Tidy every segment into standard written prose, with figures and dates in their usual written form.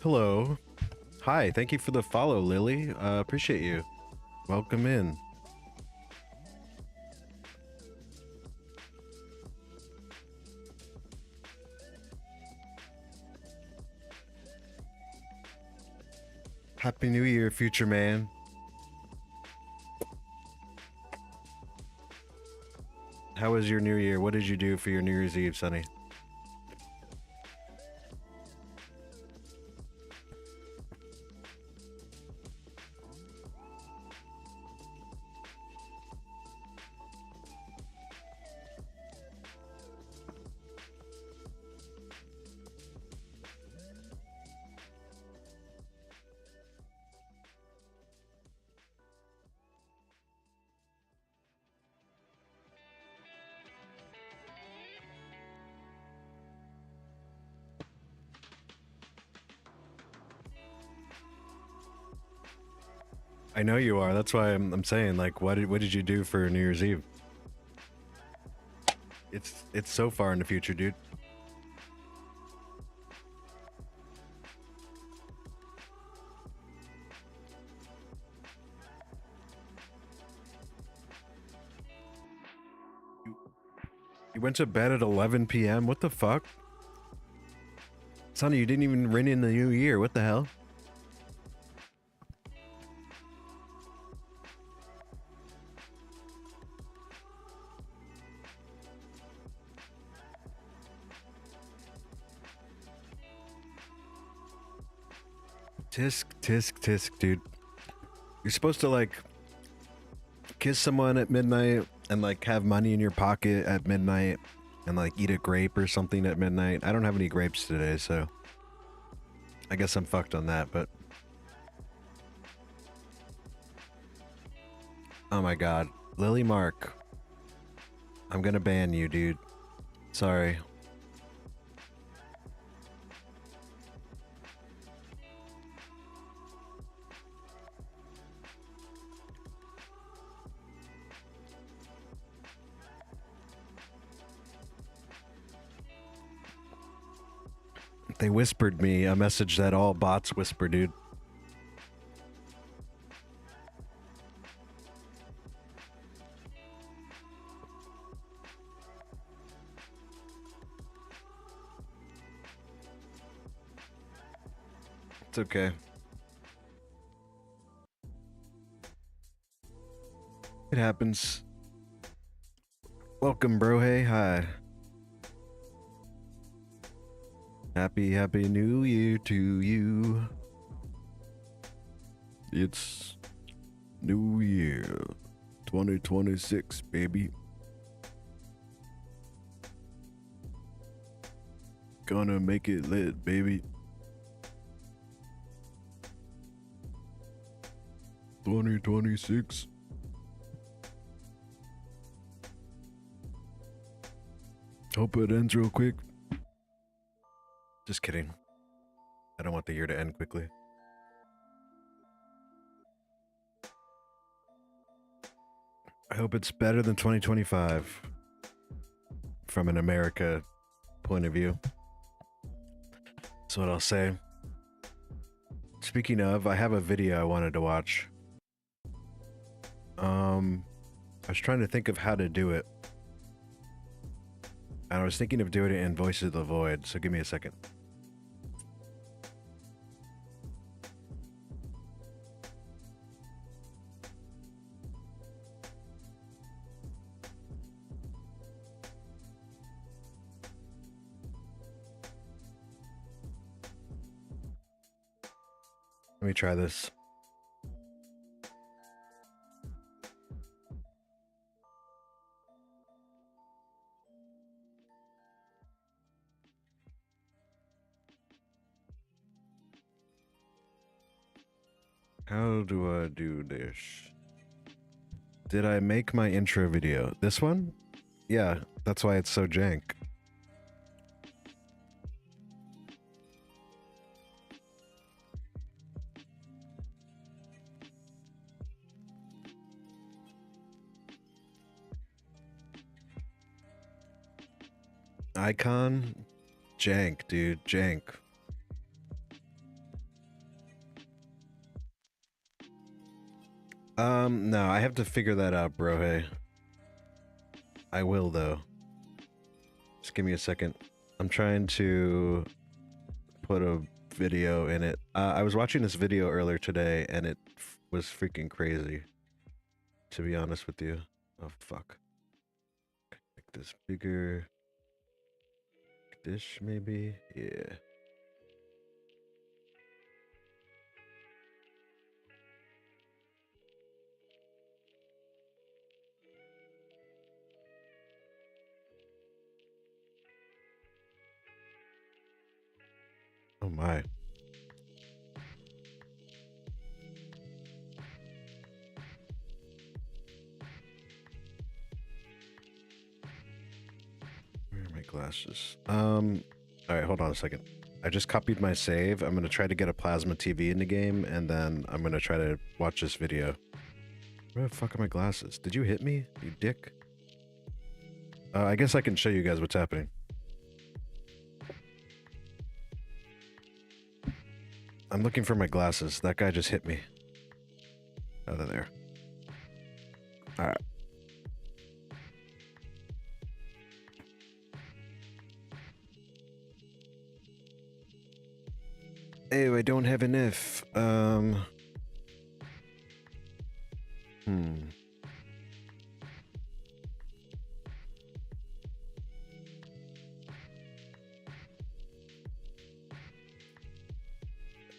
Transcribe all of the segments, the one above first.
Hello. Hi, thank you for the follow, Lily. Appreciate you. Welcome in. Happy New Year, future man. How was your New Year? What did you do for your New Year's Eve, Sonny? I know you are. That's why I'm saying, like, what did you do for New Year's Eve? It's so far in the future, dude. You, you went to bed at 11 p.m. What the fuck? Sonny, you didn't even ring in the new year. What the hell? Tisk, tisk, tisk, dude. You're supposed to, like, kiss someone at midnight and, like, have money in your pocket at midnight and, like, eat a grape or something at midnight. I don't have any grapes today, so I guess I'm fucked on that, but oh my god. Lily Mark. I'm gonna ban you, dude. Sorry. They whispered me a message that all bots whisper, dude. It's okay. It happens. Welcome, bro. Hey, hi. Happy New Year to you. It's New Year 2026, baby. Gonna make it lit, baby. 2026. Hope it ends real quick. Just kidding. I don't want the year to end quickly. I hope it's better than 2025 from an America point of view. That's what I'll say. Speaking of, I have a video I wanted to watch. I was trying to think of how to do it. And I was thinking of doing it in Voices of the Void, so give me a second. Let me try this. How do I do this? Did I make my intro video? This one? Yeah, that's why it's so jank. Icon? Jank, dude. Jank. No, I have to figure that out, bro. Hey, I will though. Just give me a second. I'm trying to put a video in it. I was watching this video earlier today, and it was freaking crazy. To be honest with you. Oh fuck. Make this bigger. Dish maybe. Yeah. Oh my. Where are my glasses? Alright, hold on a second. I just copied my save. I'm gonna try to get a plasma TV in the game, and then I'm gonna try to watch this video. Where the fuck are my glasses? Did you hit me, you dick? I guess I can show you guys what's happening. I'm looking for my glasses. That guy just hit me. Oh, they're there. Alright. Oh, I don't have enough.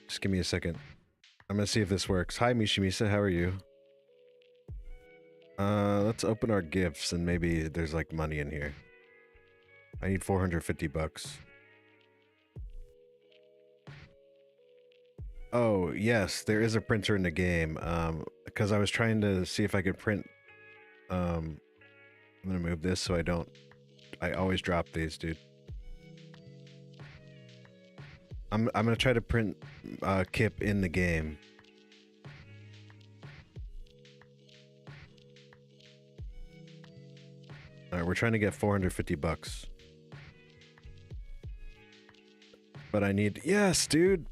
Just give me a second. I'm gonna see if this works. Hi, Mishimisa, how are you? Let's open our gifts and maybe there's like money in here. I need 450 bucks. Oh, yes, there is a printer in the game. Because I was trying to see if I could print. I'm gonna move this so I always drop these, dude. I'm gonna try to print Kip in the game. Alright, we're trying to get 450 bucks. But I need... Yes, dude!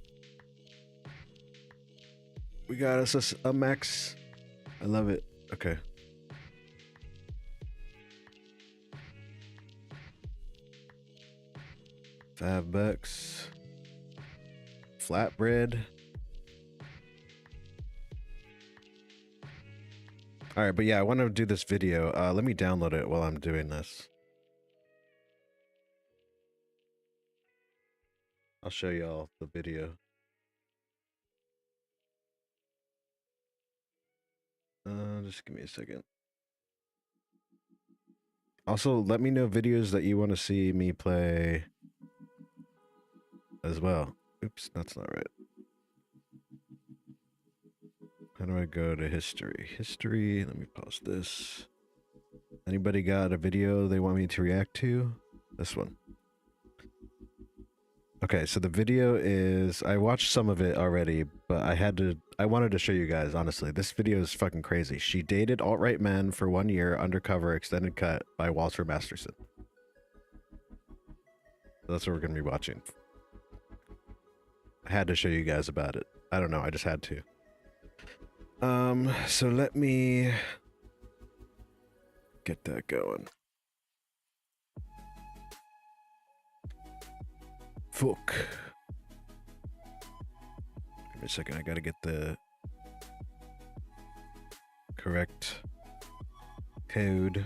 We got us a max. I love it. Okay. $5. Flatbread. Alright, but yeah, I want to do this video. Let me download it while I'm doing this. I'll show y'all the video. Just give me a second. Also, let me know videos that you want to see me play as well. Oops, that's not right. How do I go to history? History, let me pause this. Anybody got a video they want me to react to? This one. Okay, so the video is, I watched some of it already, but I wanted to show you guys, honestly. This video is fucking crazy. She dated alt-right men for 1 year, undercover, extended cut by Walter Masterson. That's what we're gonna be watching. I had to show you guys about it. I don't know, I just had to. So let me get that going. Fuck. Give me a second, I gotta get the correct code.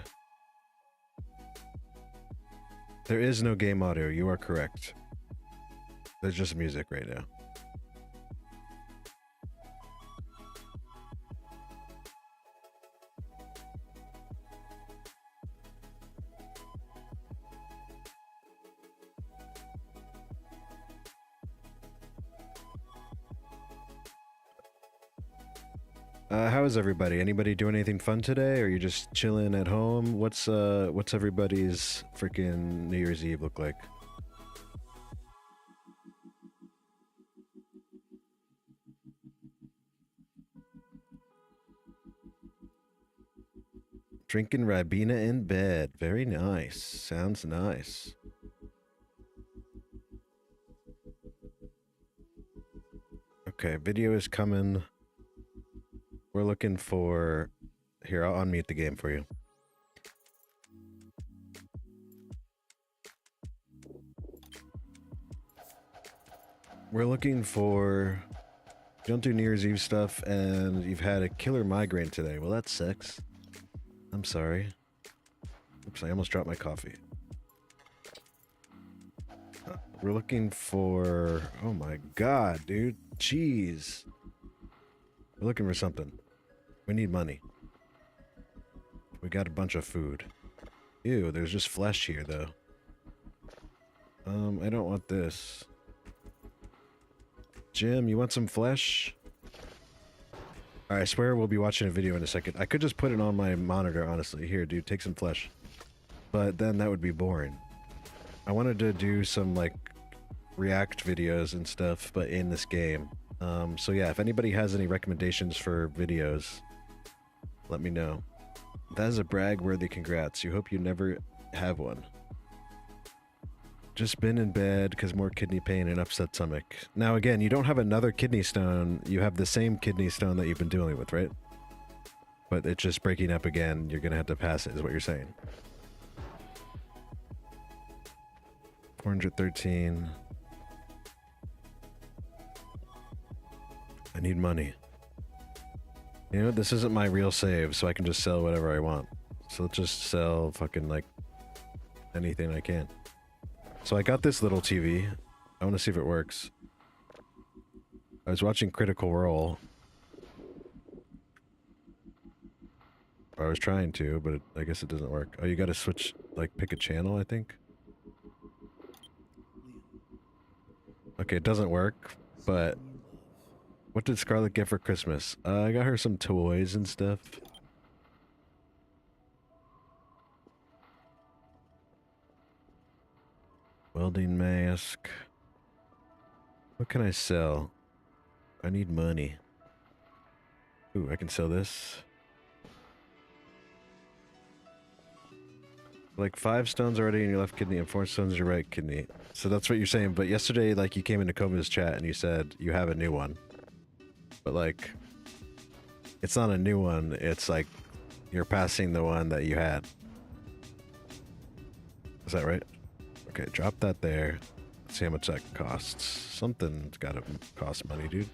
There is no game audio, you are correct. There's just music right now. How is everybody? Anybody doing anything fun today? Or are you just chilling at home? What's everybody's freaking New Year's Eve look like? Drinking Ribena in bed. Very nice. Sounds nice. Okay, video is coming. we're looking for... Here, I'll unmute the game for you. We're looking for... You don't do New Year's Eve stuff, and you've had a killer migraine today. Well, that sucks. I'm sorry. Oops, I almost dropped my coffee. We're looking for... Oh my god, dude. Jeez. We're looking for something. We need money. We got a bunch of food. Ew, there's just flesh here, though. I don't want this. Jim, you want some flesh? I swear we'll be watching a video in a second. I could just put it on my monitor, honestly. Here, dude, take some flesh. But then that would be boring. I wanted to do some, like, React videos and stuff, but in this game. So yeah, if anybody has any recommendations for videos, let me know. That is a brag-worthy congrats. You hope you never have one. Just been in bed because more kidney pain and upset stomach. Now again, you don't have another kidney stone. You have the same kidney stone that you've been dealing with, right? But it's just breaking up again. You're gonna have to pass it, is what you're saying. 413. I need money. You know, this isn't my real save, so I can just sell whatever I want. So let's just sell fucking, like, anything I can. So I got this little TV. I want to see if it works. I was watching Critical Role. I was trying to, but I guess it doesn't work. Oh, you gotta switch, like, pick a channel, I think? Okay, it doesn't work, but... What did Scarlett get for Christmas? I got her some toys and stuff. Welding mask. What can I sell? I need money. Ooh, I can sell this. Like 5 stones already in your left kidney and 4 stones in your right kidney. So that's what you're saying, but yesterday, like, you came into Koma's chat and you said you have a new one. But, like, it's not a new one, it's like you're passing the one that you had. Is that right? Okay, drop that there. Let's see how much that costs. Something's gotta cost money, dude.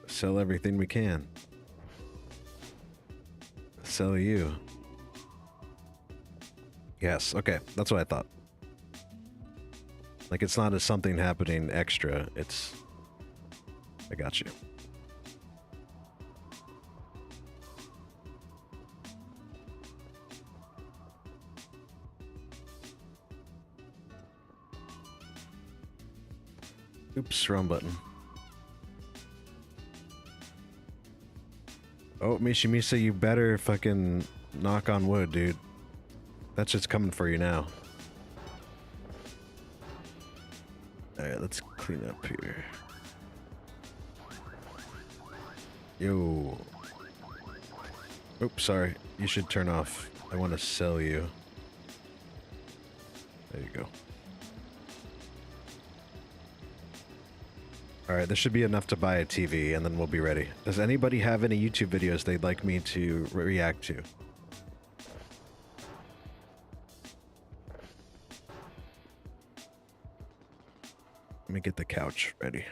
Sell everything we can. Sell you. Yes, okay, that's what I thought. Like, it's not a something happening extra, it's... I got you. Oops, wrong button. Oh, Mishimisa, you better fucking knock on wood, dude. That shit's coming for you now. Alright, let's clean up here. Yo. Oops, sorry. You should turn off. I want to sell you. There you go. Alright, this should be enough to buy a TV, and then we'll be ready. Does anybody have any YouTube videos they'd like me to react to? Let me get the couch ready.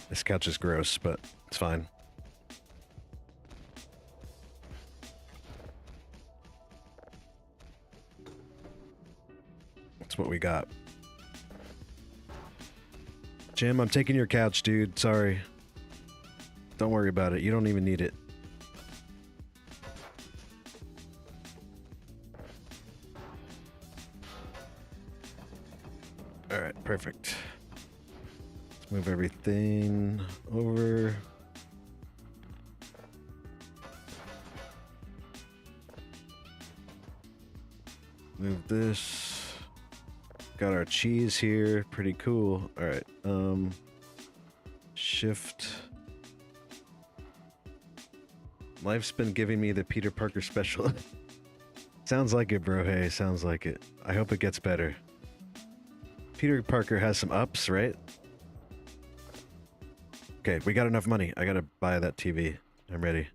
This couch is gross, but it's fine. That's what we got. Jim, I'm taking your couch, dude. Sorry. Don't worry about it. You don't even need it. Alright, perfect. Let's move everything over. Move this. Got our cheese here. Pretty cool. Alright, shift. Life's been giving me the Peter Parker special. Sounds like it, bro. Hey, sounds like it. I hope it gets better. Peter Parker has some ups, right? Okay, we got enough money. I gotta buy that TV. I'm ready.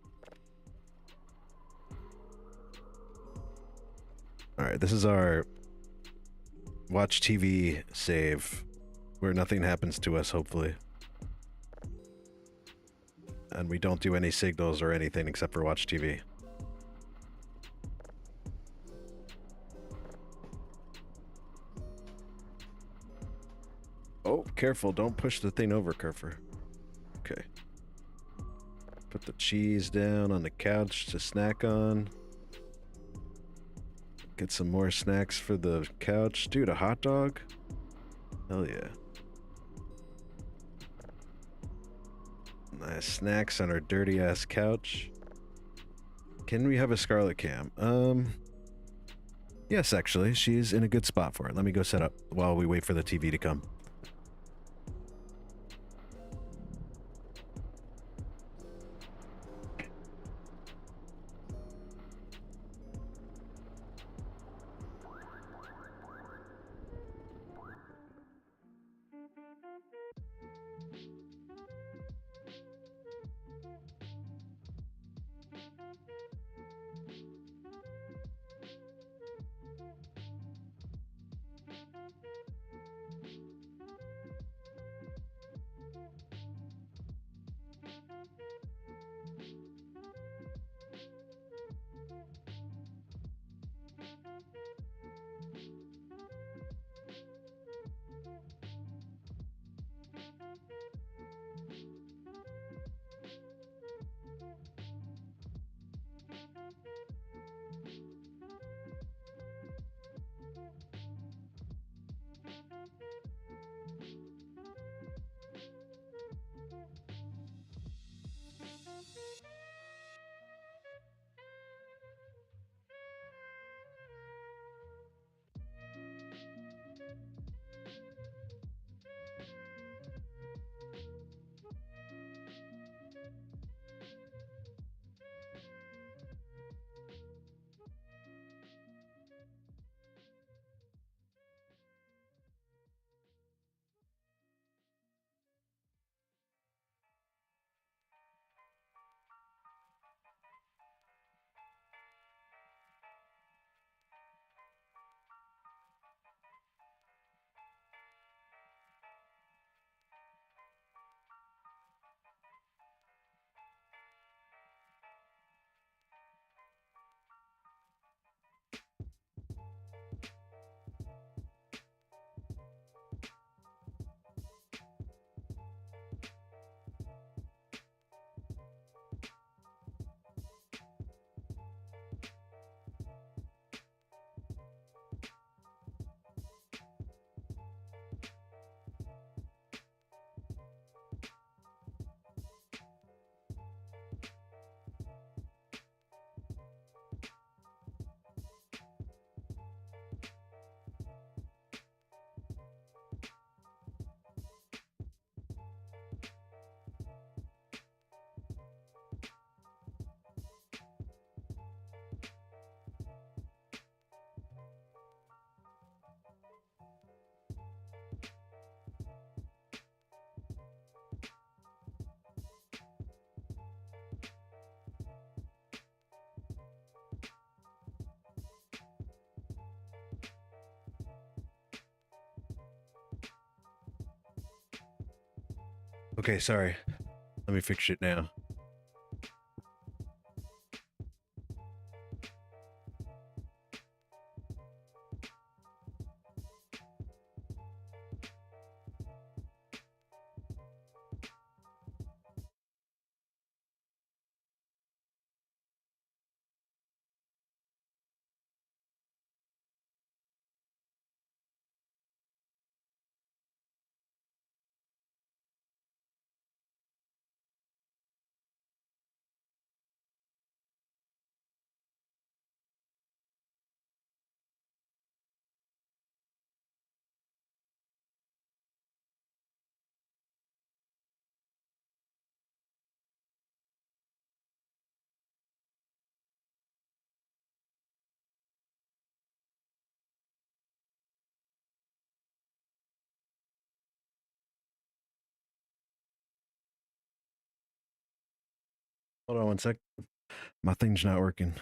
Alright, this is our watch TV save, where nothing happens to us, hopefully. And we don't do any signals or anything except for watch TV. Oh, careful, don't push the thing over, Kerfer. Okay. Put the cheese down on the couch to snack on. Get some more snacks for the couch. Dude, a hot dog? Hell yeah. Nice snacks on our dirty ass couch. Can we have a Scarlet cam? Yes, actually, she's in a good spot for it. Let me go set up while we wait for the TV to come. Okay, sorry. Let me fix it now. Hold on one sec. My thing's not working.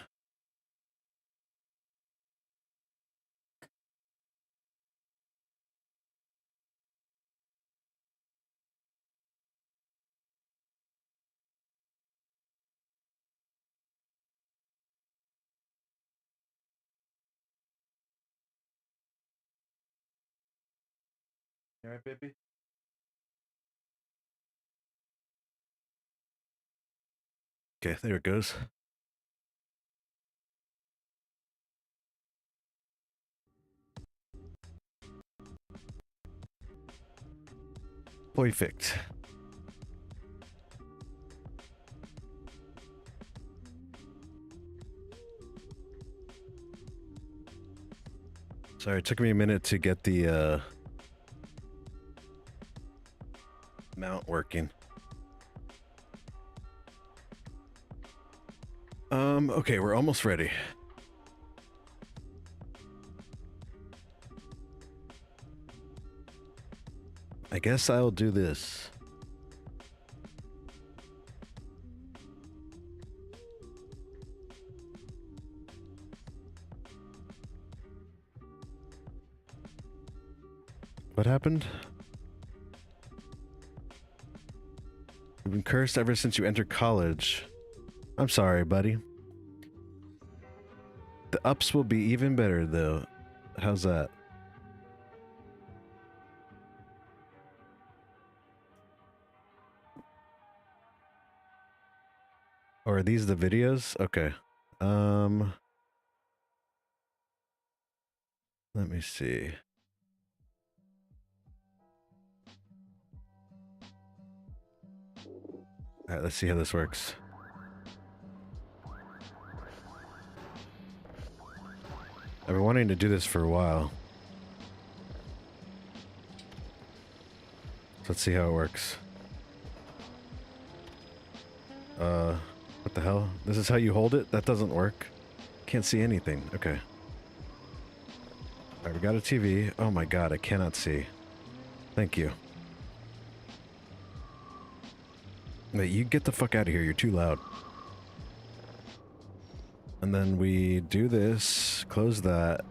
You all right, baby? Okay, there it goes. Perfect. Sorry, it took me a minute to get the mount working. Okay, we're almost ready. I guess I'll do this. What happened? You've been cursed ever since you entered college. I'm sorry, buddy. The ups will be even better, though. How's that? Or are these the videos? Okay. Let me see. All right, let's see how this works. I've been wanting to do this for a while. So let's see how it works. What the hell? This is how you hold it? That doesn't work. Can't see anything. Okay. Alright, we got a TV. Oh my god, I cannot see. Thank you. Wait, you get the fuck out of here. You're too loud. And then we do this, close that,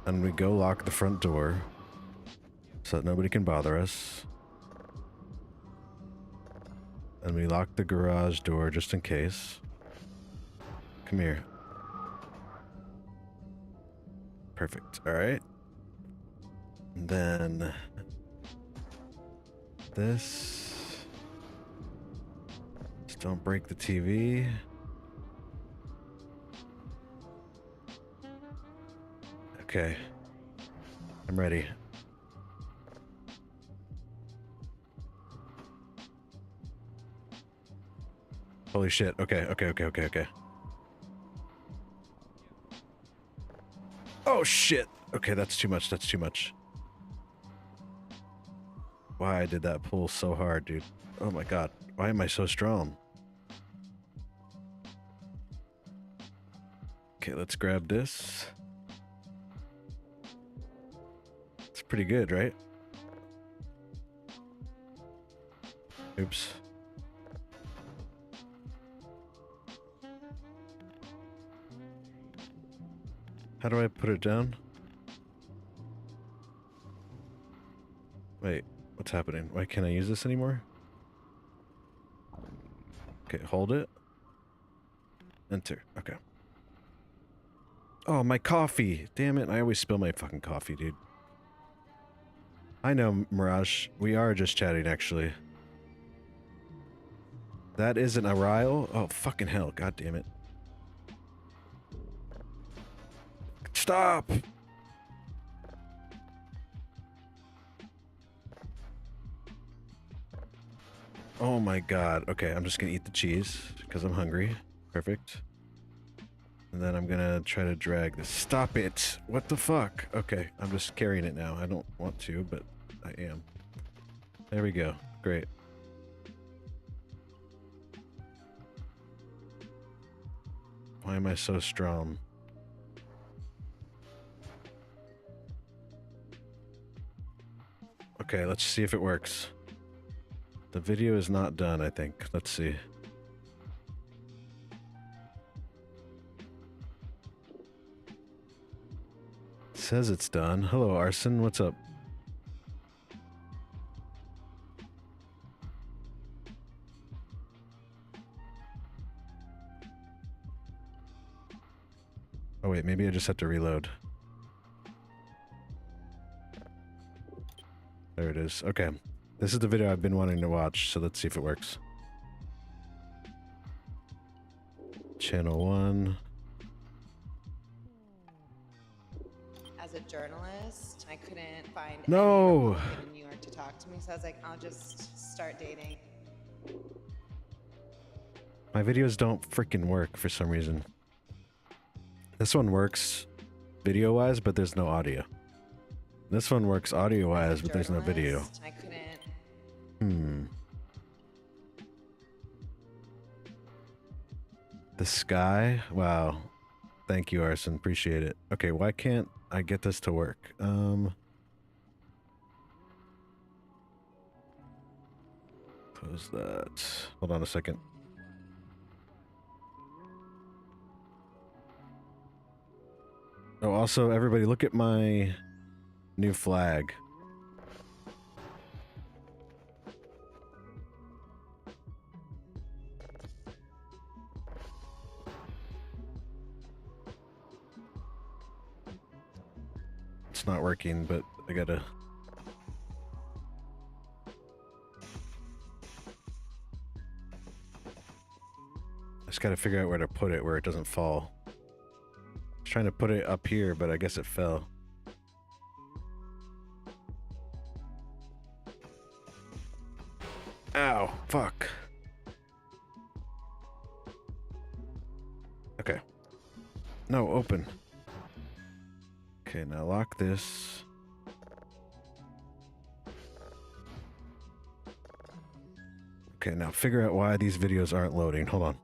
and we go lock the front door so that nobody can bother us. And we lock the garage door just in case. Come here. Perfect. Alright. Then this. Just don't break the TV. Okay. I'm ready. Holy shit. Okay. Oh shit! Okay, that's too much. That's too much. Why did that pull so hard, dude? Oh my god. Why am I so strong? Okay, let's grab this. It's pretty good, right? Oops. How do I put it down? Wait, what's happening? Why can't I use this anymore? Okay, hold it. Enter. Okay. Oh, my coffee! Damn it, I always spill my fucking coffee, dude. I know, Mirage. We are just chatting, actually. That isn't a Ryle? Oh, fucking hell. God damn it. Stop! Oh my god. Okay, I'm just gonna eat the cheese because I'm hungry. Perfect. And then I'm gonna try to drag this. Stop it! What the fuck? Okay, I'm just carrying it now. I don't want to, but I am. There we go. Great. Why am I so strong? Okay, let's see if it works. The video is not done, I think. Let's see. Says it's done. Hello, Arson. What's up? Oh wait, maybe I just have to reload. There it is. Okay. This is the video I've been wanting to watch, so let's see if it works. Channel 1. As a journalist, I couldn't find No! anyone in New York to talk to me, so I was like, I'll just start dating. My videos don't freaking work for some reason. This one works video-wise, but there's no audio. This one works audio-wise, but there's no video. I couldn't. The sky? Wow. Thank you, Arson. Appreciate it. Okay, why can't I get this to work? Close that. Hold on a second. Oh, also, everybody, look at my new flag. It's not working, but I gotta... I just gotta figure out where to put it where it doesn't fall. I was trying to put it up here, but I guess it fell. Ow, fuck. Okay. No, open. Okay, now lock this. Okay, now figure out why these videos aren't loading. Hold on.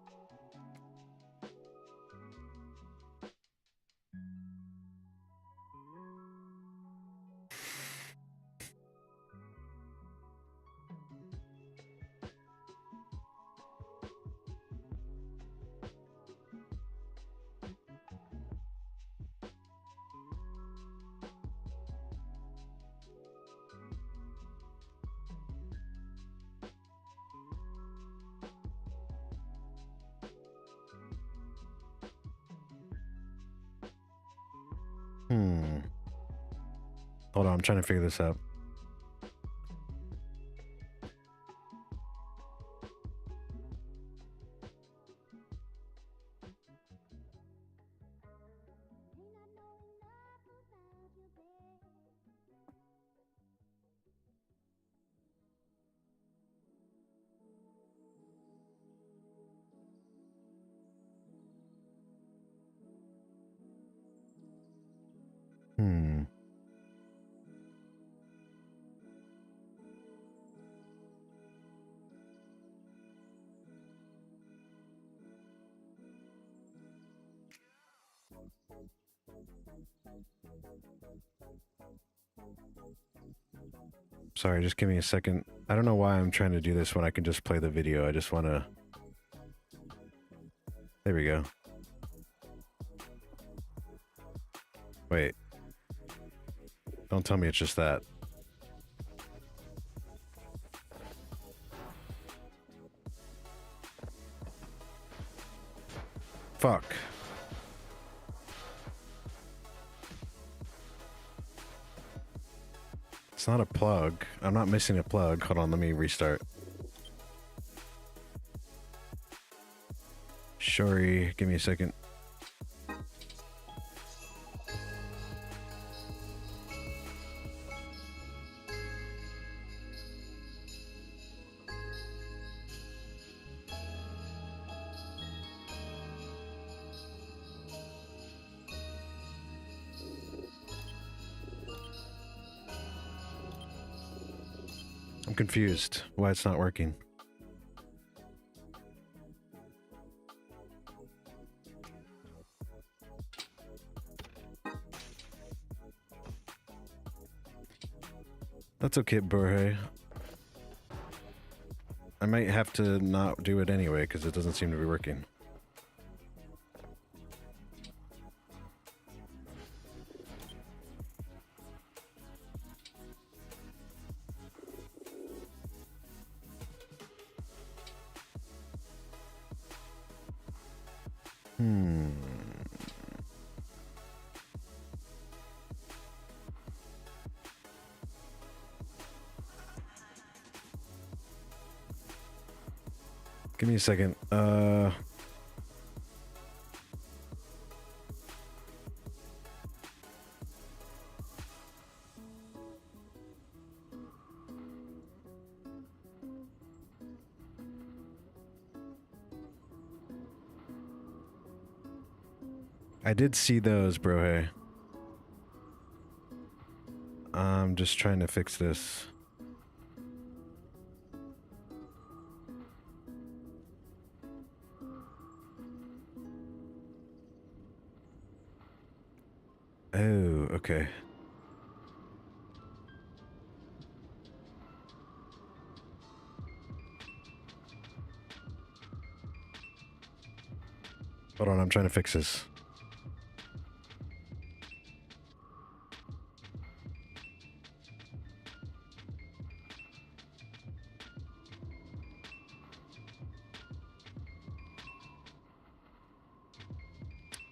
Hold on, I'm trying to figure this out. Sorry, just give me a second. I don't know why I'm trying to do this when I can just play the video. I just want to... There we go. Wait. Don't tell me it's just that. Fuck. It's not a plug. I'm not missing a plug. Hold on, let me restart. Sorry, give me a second. I'm confused why it's not working. That's okay, Borge. I might have to not do it anyway because it doesn't seem to be working. Hmm. Give me a second. I did see those, bro. Hey. I'm just trying to fix this. Oh, okay. Hold on, I'm trying to fix this.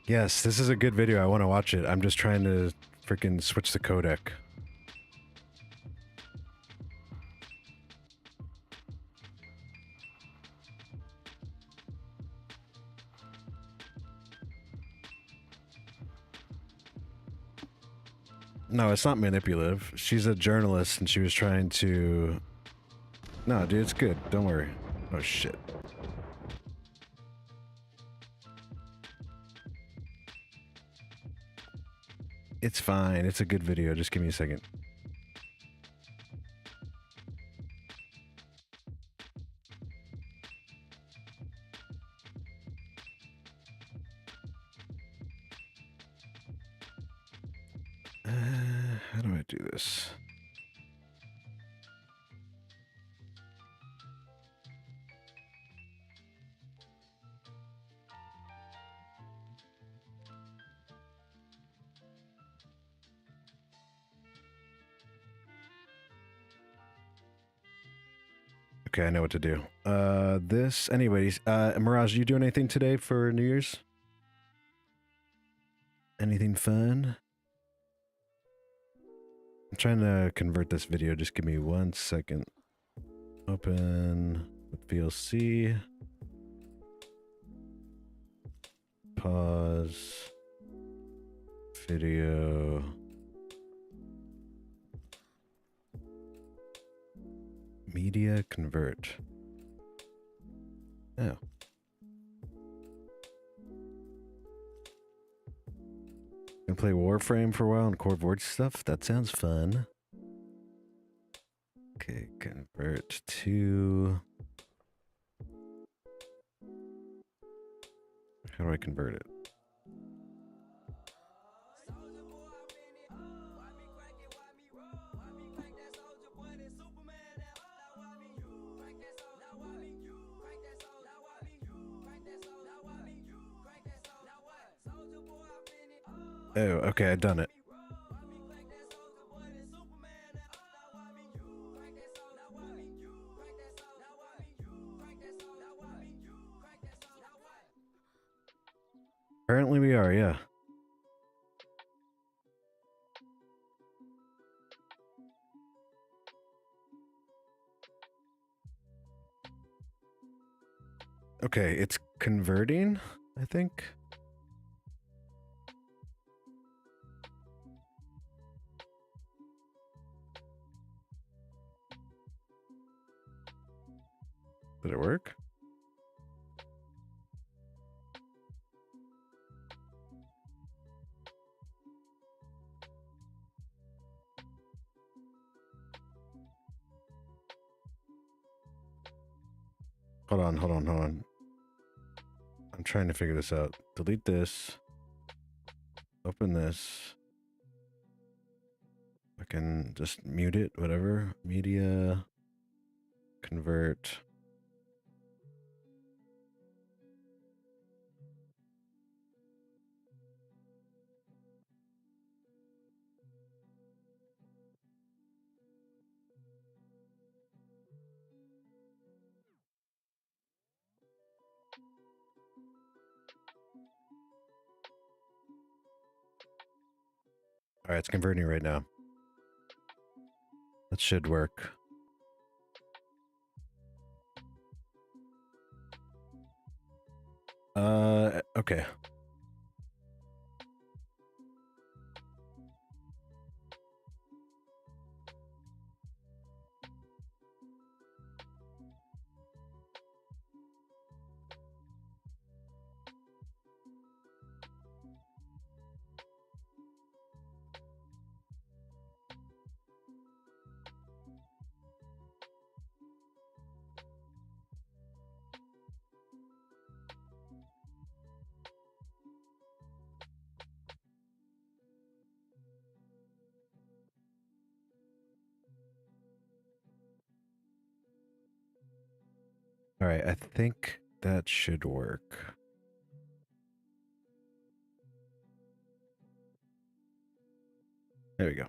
Yes, this is a good video. I want to watch it. I'm just trying to freaking switch the codec. No, it's not manipulative. She's a journalist and she was trying to... No, dude, it's good. Don't worry. Oh, shit. It's fine. It's a good video. Just give me a second. How do I do this? Okay, I know what to do. Anyways, Mirage, you doing anything today for New Year's? Anything fun? I'm trying to convert this video. Just give me 1 second. Open with VLC. Pause. Video. Media convert. Oh. Gonna play Warframe for a while and Core Vortex stuff? That sounds fun. Okay, convert to... How do I convert it? Oh, okay, I've done it. Apparently we are, yeah. Okay, it's converting, I think. Did it work? Hold on. I'm trying to figure this out. Delete this. Open this. I can just mute it, whatever. Media. Convert. Alright, it's converting right now. That should work. Okay. Alright, I think that should work. There we go.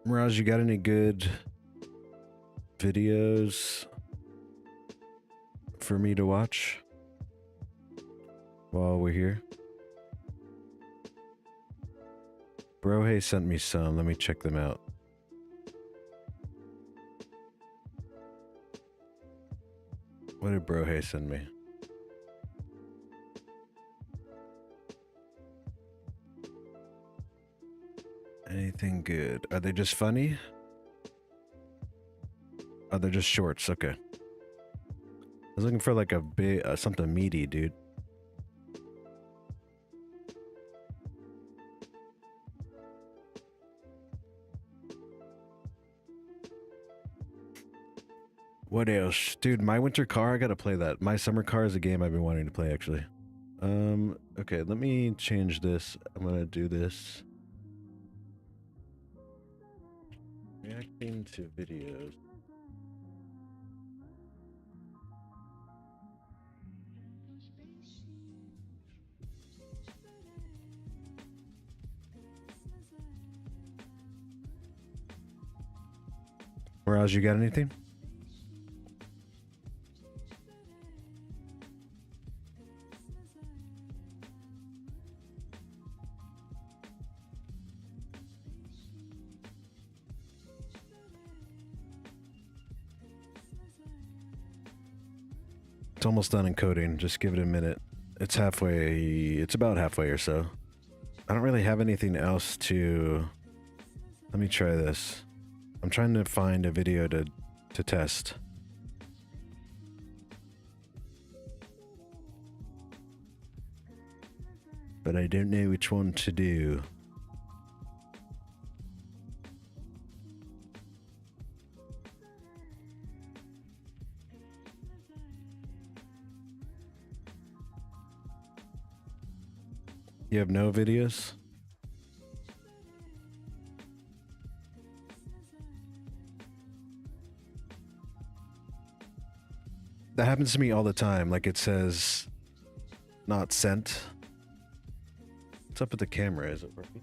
Mirage, you got any good videos for me to watch while we're here? Brohay sent me some. Let me check them out. What did Brohay send me? Anything good? Are they just funny? Oh, they're just shorts. Okay. I was looking for like a big, something meaty, dude. What else? Dude, My Winter Car, I gotta play that. My Summer Car is a game I've been wanting to play, actually. Okay, let me change this. I'm gonna do this. Reacting to videos. Mirage, you got anything? It's almost done encoding. Just give it a minute. It's halfway. It's about halfway or so. I don't really have anything else to... Let me try this. I'm trying to find a video to test. But I don't know which one to do. You have no videos? That happens to me all the time. Like it says, not sent. What's up with the camera? Is it working?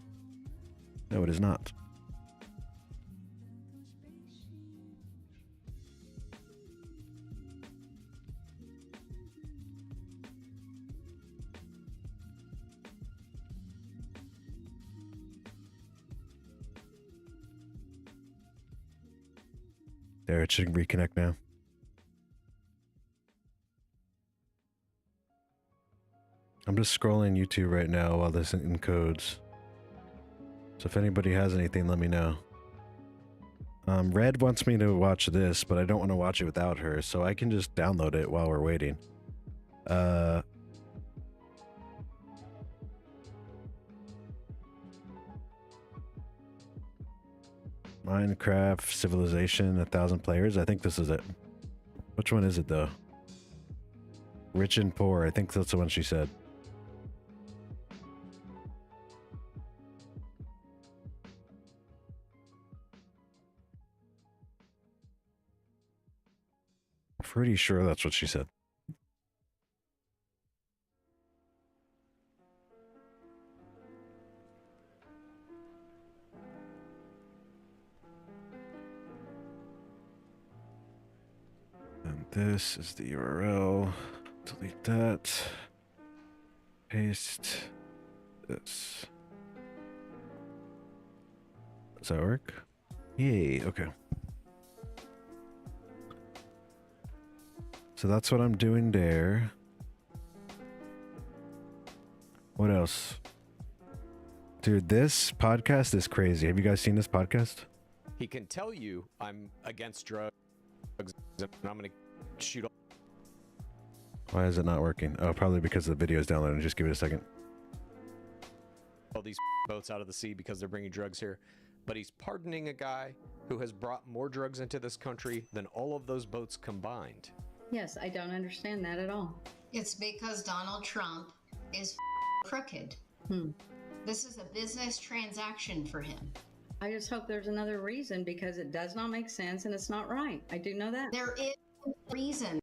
No, it is not. There, it should reconnect now. I'm just scrolling YouTube right now while this encodes. So if anybody has anything, let me know. Red wants me to watch this, but I don't want to watch it without her, so I can just download it while we're waiting. Minecraft Civilization, 1,000 players. I think this is it. Which one is it though? Rich and Poor. I think that's the one she said. Pretty sure that's what she said. This is the URL. Delete that. Paste this. Does that work? Yay, okay. So that's what I'm doing there. What else? Dude, this podcast is crazy. Have you guys seen this podcast? He can tell you I'm against drugs and I'm going to shoot Why is it not working? Oh, probably because the video is downloading. Just give it a second. all these boats out of the sea because they're bringing drugs here. But he's pardoning a guy who has brought more drugs into this country than all of those boats combined. Yes, I don't understand that at all. It's because Donald Trump is crooked. This is a business transaction for him. I just hope there's another reason because it does not make sense and it's not right. I do know that. There is a reason.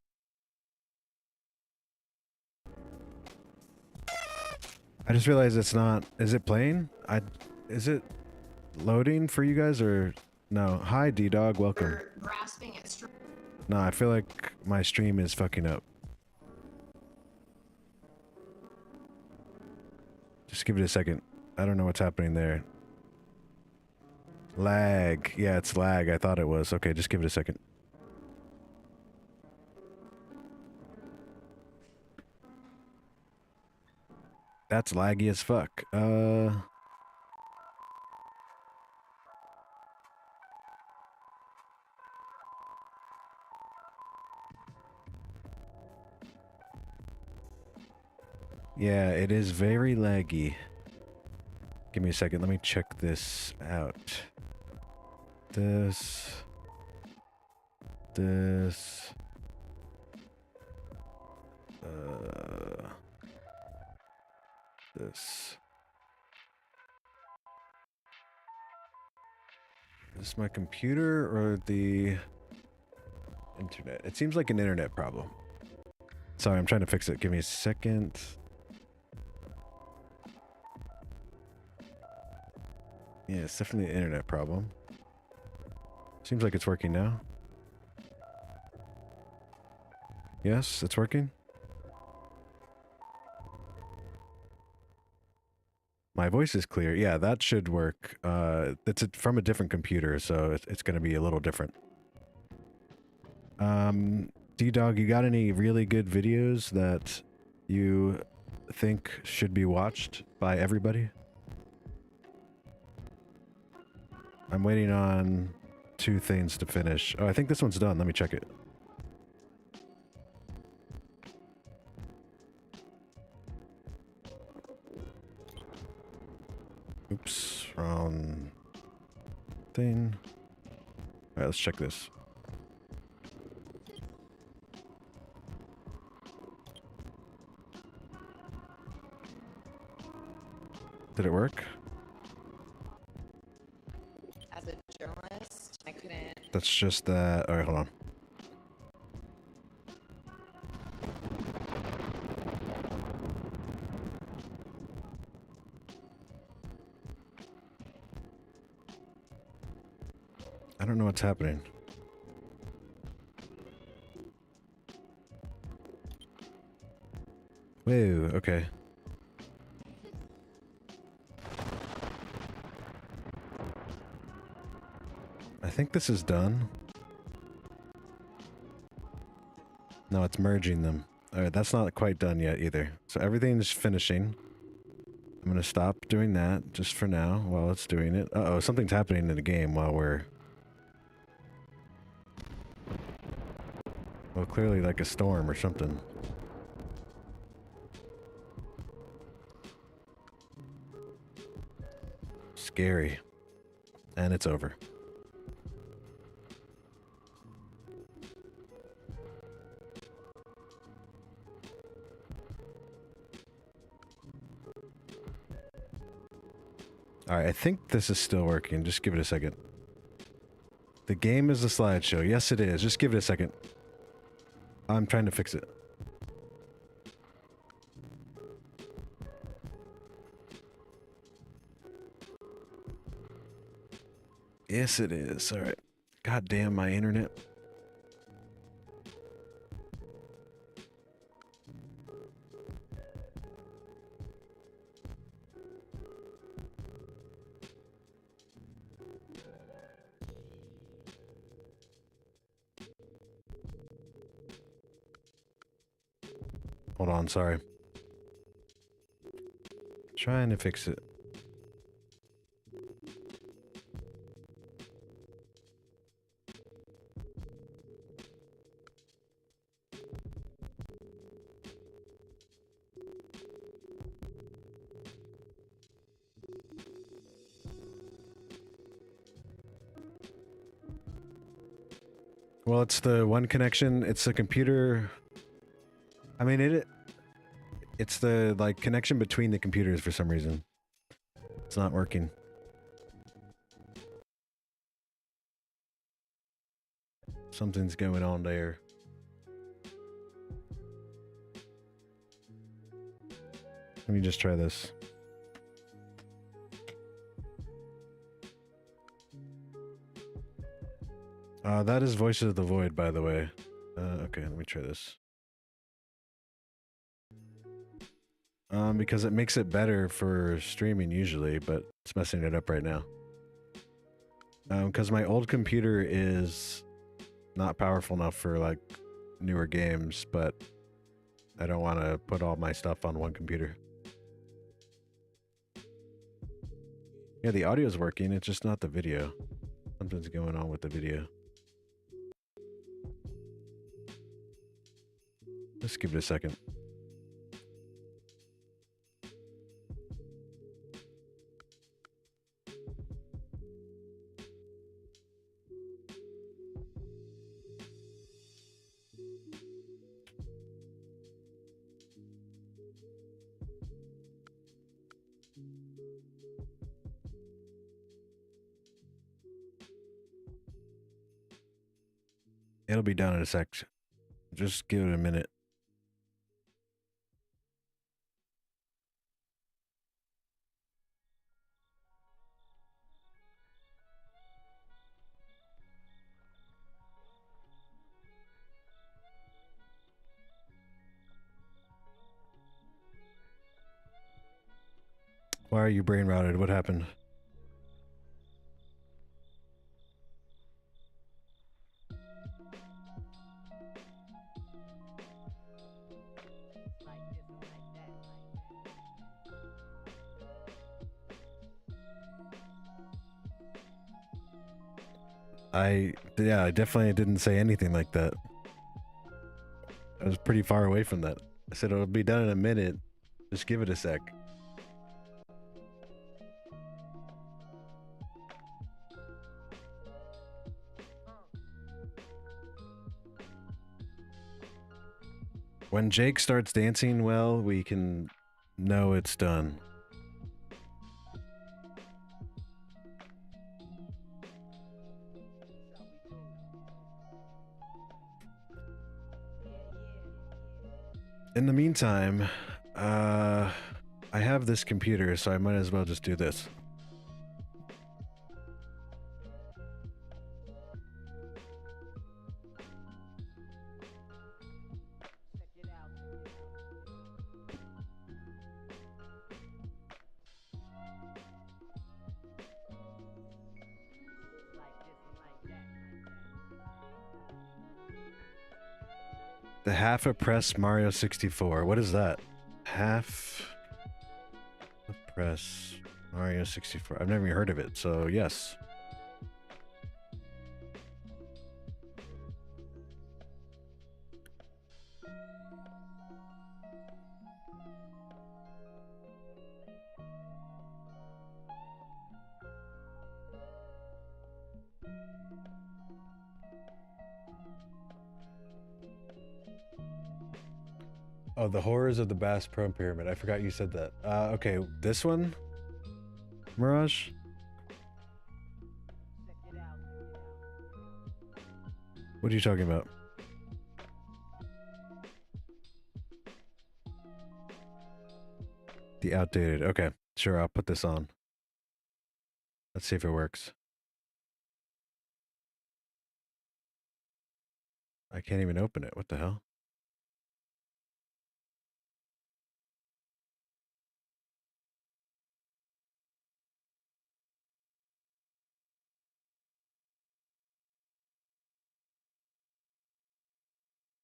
I just realized it's not. Is it playing? Is it loading for you guys or no? Hi, D-Dog. Welcome. You're grasping at straws. No, I feel like my stream is fucking up. Just give it a second. I don't know what's happening there. Lag. Yeah, it's lag. I thought it was. Okay, just give it a second. That's laggy as fuck. Yeah, it is very laggy. Give me a second. Let me check this out. This. This. This. Is this my computer or the internet? It seems like an internet problem. Sorry, I'm trying to fix it. Give me a second. Yeah, it's definitely an internet problem. Seems like it's working now. Yes, it's working. My voice is clear. Yeah, that should work. It's from a different computer, so it's going to be a little different. D-Dog, you got any really good videos that you think should be watched by everybody? I'm waiting on 2 things to finish. Oh, I think this one's done. Let me check it. Oops, wrong thing. Alright, let's check this. Did it work? As a journalist, I couldn't. That's just that. Alright, hold on. I don't know what's happening. Whoa, okay. I think this is done. No, it's merging them. Alright, that's not quite done yet either. So everything's finishing. I'm gonna stop doing that just for now while it's doing it. Uh-oh, something's happening in the game while we're... Well, clearly like a storm or something. Scary. And it's over. Alright, I think this is still working. Just give it a second. The game is a slideshow. Yes, it is. Just give it a second. I'm trying to fix it. Yes, it is. Alright. God damn my internet. Hold on, sorry. Trying to fix it. Well, it's the one connection. It's the computer. I mean, it's the like connection between the computers for some reason. It's not working. Something's going on there. Let me just try this. That is Voices of the Void, by the way. Okay, let me try this. Because it makes it better for streaming usually, but it's messing it up right now. Because my old computer is not powerful enough for like newer games, but I don't want to put all my stuff on one computer. Yeah, the audio's working, it's just not the video. Something's going on with the video. Let's give it a second. It'll be done in a sec. Just give it a minute. Why are you brain routed? What happened? Yeah, I definitely didn't say anything like that. I was pretty far away from that. I said it'll be done in a minute. Just give it a sec. When Jake starts dancing well, we can know it's done. In the meantime, I have this computer, so I might as well just do this. The half a press Mario 64. What is that? Half a press Mario 64. I've never even heard of it, so yes. Oh, the horrors of the Bass Pro Pyramid. I forgot you said that. Okay, this one? Mirage? What are you talking about? The outdated. Okay, sure, I'll put this on. Let's see if it works. I can't even open it. What the hell?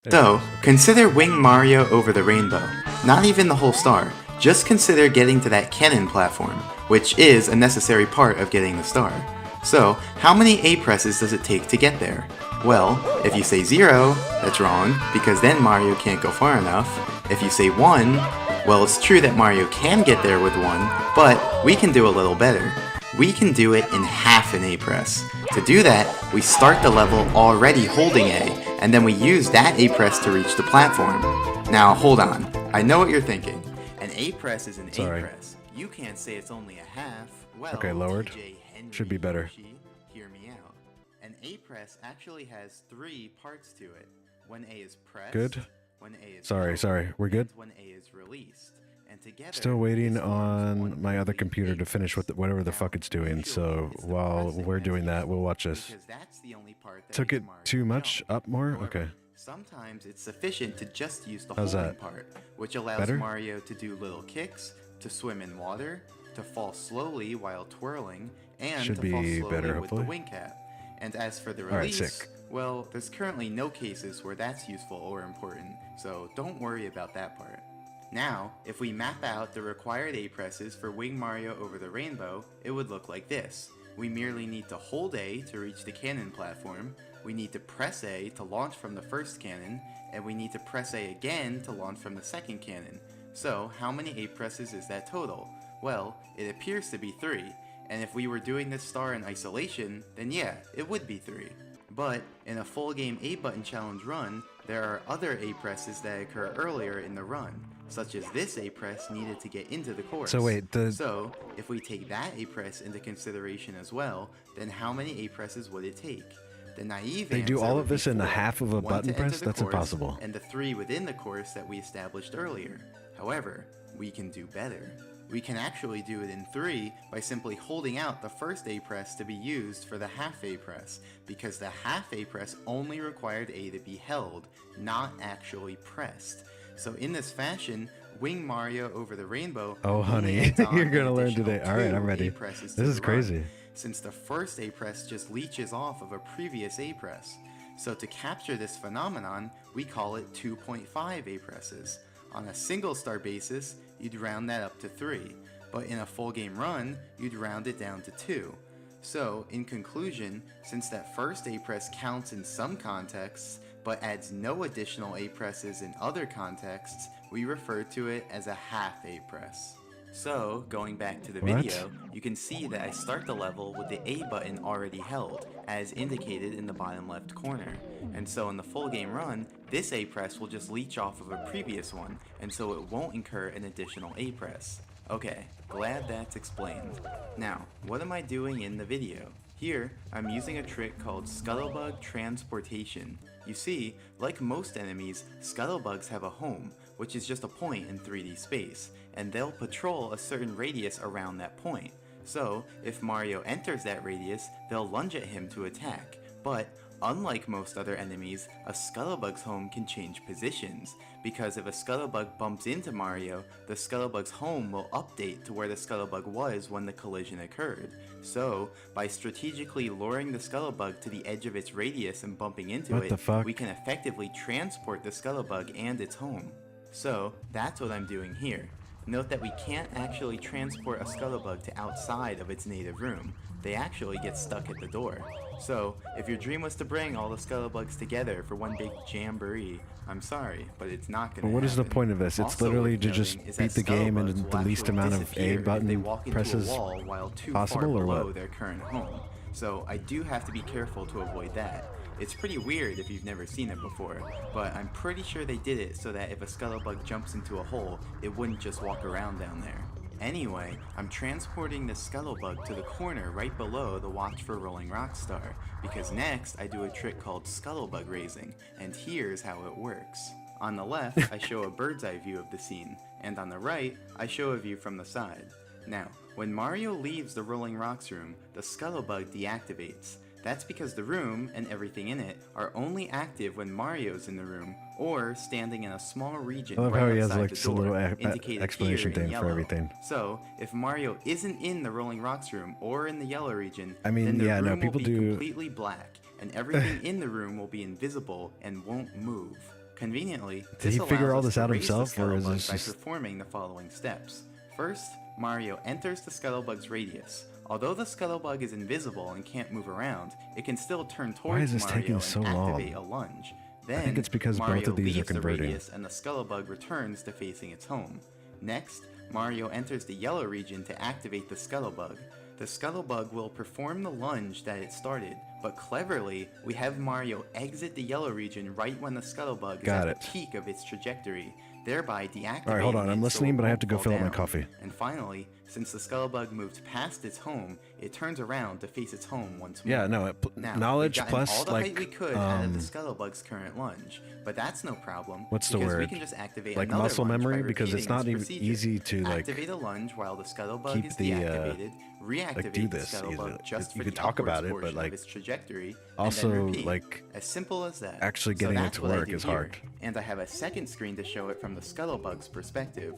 There it So, goes. consider Wing Mario over the rainbow. Not even the whole star. Just consider getting to that cannon platform, which is a necessary part of getting the star. So, how many A presses does it take to get there? Well, if you say 0, that's wrong, because then Mario can't go far enough. If you say 1, well, it's true that Mario can get there with 1, but we can do a little better. We can do it in half an A press. To do that, we start the level already holding A, and then we use that A press to reach the platform. Now, hold on. I know what you're thinking. An A press is an Sorry. A press. You can't say it's only a half. Well, Okay, lowered. TJ Henry Should be better. Yoshi, hear me out. An A press actually has 3 parts to it. When A is pressed, Good. when A is Sorry, held, sorry. We're good? and when A is released. And together, Still waiting this forms one on my other complete computer A to finish press. whatever the Now, fuck it's doing. usually So it's the while pressing we're that's doing that, we'll useful, watch this. because that's the only part that Took makes it Mario too much jump. up more? However, Okay. sometimes it's sufficient to just use the How's holding that? part, which allows Better? Mario to do little kicks, to swim in water, to fall slowly while twirling, and Should to fall be slowly better, with the hopefully. wing cap. And as for the All right, release, sick. well, there's currently no cases where that's useful or important, so don't worry about that part. Now, if we map out the required A presses for Wing Mario over the rainbow, it would look like this. We merely need to hold A to reach the cannon platform, we need to press A to launch from the first cannon, and we need to press A again to launch from the second cannon. So, how many A presses is that total? Well, it appears to be 3, and if we were doing this star in isolation, then yeah, it would be 3. But, in a full game A button challenge run, there are other A presses that occur earlier in the run, such as this A press needed to get into the course. So wait, So, if we take that A press into consideration as well, then how many A presses would it take? The naive They do answer all would of be this in a 4, half of a 1 to button enter press? the That's course, impossible. and the 3 within the course that we established earlier. However, we can do better. We can actually do it in 3 by simply holding out the first A press to be used for the half A press, because the half A press only required A to be held, not actually pressed. So in this fashion, Wing Mario over the rainbow Oh, only honey, adds on you're an gonna learn additional today. All right, 2 I'm ready. A presses This to is the run, crazy. since the first A press just leeches off of a previous A press. So to capture this phenomenon, we call it 2.5 A presses. On a single star basis, you'd round that up to 3, but in a full game run, you'd round it down to 2. So, in conclusion, since that first A press counts in some contexts, but adds no additional A presses in other contexts, we refer to it as a half A press. So, going back to the What? video, you can see that I start the level with the A button already held, as indicated in the bottom left corner. And so in the full game run, this A press will just leech off of a previous one, and so it won't incur an additional A press. Okay, glad that's explained. Now, what am I doing in the video? Here, I'm using a trick called Scuttlebug Transportation. You see, like most enemies, Scuttlebugs have a home, which is just a point in 3D space, and they'll patrol a certain radius around that point. So, if Mario enters that radius, they'll lunge at him to attack. But, unlike most other enemies, a Scuttlebug's home can change positions, because if a Scuttlebug bumps into Mario, the Scuttlebug's home will update to where the Scuttlebug was when the collision occurred. So, by strategically luring the Scuttlebug to the edge of its radius and bumping into What it, the fuck? we can effectively transport the Scuttlebug and its home. So, that's what I'm doing here. Note that we can't actually transport a Scuttlebug to outside of its native room. They actually get stuck at the door. So, if your dream was to bring all the Scuttlebugs together for one big jamboree, I'm sorry, but it's not gonna But what is the happen. point of this? It's Also literally worth to just noting is beat that the game in Scuttlebugs the will least actually amount of disappear A if they button walk into presses a wall while too possible, far or below what? their current home. So I do have to be careful to avoid that. It's pretty weird if you've never seen it before, but I'm pretty sure they did it so that if a Scuttlebug jumps into a hole, it wouldn't just walk around down there. Anyway, I'm transporting the Scuttlebug to the corner right below the Watch for Rolling Rock star, because next I do a trick called Scuttlebug raising, and here's how it works. On the left, I show a bird's eye view of the scene, and on the right, I show a view from the side. Now, when Mario leaves the Rolling Rocks room, the Scuttlebug deactivates. That's because the room, and everything in it, are only active when Mario's in the room, or standing in a small region I love right how he has outside like the a door, little indicated explanation here in thing for yellow. everything. So, if Mario isn't in the Rolling Rocks room or in the yellow region, I mean, then the yeah, room no, will people be do- completely black, and everything in the room will be invisible and won't move. Conveniently, Did he this figure allows all us this to out raise the himself, or is Scuttlebug this by just... performing the following steps. First, Mario enters the Scuttlebug's radius. Although the Scuttlebug is invisible and can't move around, it can still turn Why is towards this Mario taking and so activate long? a lunge. Then, think it's because both Mario of these are leaves the converting. radius and the Scuttlebug returns to facing its home. Next, Mario enters the yellow region to activate the Scuttlebug. The Scuttlebug will perform the lunge that it started, but cleverly, we have Mario exit the yellow region right when the Scuttlebug is Got at it. the peak of its trajectory, thereby deactivating All right, hold on. it I'm so listening, it but I have won't to go fall fill up my down. coffee. And finally, since the Scuttlebug moved past its home, it turns around to face its home once more. Yeah, no, Now, knowledge we've gotten plus, all the like, height we could out of the Scuttlebug's current lunge, but that's no problem. what's the because we word? can just activate Like another muscle lunge by memory? Because it's repeating not this even procedure. easy to, like, activate a lunge while the Scuttlebug keep is the, deactivated, reactivate like, do the this Scuttlebug easily. just You for could the talk about upwards it, but, portion like, of its trajectory, also, and then repeat. like, As simple as that. actually So getting it that's to what I work do is here, hard. And I have a second screen to show it from the Scuttlebug's perspective.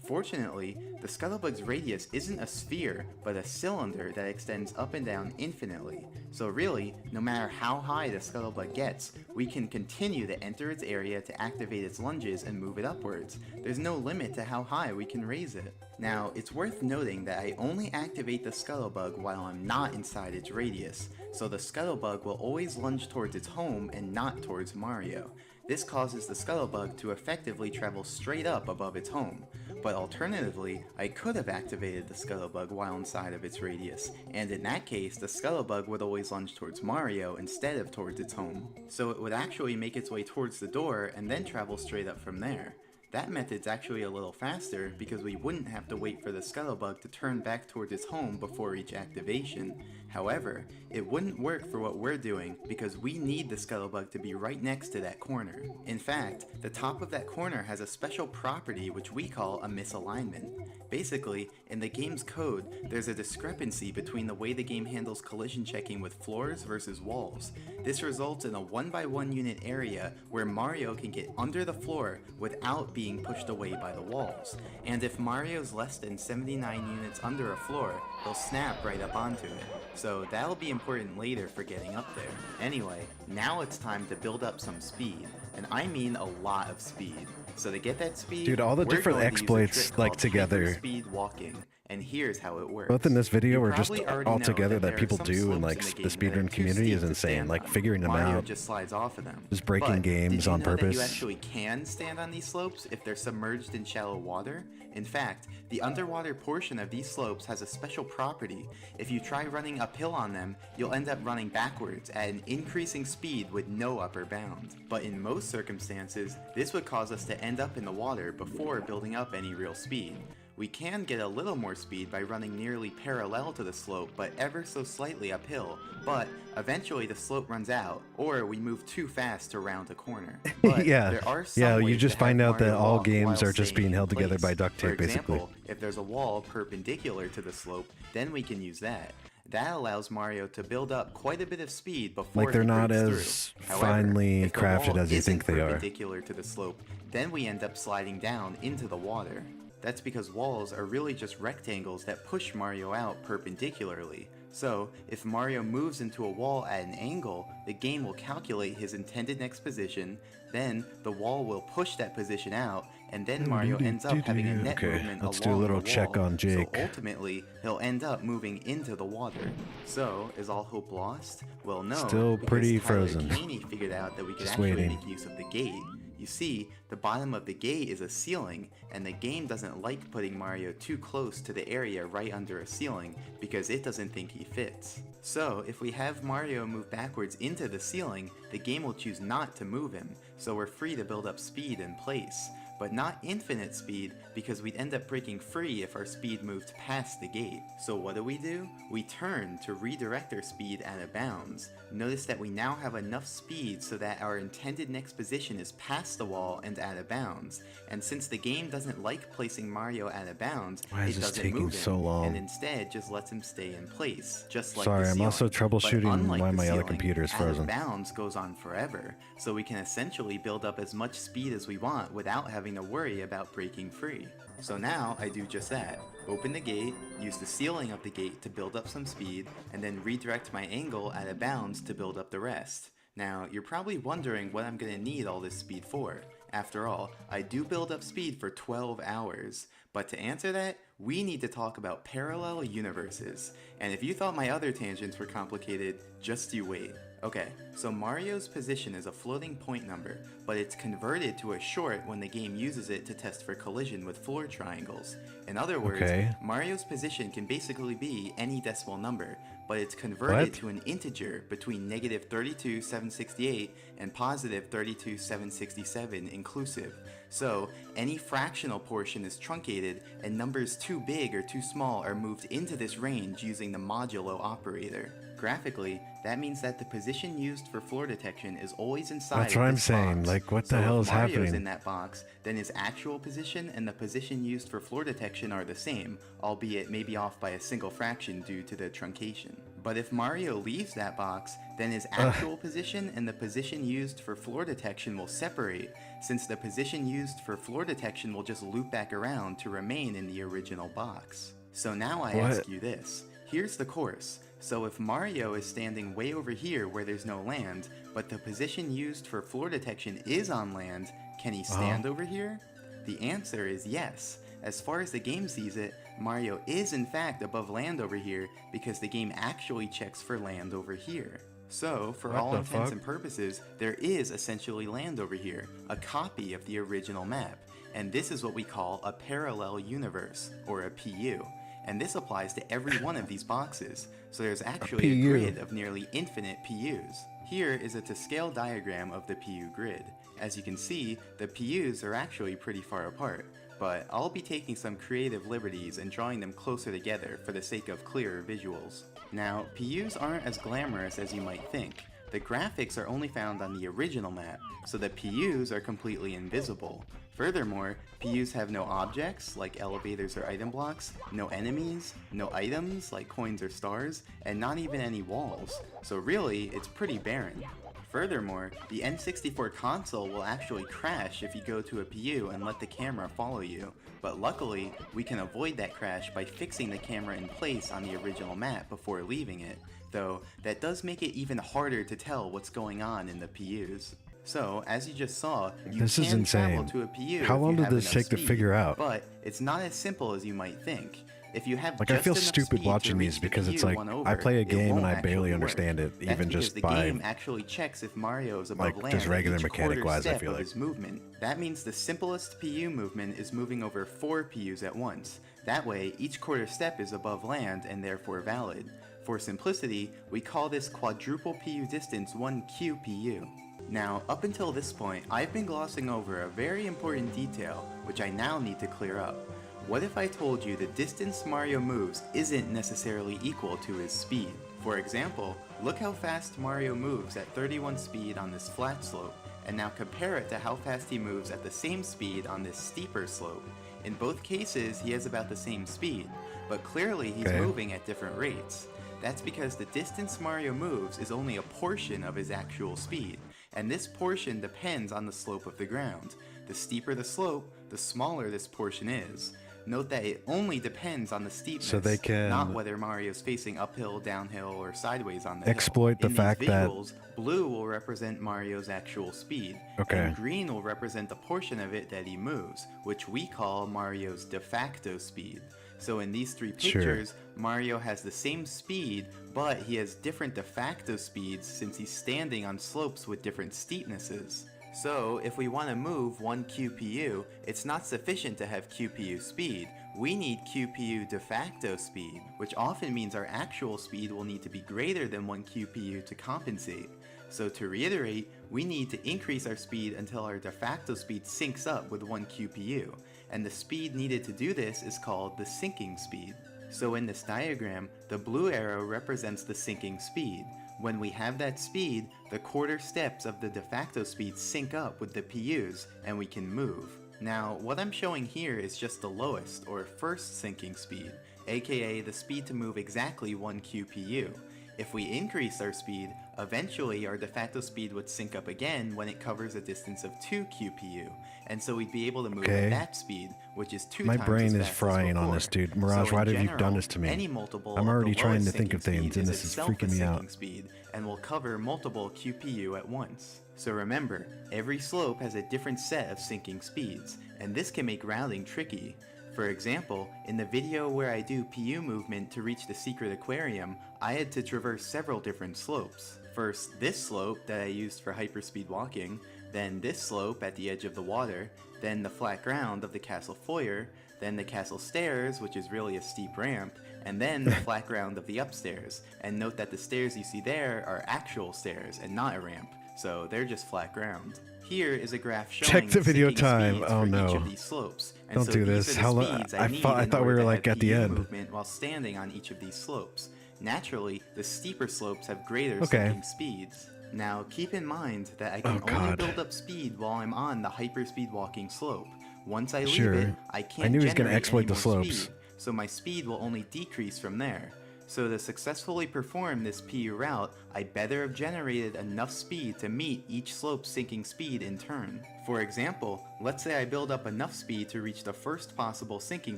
Fortunately, the Scuttlebug's radius isn't a sphere, but a cylinder that extends up and down infinitely. So really, no matter how high the Scuttlebug gets, we can continue to enter its area to activate its lunges and move it upwards. There's no limit to how high we can raise it. Now, it's worth noting that I only activate the Scuttlebug while I'm not inside its radius, so the Scuttlebug will always lunge towards its home and not towards Mario. This causes the Scuttlebug to effectively travel straight up above its home. But alternatively, I could have activated the Scuttlebug while inside of its radius, and in that case, the Scuttlebug would always lunge towards Mario instead of towards its home. So it would actually make its way towards the door and then travel straight up from there. That method's actually a little faster because we wouldn't have to wait for the Scuttlebug to turn back towards its home before each activation. However, it wouldn't work for what we're doing because we need the Scuttlebug to be right next to that corner. In fact, the top of that corner has a special property which we call a misalignment. Basically, in the game's code, there's a discrepancy between the way the game handles collision checking with floors versus walls. This results in a 1x1 unit area where Mario can get under the floor without being pushed away by the walls. And if Mario's less than 79 units under a floor, he'll snap right up onto it. So that'll be important later for getting up there. Anyway, now it's time to build up some speed, and I mean a lot of speed. So to get that speed, Dude, all the we're different going to use a exploits, trick like, called together. hyperspeed walking, and here's how it works. both in this video You or just probably already all know together that that there are people some do in slopes like the the game that speedrun are too community steep is to insane. stand Like on. figuring them Mario out, just slides off of them. just breaking But games did you on know that purpose. you actually can stand on these slopes if they're submerged in shallow water? In fact, the underwater portion of these slopes has a special property. If you try running uphill on them, you'll end up running backwards at an increasing speed with no upper bound. But in most circumstances, this would cause us to end up in the water before building up any real speed. We can get a little more speed by running nearly parallel to the slope but ever so slightly uphill, but eventually the slope runs out, or we move too fast to round a corner. But Yeah. there are some Yeah, you ways just to have find out that Mario all walk games while are just staying being in held together by place. duct tape, For example, basically. if there's a wall perpendicular to the slope, then we can use that. That allows Mario to build up quite a bit of speed before Like, they're he not breaks as through. However, finely if the crafted wall as you isn't think they are. perpendicular to the slope, then we end up sliding down into the water. That's because walls are really just rectangles that push Mario out perpendicularly. So, if Mario moves into a wall at an angle, the game will calculate his intended next position, then the wall will push that position out, and then Mario ends up having a net Okay, movement let's do a along little the check wall. on Jake. So ultimately, he'll end up moving into the water. So, is all hope lost? Well, no. Still because pretty Tyler frozen. Caney figured out that we could Just actually waiting. make use of the gate. You see, the bottom of the gate is a ceiling, and the game doesn't like putting Mario too close to the area right under a ceiling because it doesn't think he fits. So, if we have Mario move backwards into the ceiling, the game will choose not to move him, so we're free to build up speed in place. But not infinite speed, because we'd end up breaking free if our speed moved past the gate. So what do? We turn to redirect our speed out of bounds. Notice that we now have enough speed so that our intended next position is past the wall and out of bounds. And since the game doesn't like placing Mario out of bounds, Why is it this doesn't taking move him, so long? and instead just lets him stay in place, just like Sorry, the I'm ceiling. also troubleshooting But unlike why the my other ceiling, computer is out of frozen. bounds goes on forever, so we can essentially build up as much speed as we want without having to worry about breaking free. So now I do just that. Open the gate, use the ceiling of the gate to build up some speed, and then redirect my angle out of bounds to build up the rest. Now, you're probably wondering what I'm gonna need all this speed for. After all, I do build up speed for 12 hours. But to answer that, we need to talk about parallel universes. And if you thought my other tangents were complicated, just you wait. Okay, so Mario's position is a floating point number, but it's converted to a short when the game uses it to test for collision with floor triangles. In other words, Mario's position can basically be any decimal number, but it's converted to an integer between negative 32,768 and positive 32,767 inclusive. So, any fractional portion is truncated, and numbers too big or too small are moved into this range using the modulo operator. Graphically, that means that the position used for floor detection is always inside That's what I'm this saying. box. Like, what So the hell if is Mario's happening? in that box, then his actual position and the position used for floor detection are the same, albeit maybe off by a single fraction due to the truncation. But if Mario leaves that box, then his actual position and the position used for floor detection will separate, since the position used for floor detection will just loop back around to remain in the original box. So now I ask you this. Here's the course. So if Mario is standing way over here where there's no land, but the position used for floor detection is on land, can he stand over here? The answer is yes. As far as the game sees it, Mario is in fact above land over here because the game actually checks for land over here. So, for all intents and purposes, there is essentially land over here, a copy of the original map, and this is what we call a parallel universe, or a PU. And this applies to every one of these boxes, so there's actually a grid of nearly infinite PUs. Here is a to-scale diagram of the PU grid. As you can see, the PUs are actually pretty far apart, but I'll be taking some creative liberties and drawing them closer together for the sake of clearer visuals. Now, PUs aren't as glamorous as you might think. The graphics are only found on the original map, so the PUs are completely invisible. Furthermore, PUs have no objects, like elevators or item blocks, no enemies, no items, like coins or stars, and not even any walls, so really, it's pretty barren. Furthermore, the N64 console will actually crash if you go to a PU and let the camera follow you, but luckily, we can avoid that crash by fixing the camera in place on the original map before leaving it, though that does make it even harder to tell what's going on in the PUs. So, as you just saw, you can travel to a PU. How long did this take to figure out? But it's not as simple as you might think. If you have like, I feel stupid watching these because it's like I play a game and I barely understand it, even just by the game actually checks if Mario is above land just regular each mechanic wise. I step feel of like his movement. That means the simplest PU movement is moving over 4 PUs at once. That way, each quarter step is above land and therefore valid. For simplicity, we call this quadruple PU distance 1 QPU. Now, up until this point, I've been glossing over a very important detail, which I now need to clear up. What if I told you the distance Mario moves isn't necessarily equal to his speed? For example, look how fast Mario moves at 31 speed on this flat slope, and now compare it to how fast he moves at the same speed on this steeper slope. In both cases, he has about the same speed, but clearly he's moving at different rates. That's because the distance Mario moves is only a portion of his actual speed, and this portion depends on the slope of the ground. The steeper the slope, the smaller this portion is. Note that it only depends on the steepness, so they can not whether Mario's facing uphill, downhill, or sideways on the exploit hill. the fact visuals, blue will represent Mario's actual speed, and green will represent the portion of it that he moves, which we call Mario's de facto speed. So in these 3 pictures, Mario has the same speed, but he has different de facto speeds since he's standing on slopes with different steepnesses. So, if we want to move 1 QPU, it's not sufficient to have QPU speed. We need QPU de facto speed, which often means our actual speed will need to be greater than 1 QPU to compensate. So to reiterate, we need to increase our speed until our de facto speed syncs up with 1 QPU, and the speed needed to do this is called the sinking speed. So in this diagram, the blue arrow represents the sinking speed. When we have that speed, the quarter steps of the de facto speed sync up with the PUs, and we can move. Now, what I'm showing here is just the lowest, or first sinking speed, aka the speed to move exactly 1 QPU. If we increase our speed, eventually our de facto speed would sync up again when it covers a distance of 2 QPU, and so we'd be able to move Okay. at that speed, which is 2 My times brain as is fast as frying on before. this, dude. Mirage, So why in have you done general, this to me? Any multiple I'm of already the trying lowest to think of syncing things, speed and is this is itself a freaking me out. syncing speed and will cover multiple QPU at once. So remember, every slope has a different set of syncing speeds, and this can make routing tricky. For example, in the video where I do PU movement to reach the secret aquarium, I had to traverse several different slopes. First, this slope that I used for hyperspeed walking, then this slope at the edge of the water, then the flat ground of the castle foyer, then the castle stairs, which is really a steep ramp, and then the flat ground of the upstairs. And note that the stairs you see there are actual stairs and not a ramp, so they're just flat ground. Here is a graph showing Check the video syncing time. speeds Oh, for each no. of these slopes. And Don't so do these this. are the How lo- speeds I need thought- I in thought we order were, to like, have at the PU end. movement while standing on each of these slopes. Naturally, the steeper slopes have greater Okay. syncing speeds. Now, keep in mind that I can Oh, only God. build up speed while I'm on the hyperspeed walking slope. Once I leave Sure. it, I can't knew he was gonna generate exploit any the more slopes. speed, so my speed will only decrease from there. So to successfully perform this PU route, I better have generated enough speed to meet each slope's sinking speed in turn. For example, let's say I build up enough speed to reach the first possible sinking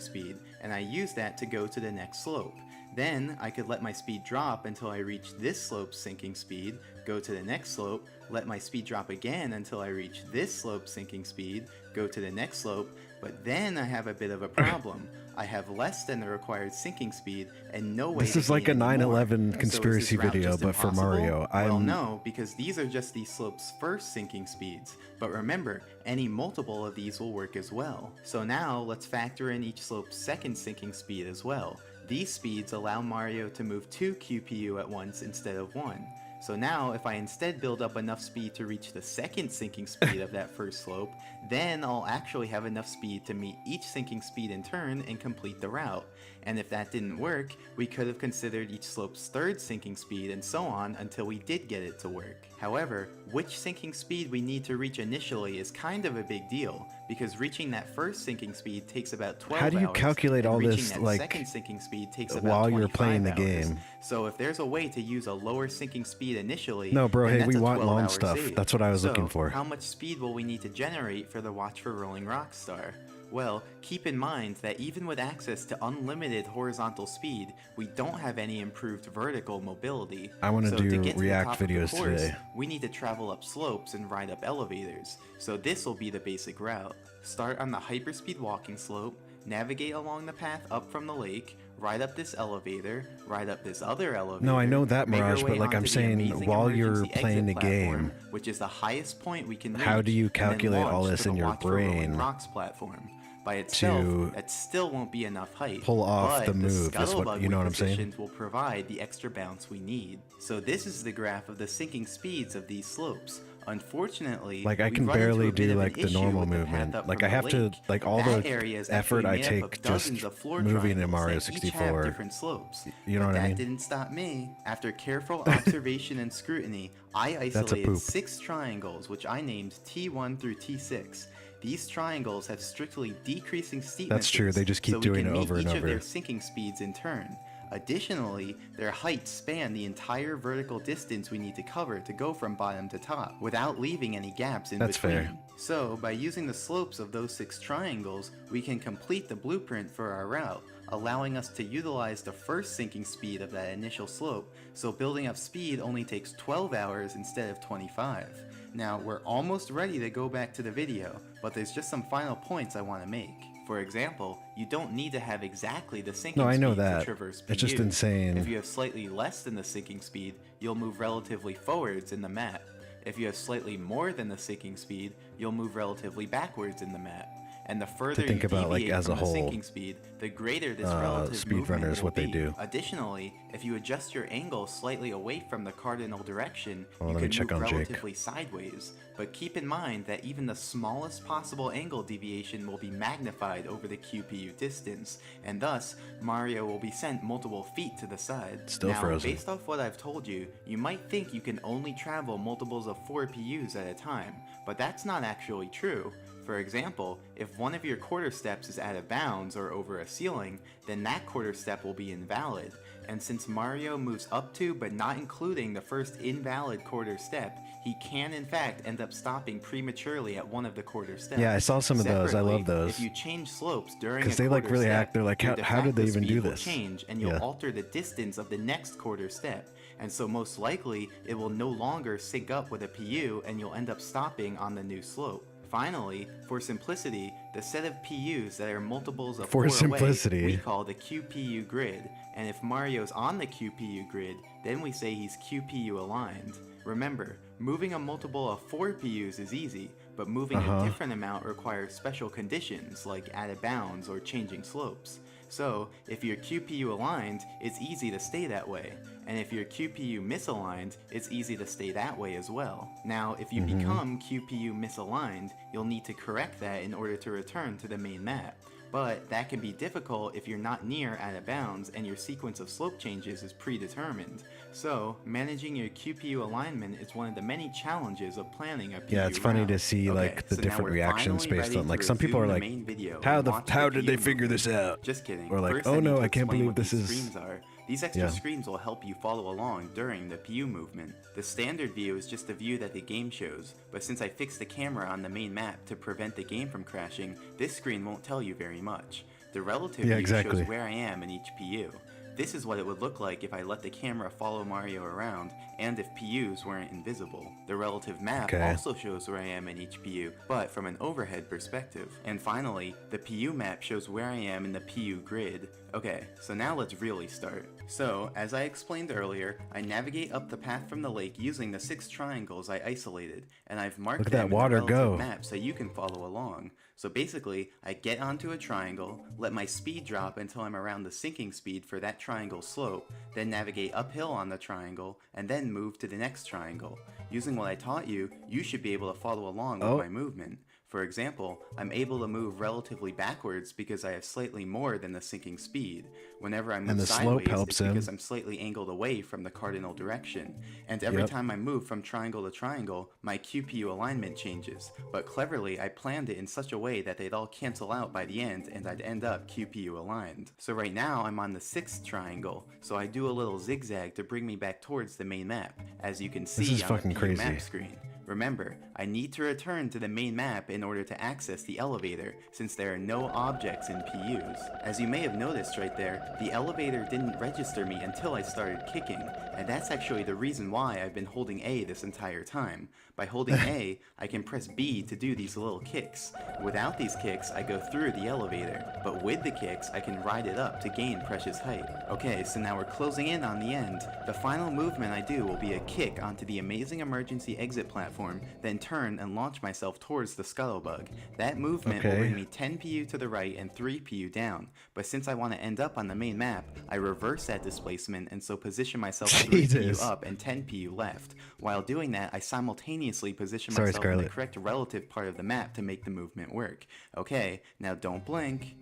speed, and I use that to go to the next slope. Then I could let my speed drop until I reach this slope's sinking speed, go to the next slope, let my speed drop again until I reach this slope's sinking speed, go to the next slope, but then I have a bit of a problem. I have less than the required sinking speed and no way This to is like gain a any more. 9/11 So is conspiracy this route video, just but for impossible? Mario. Well, I'm no, because these are just these slopes' first sinking speeds. But remember, any multiple of these will work as well. So now let's factor in each slope's second sinking speed as well. These speeds allow Mario to move 2 QPU at once instead of 1. So now, if I instead build up enough speed to reach the second sinking speed of that first slope, then I'll actually have enough speed to meet each sinking speed in turn and complete the route. And if that didn't work, we could have considered each slope's third sinking speed and so on until we did get it to work. However, which sinking speed we need to reach initially is kind of a big deal, because reaching that first sinking speed takes about 12 How do you hours, calculate and all reaching this, that like, second sinking speed takes about while you're 25 playing the hours. game? So if there's a way to use a lower sinking speed initially, No, bro, then hey, we that's a want 12-hour loan stuff. save. That's what I was So, looking for. how much speed will we need to generate for the Watch for Rolling Rockstar? Well, keep in mind that even with access to unlimited horizontal speed, we don't have any improved vertical mobility. I wanna So do to get to the React top of the videos course, today. we need to travel up slopes and ride up elevators. So this will be the basic route. Start on the hyperspeed walking slope, navigate along the path up from the lake, ride up this elevator, ride up this other elevator. No, I know that, make our Mirage, but, way like, I'm onto the saying, amazing while you're emergency exit playing the platform, game, which is the highest point we can reach, how do you and then calculate all launch this to in the your Watch for Rolling brain Rocks platform? By itself, to that still won't be enough height. pull off but the move, is what- scuttlebug you know we what I'm saying? positioned will provide the extra bounce we need. So this is the graph of the sinking speeds of these slopes. Unfortunately, Like, I we can run into barely a bit do, of an like, the issue normal with the path movement. up Like, from I the have to, lake. like, all That the area is effort actually I made up take of just dozens of floor moving in triangles Mario that each have 64. different slopes. You know But what I that mean? didn't stop me. After careful observation and scrutiny, I That's a isolated poop. 6 triangles, which I named T1 through T6. These triangles have strictly decreasing steepnesses. That's true, they just keep so we doing can it meet over and each of over. their sinking speeds in turn. Additionally, their heights span the entire vertical distance we need to cover to go from bottom to top, without leaving any gaps in That's between. fair. So, by using the slopes of those 6 triangles, we can complete the blueprint for our route, allowing us to utilize the first sinking speed of that initial slope, so building up speed only takes 12 hours instead of 25. Now, we're almost ready to go back to the video, but there's just some final points I want to make. For example, you don't need to have exactly the sinking No, I know speed that. to traverse It's just PU. insane. If you have slightly less than the sinking speed, you'll move relatively forwards in the map. If you have slightly more than the sinking speed, you'll move relatively backwards in the map. And the further think you about, like, deviate as from a the whole, sinking speed, the greater this relative movement speedrunners, will what they be. do. Additionally, if you adjust your angle slightly away from the cardinal direction, Oh, you let me can check move on Jake. relatively sideways. But keep in mind that even the smallest possible angle deviation will be magnified over the QPU distance, and thus, Mario will be sent multiple feet to the side. Still now, frozen. based off what I've told you, you might think you can only travel multiples of 4 PUs at a time, but that's not actually true. For example, if one of your quarter steps is out of bounds or over a ceiling, then that quarter step will be invalid. And since Mario moves up to but not including the first invalid quarter step, he can in fact end up stopping prematurely at one of the quarter steps. Yeah, I saw some of those. I love Separately, those. If you change slopes during a Because they like quarter really step, act. They're like, your de how did they facto even do speed will this? change, and you'll Yeah. alter the distance of the next quarter step. And so most likely, it will no longer sync up with a PU, and you'll end up stopping on the new slope. Finally, for simplicity, the set of PUs that are multiples of For 4 simplicity. away, we call the QPU grid. And if Mario's on the QPU grid, then we say he's QPU aligned. Remember, moving a multiple of 4 PUs is easy, but moving a different amount requires special conditions like out of bounds or changing slopes. So, if you're QPU aligned, it's easy to stay that way. And if you're QPU misaligned, it's easy to stay that way as well. Now, if you become QPU misaligned, you'll need to correct that in order to return to the main map. But that can be difficult if you're not near out of bounds and your sequence of slope changes is predetermined. So, managing your QPU alignment is one of the many challenges of planning a PU Yeah, it's funny route. to see like the so now different we're reactions finally based ready on like to some people are resume like, the main video how and watch how the did they PU figure this movement. out? Just kidding. Or like, First, oh I no, need to I can't explain believe what this these is. screens are. These extra screens will help you follow along during the PU movement. The standard view is just the view that the game shows, but since I fixed the camera on the main map to prevent the game from crashing, this screen won't tell you very much. The relative view exactly. shows where I am in each PU. This is what it would look like if I let the camera follow Mario around and if PUs weren't invisible. The relative map also shows where I am in each PU, but from an overhead perspective. And finally, the PU map shows where I am in the PU grid. Okay, so now let's really start. So, as I explained earlier, I navigate up the path from the lake using the 6 triangles I isolated, and I've marked Look at them that in the water relative go. map so you can follow along. So basically, I get onto a triangle, let my speed drop until I'm around the sinking speed for that triangle slope, then navigate uphill on the triangle, and then move to the next triangle. Using what I taught you, you should be able to follow along with my movement. For example, I'm able to move relatively backwards because I have slightly more than the sinking speed. Whenever I move the slope sideways, helps it's him. because I'm slightly angled away from the cardinal direction. And every time I move from triangle to triangle, my QPU alignment changes. But cleverly, I planned it in such a way that they'd all cancel out by the end and I'd end up QPU aligned. So right now, I'm on the 6th triangle, so I do a little zigzag to bring me back towards the main map, as you can see on the PU map screen. Remember, I need to return to the main map in order to access the elevator, since there are no objects in PUs. As you may have noticed right there, the elevator didn't register me until I started kicking, and that's actually the reason why I've been holding A this entire time. By holding A, I can press B to do these little kicks. Without these kicks, I go through the elevator, but with the kicks, I can ride it up to gain precious height. Okay, so now we're closing in on the end. The final movement I do will be a kick onto the amazing emergency exit platform, then turn and launch myself towards the Scuttlebug. That movement will bring me 10 PU to the right and 3 PU down, but since I want to end up on the main map, I reverse that displacement and so position myself 3 PU up and 10 PU left. While doing that, I simultaneously position myself in the correct relative part of the map to make the movement work. Okay, now don't blink.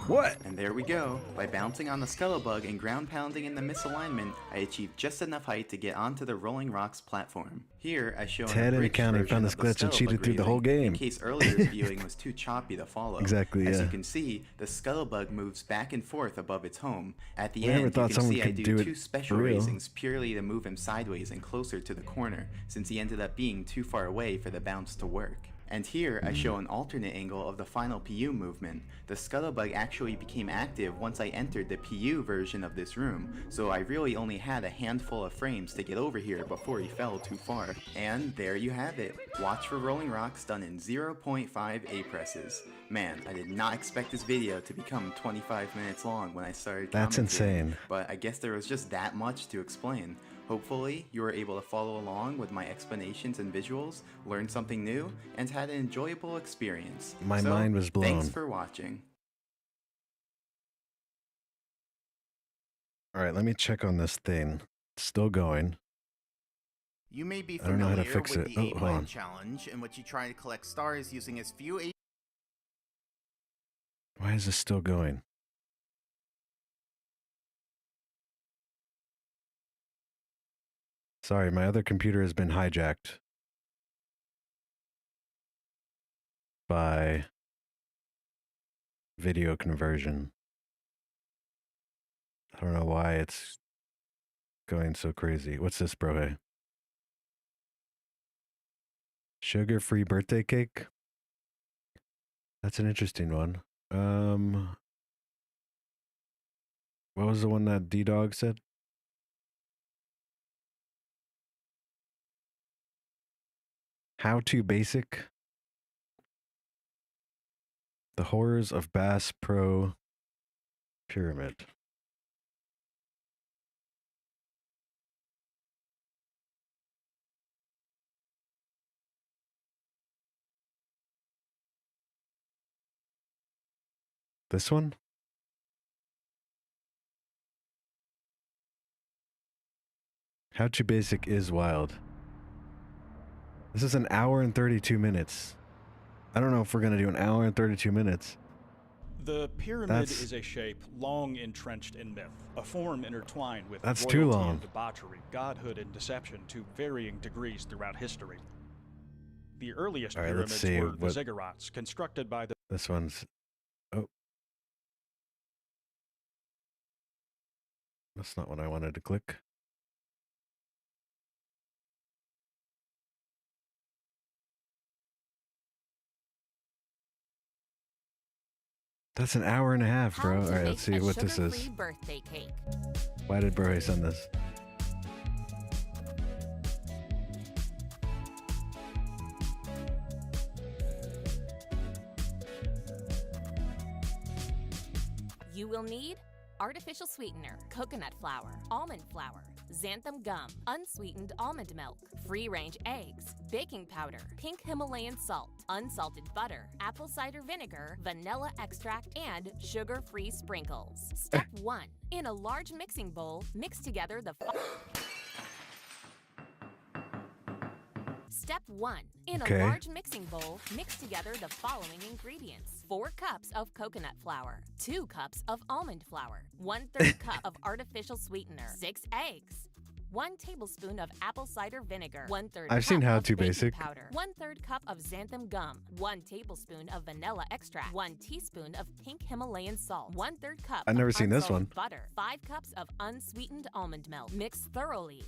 What? And there we go. By bouncing on the Scuttlebug and ground pounding in the misalignment, I achieved just enough height to get onto the Rolling Rocks platform. Here, I show Ted and Accounting found this glitch and cheated through the whole game. In case earlier's viewing was too choppy to follow. Exactly, As you can see, the Scuttlebug moves back and forth above its home. At the I never end, you thought can someone see I could do do it 2 special for real. raisings purely to move him sideways and closer to the corner, since he ended up being too far away for the bounce to work. And here I show an alternate angle of the final PU movement. The Scuttlebug actually became active once I entered the PU version of this room, so I really only had a handful of frames to get over here before he fell too far. And there you have it. Watch for Rolling Rocks done in 0.5 A-presses. Man, I did not expect this video to become 25 minutes long when I started commentating. That's insane. But I guess there was just that much to explain. Hopefully, you were able to follow along with my explanations and visuals, learn something new, and had an enjoyable experience. My mind was blown. Thanks for watching. All right, let me check on this thing. It's still going. You may be I don't know how to familiar fix with it. the Oh, 8 hold button on. challenge, in which you try to collect stars using as few 8 Why is this still going? Sorry, my other computer has been hijacked. specify video conversion. I don't know why it's going so crazy. What's this, bro? Hey? Sugar-free birthday cake? That's an interesting one. What was the one that D-Dog said? How to Basic? The Horrors of Bass Pro Pyramid. This one? How to Basic is wild. This is an hour and 32 minutes. I don't know if we're going to do an hour and 32 minutes. The pyramid is a shape long entrenched in myth, a form intertwined with That's royalty too long. and debauchery, godhood and deception to varying degrees throughout history. The earliest All right, let's pyramids see were the what- ziggurats, constructed by the This one's... Oh. That's not what I wanted to click. That's an hour and a half, bro. All right, let's see what this is. Birthday cake. Why did Bro send this? You will need artificial sweetener, coconut flour, almond flour, xanthan gum, unsweetened almond milk, free-range eggs, baking powder, pink Himalayan salt, unsalted butter, apple cider vinegar, vanilla extract, and sugar-free sprinkles. Step 1. In a large mixing bowl, mix together the Step 1. In Okay. a large mixing bowl, mix together the following ingredients. 4 cups of coconut flour, 2 cups of almond flour, 1/3 cup of artificial sweetener, 6 eggs, 1 tablespoon of apple cider vinegar, 1/3 I've seen cup How of to baking Basic. powder, 1/3 cup of xanthan gum, 1 tablespoon of vanilla extract, 1 teaspoon of pink Himalayan salt, 1/3 cup I've never of seen this unsalted one. butter, 5 cups of unsweetened almond milk. Mix thoroughly.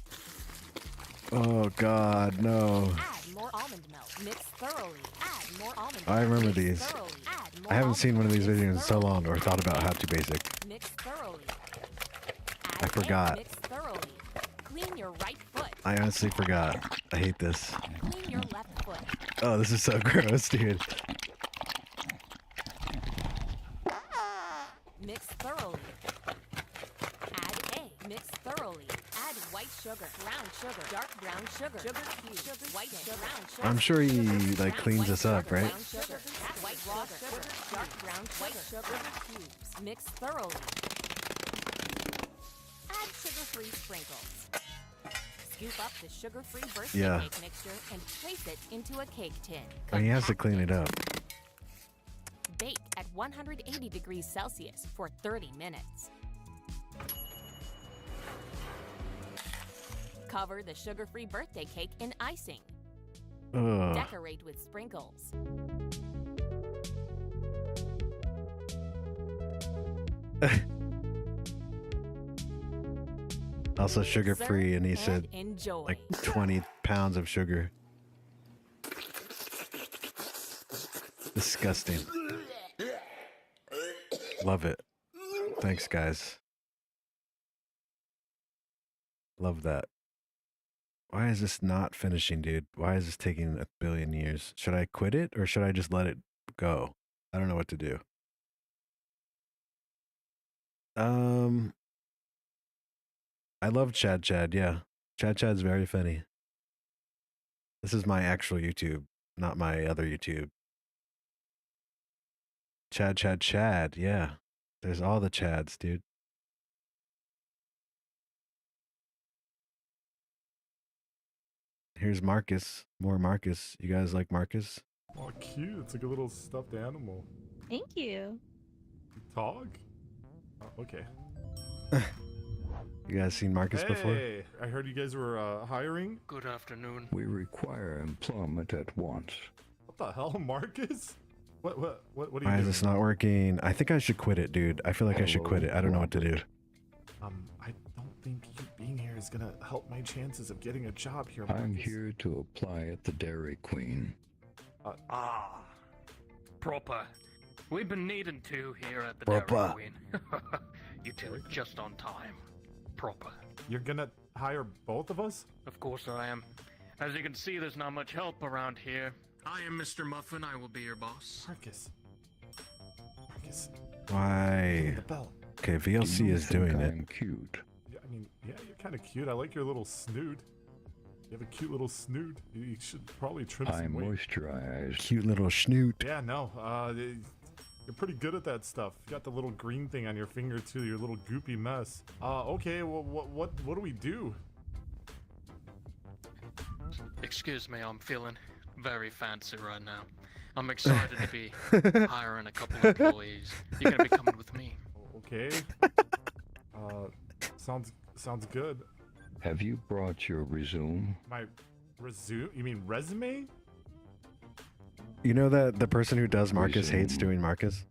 Oh, God, no. Add more almond milk. Mix thoroughly. Add more almond milk. I remember Mix these. thoroughly. Add more I haven't almond seen one of these milk. videos in Mix so thoroughly. long or thought about How to Basic. Mix thoroughly. I Add forgot. egg. Mix thoroughly. Clean your right foot. I honestly forgot. I hate this. Clean your left foot. Oh, this is so gross, dude. Mix thoroughly. Add egg. Mix thoroughly. Add white sugar, brown sugar, dark brown sugar, sugar cubes, white sugar, brown sugar. I'm sure he, sugar, like, brown cleans white this up, sugar, right? brown sugar, white raw sugar, dark brown sugar, sugar cubes. Mix thoroughly. Add sugar-free sprinkles. Scoop up the sugar-free birthday Yeah. cake mixture and place it into a cake tin. Oh, he has to Compact clean it up. Bake at 180 degrees Celsius for 30 minutes. Cover the sugar-free birthday cake in icing. Ugh. Decorate with sprinkles. Also sugar-free, Serve and he said enjoy. like 20 pounds of sugar. Disgusting. Love it. Thanks, guys. Love that. Why is this not finishing, dude? Why is this taking 1 billion years? Should I quit it or should I just let it go? I don't know what to do. I love Chad, yeah. Chad's very funny. This is my actual YouTube, not my other YouTube. Chad, yeah. There's all the Chads, dude. Here's Marcus. More Marcus. You guys like Marcus? Oh, cute. It's like a little stuffed animal. Thank you. Talk? Oh, okay. You guys seen Marcus before? Hey, I heard you guys were hiring. Good afternoon. We require employment at once. What the hell, Marcus? What are you Why doing? is this not working? I think I should quit it, dude. I feel like I should quit it. I don't know what to do. I don't think you being here is gonna help my chances of getting a job here. I'm Marcus. here to apply at the Dairy Queen. Proper. We've been needing to here at the Proper. Dairy Queen. You two are just on time. Proper. You're gonna hire both of us? Of course I am. As you can see, there's not much help around here. I am Mr. Muffin. I will be your boss. Marcus. Marcus. Why? The bell. Okay, VLC is doing it. I'm cute. Yeah, I mean, yeah, you're kind of cute. I like your little snoot. You have a cute little snoot. You should probably trim I'm some weight. moisturized. Cute little snoot. Yeah, no. You're pretty good at that stuff. You got the little green thing on your finger too. Your little goopy mess. Okay. Well, what do we do? Excuse me, I'm feeling very fancy right now. I'm excited to be hiring a couple of employees. You're gonna be coming with me. Okay. Sounds good. Have you brought your resume? My resume? You mean resume? You know that the person who does Marcus hates doing Marcus?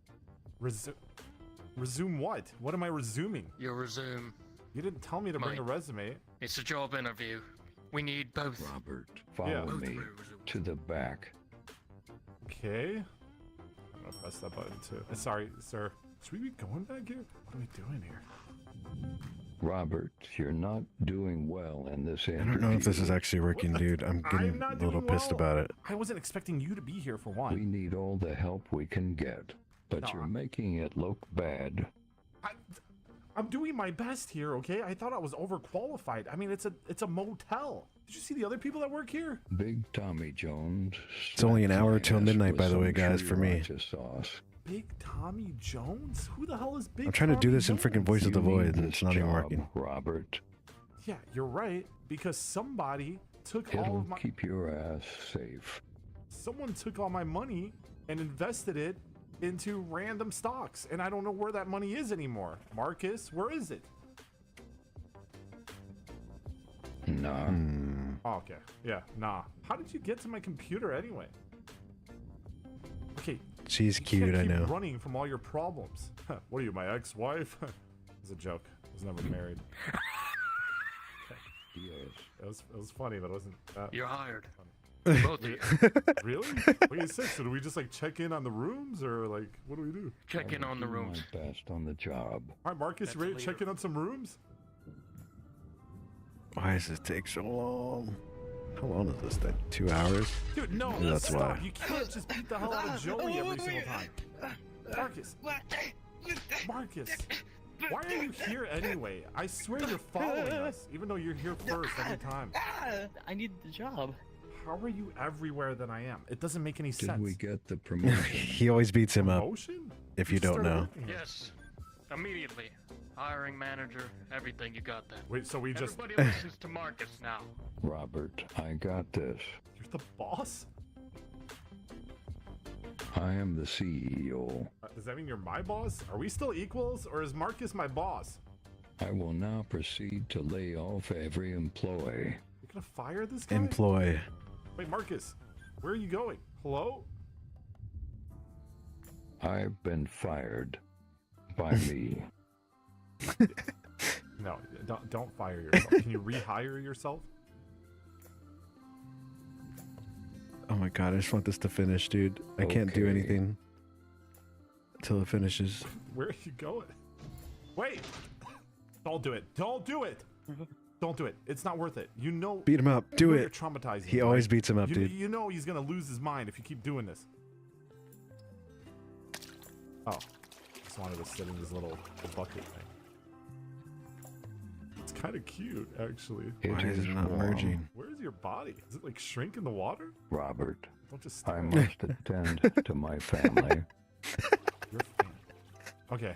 Resume what? What am I resuming? Your resume. You didn't tell me to bring a resume. It's a job interview. We need both. Robert, follow Both me of your resumes. to the back. Okay. I'm gonna press that button too. Sorry, sir. Should we be going back here? What are we doing here? Robert, you're not doing well in this interview. I don't know if this is actually working, dude. I'm getting not a little doing pissed well. about it. I wasn't expecting you to be here for one. We need all the help we can get, but No, you're making it look bad. I'm doing my best here, okay? I thought I was overqualified. I mean, it's a motel. Did you see the other people that work here? Big Tommy Jones. It's only an hour till slapped my midnight, ass by the way, with guys, some for me. sriracha sauce. Big Tommy Jones? Who the hell is Big I'm trying to do Tommy this in freaking Jones? Voice of the You need Void, and this it's not even job, working. Robert. Yeah, you're right. Because somebody took all It'll of my... keep your ass safe. Someone took all my money and invested it into random stocks. And I don't know where that money is anymore. Marcus, where is it? Nah. Oh, okay. Yeah, nah. How did you get to my computer anyway? Okay. She's you cute, can't I keep know. running from all your problems. What are you, my ex-wife? It's a joke. I was never married. Yes. It was funny, but it wasn't that You're hired. funny. Both of you. Really? What you said? So do we just like check in on the rooms, or like what do we do? Check in on the Do rooms. my best on the job. All right, Marcus, you ready to check in on some rooms? Why does this take so long? How long is this thing? 2 hours? Dude, no, Maybe that's stop. why. You can't just beat the hell out of Joey every single time. Marcus. Marcus. Why are you here anyway? I swear you're following us, even though you're here first every time. I need the job. How are you everywhere than I am? It doesn't make any Did sense. we get the promotion? He always beats him up, Promotion? if you just don't started know. working here. Yes. Immediately. Hiring manager, everything. You got that. Wait, so we just... Everybody listens to Marcus now. Robert, I got this. You're the boss? I am the CEO. Does that mean you're my boss? Are we still equals, or is Marcus my boss? I will now proceed to lay off every employee. You're gonna fire this guy? Employ. Wait, Marcus, where are you going? Hello? I've been fired by me. No, don't fire yourself. Can you rehire yourself? Oh my god, I just want this to finish, dude. I can't do Okay. anything until it finishes. Where are you going? Wait! Don't do it. Don't do it! Don't do it. It's not worth it. You know. Beat him up. you Do know it. You're traumatizing. He him, always right? beats him up, you, dude. You know he's gonna lose his mind if you keep doing this. Oh, just wanted to sit in his little bucket thing. It's kind of cute, actually. Why is it not wrong. merging? Where's your body? Does it like shrink in the water? Robert, Don't just. I stare. must attend to my family. You're fine. Okay.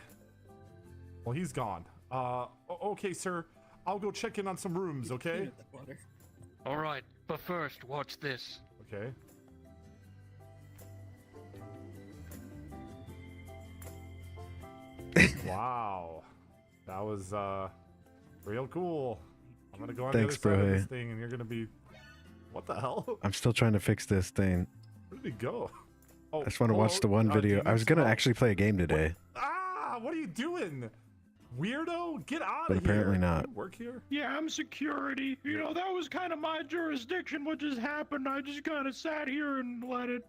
Well, he's gone. Okay, sir. I'll go check in on some rooms, okay? All right, but first, watch this. Okay. Wow. That was, real cool. I'm gonna go on Thanks, the other side bro. of this thing, and you're gonna be... What the hell? I'm still trying to fix this thing. Where did he go? I just want to watch the one video. I was gonna actually play a game today, What are you doing? Weirdo, get out but of here. apparently not. You work here? Yeah, I'm security. You know, that was kind of my jurisdiction what just happened. I just kind of sat here and let it.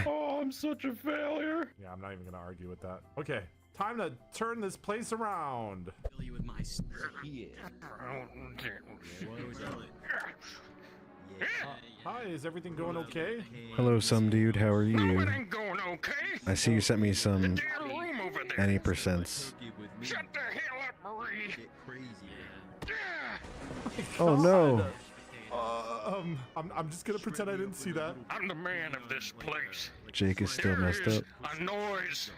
Oh, I'm such a failure. Yeah, I'm not even gonna argue with that. Okay, time to turn this place around. Fill you with my Hi, is everything going okay? Hello, some dude. How are you? Ain't going okay. I see you sent me some Damn room over there. any percents. Shut the hell up, Marie. Oh no! I'm just gonna pretend I didn't see that. I'm the man of this place. Jake is still There messed is up. a noise.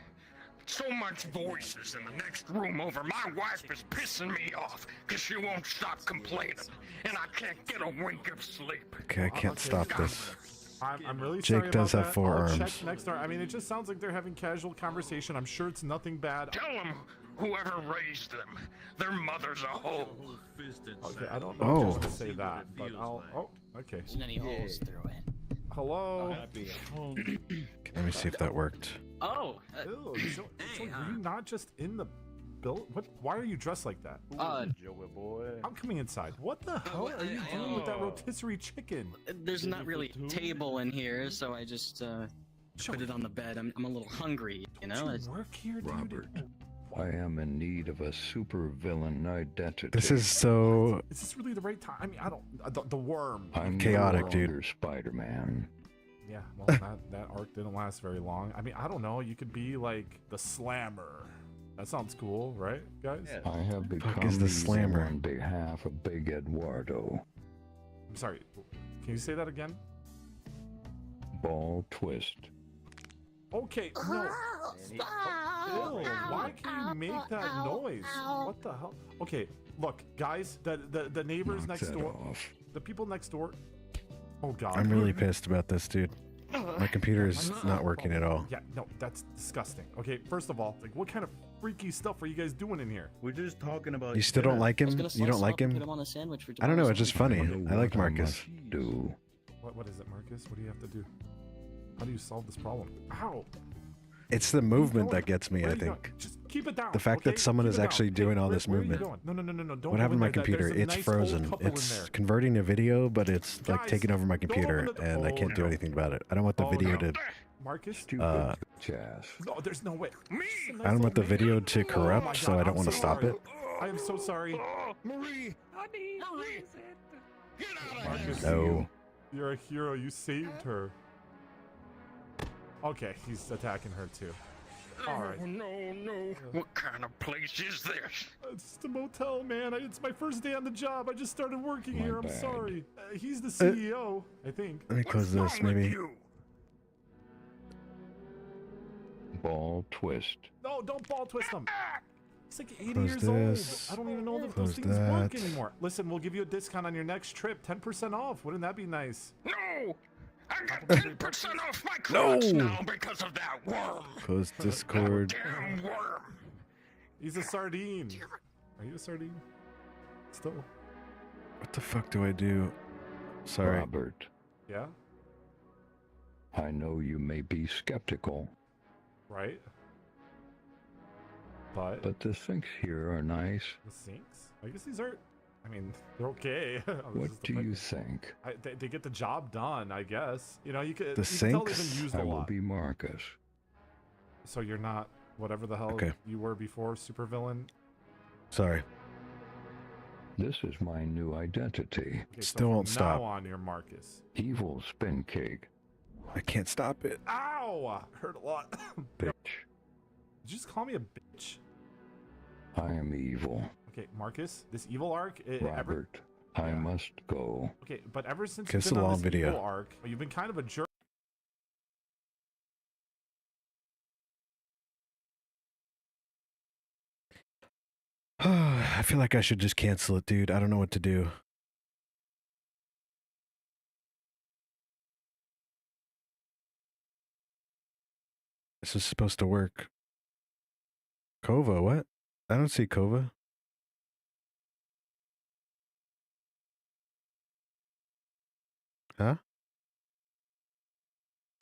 So much voices in the next room over. My wife is pissing me off because she won't stop complaining, and I can't get a wink of sleep. Okay, I can't stop this. I'm really Jake sorry does about have that. 4 I'll arms. check next door. I mean, it just sounds like they're having casual conversation. I'm sure it's nothing bad. Tell them whoever raised them, their mother's a hoe. Okay, I don't know if I'm gonna say that, but I'll. Oh, okay. There's any holes through it. Hello. Let me see if that worked. Oh. Ew, were you not just in the build? What? Why are you dressed like that? Joey boy. I'm coming inside. What the hell are you doing with that rotisserie chicken? There's not really a table in here, so I just put it on the bed. I'm a little hungry, you know. Don't you work here, dude? Robert, I am in need of a supervillain identity. This is so Is this really the right time? I mean, I don't. The worm. I'm chaotic, no dude. longer Spider-Man. Yeah, well, that arc didn't last very long. I mean, I don't know. You could be like the Slammer. That sounds cool, right, guys? I have Fuck become is the evil Slammer? on behalf of Big Eduardo. I'm sorry. Can you say that again? Ball twist. Okay, no. Ew, why can you make that noise? What the hell? Okay, look, guys, the neighbors Knock next that door, off. the people next door. Oh God. I'm really pissed about this, dude. My computer is not working at all. Yeah, no, that's disgusting. Okay, first of all, like, what kind of freaky stuff are you guys doing in here? We're just talking about. You still don't like him? You don't like him? Put him on a sandwich for I don't know. tomorrow's It's just lunch. funny. I like Marcus. Do. What is it, Marcus? What do you have to do? How do you solve this problem? Ow! It's the movement that gets me, Where I are you going? think. Just keep it down. The fact okay? that someone Keep is it down. actually Hey, doing all this where are you movement. going? No, don't What happened to my go in there. computer? There's a It's nice old frozen. couple in It's there. converting a video, but it's like Guys, taking over my don't computer, open the- and I Oh, can't do no. anything about it. I don't want the Oh, video no. to. Marcus? Jazz. No, there's no way. Me? I don't want the video to corrupt, Oh my so God, I don't I'm want to so stop sorry. it. I am so sorry. Marie, honey, get out of Marcus, No. you're a hero. You saved her. Okay, he's attacking her too. All right. Oh, no. What kind of place is this? It's just a motel, man. It's my first day on the job. I just started working My here. I'm bad. sorry. He's the CEO, I think. Let me close this, maybe. Ball twist. No, don't ball twist him. He's like 80 Close years this. old. I don't even know if Close those things work that. anymore. Listen, we'll give you a discount on your next trip. 10% off. Wouldn't that be nice? No! I got 10% off my clothes No. now because of that worm. Close Discord. Damn worm. He's a sardine. Are you a sardine? Still. What the fuck do I do? Sorry. Robert, Yeah? I know you may be skeptical, Right? But but the sinks here are nice. the sinks? I guess these are... I mean, they're okay. This What is the do pic- you think? They get the job done, I guess. You know, you could. The you can tell they've sinks? been used I a will lot. be Marcus. So you're not whatever the hell Okay. you were before, supervillain. Sorry. This is my new identity. Okay, Still so won't from stop. Now on, you're Marcus. Evil spin cake, I can't stop it. Ow! Hurt a lot. bitch. Did you just call me a bitch? I am evil. Okay, Marcus, this evil arc. Robert, I must go. Okay, but ever since Okay, you've it's been a on long this video. evil arc, you've been kind of a jerk. I feel like I should just cancel it, dude. I don't know what to do. This is supposed to work. Kova, what? I don't see Kova. Huh?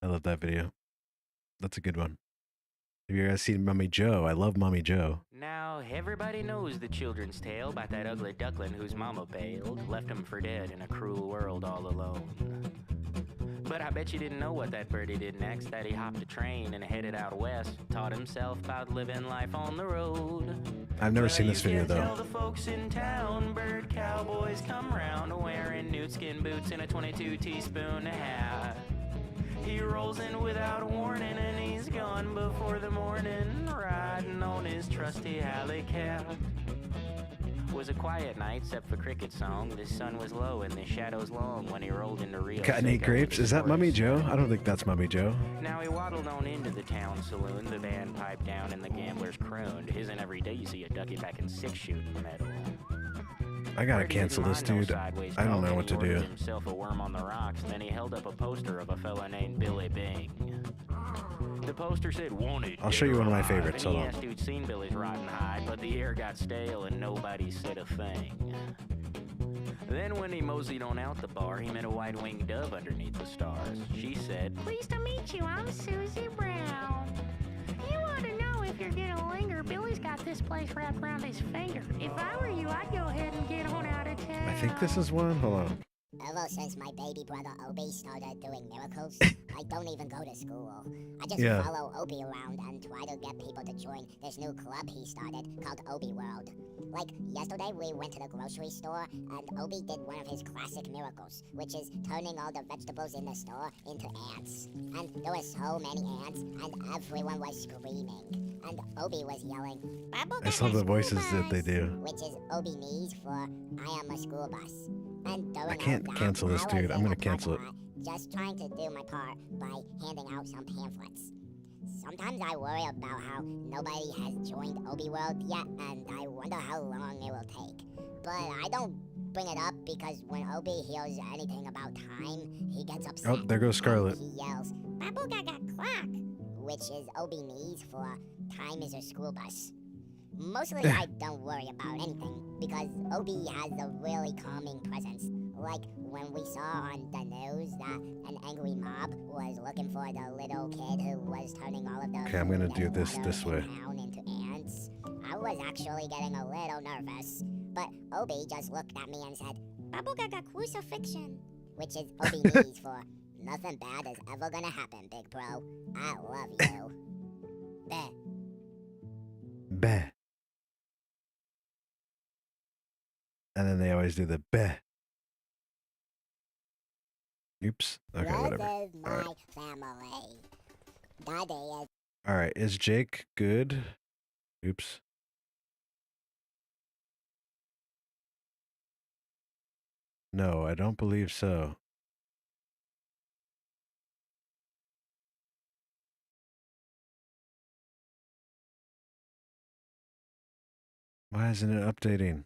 I love that video. That's a good one. Have you guys seen Mummy Joe? I love Mummy Joe. Now, everybody knows the children's tale about that ugly duckling whose mama bailed, left him for dead in a cruel world all alone. But I bet you didn't know what that birdie did next. That he hopped a train and headed out west. Taught himself about living life on the road. I've never seen this video Tell though. the folks in town, bird cowboys come round wearing newt skin boots and a 22 teaspoon hat. He rolls in without warning and he's gone before the morning, riding on his trusty alley cat. Was a quiet night except for cricket song. The sun was low and the shadows long when he rolled into Rio. Got any grapes? Is that Mummy Joe? I don't think that's Mummy Joe. Now he waddled on into the town saloon. The band piped down and the gamblers crooned. Isn't every day you see a ducky back in 6-shooting medal. I gotta cancel this, dude. I don't know what to do. Himself a worm on the rocks. Then he held up a poster of a fella named Billy Bing. The poster said wanted. I'll show you one of my favorites. And Hold he on. asked who'd seen Billy's rotten hide, but the air got stale and nobody said a thing. Then when he moseyed on out the bar, he met a white-winged dove underneath the stars. She said, Pleased to meet you, I'm Susie Brown. You want to know if you're gonna linger? Billy's got this place wrapped around his finger. If I were you, I'd go ahead and get on out of town. I think this is one. Hold on. Ever since my baby brother Obi started doing miracles, I don't even go to school. I just follow Obi around and try to get people to join this new club he started called Obi World. Like yesterday we went to the grocery store and Obi did one of his classic miracles, which is turning all the vegetables in the store into ants. And there were so many ants and everyone was screaming. And Obi was yelling, I love the voices that they do. which is Obi knees for I am a school bus. And I can't cancel this, dude. I'm gonna cancel it. Just trying to do my part by handing out some pamphlets. Sometimes I worry about how nobody has joined Obi World yet, and I wonder how long it will take. But I don't bring it up because when Obi hears anything about time, he gets upset. Oh, there goes Scarlet. He yells, Babu Gaga Clock, which is Obi knees for time is a school bus. Mostly I don't worry about anything because Obi has a really calming presence. Like when we saw on the news that an angry mob was looking for the little kid who was turning all of the Okay, I'm gonna do this way. town into ants. I was actually getting a little nervous, but Obi just looked at me and said, Babu Gaga Crucifixion, which is Obi knees for nothing bad is ever gonna happen, big bro. I love you. Beh. Bah. And then they always do the bah. Oops. Okay, whatever. This is my family. Daddy is All right, is Jake good? Oops. No, I don't believe so. Why isn't it updating?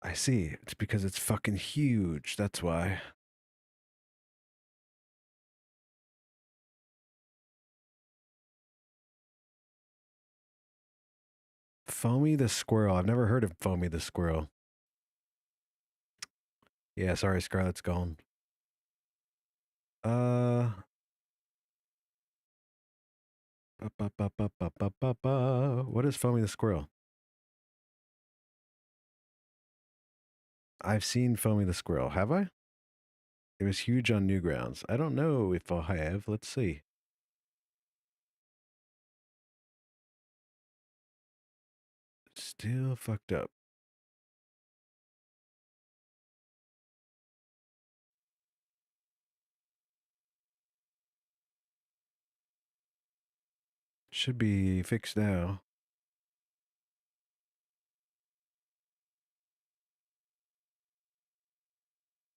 I see. It's because it's fucking huge. That's why. Foamy the Squirrel. I've never heard of Foamy the Squirrel. Yeah, sorry, Scarlet's gone. What is Foamy the Squirrel? I've seen Foamy the Squirrel. Have I? It was huge on Newgrounds. I don't know if I have. Let's see. Still fucked up. Should be fixed now.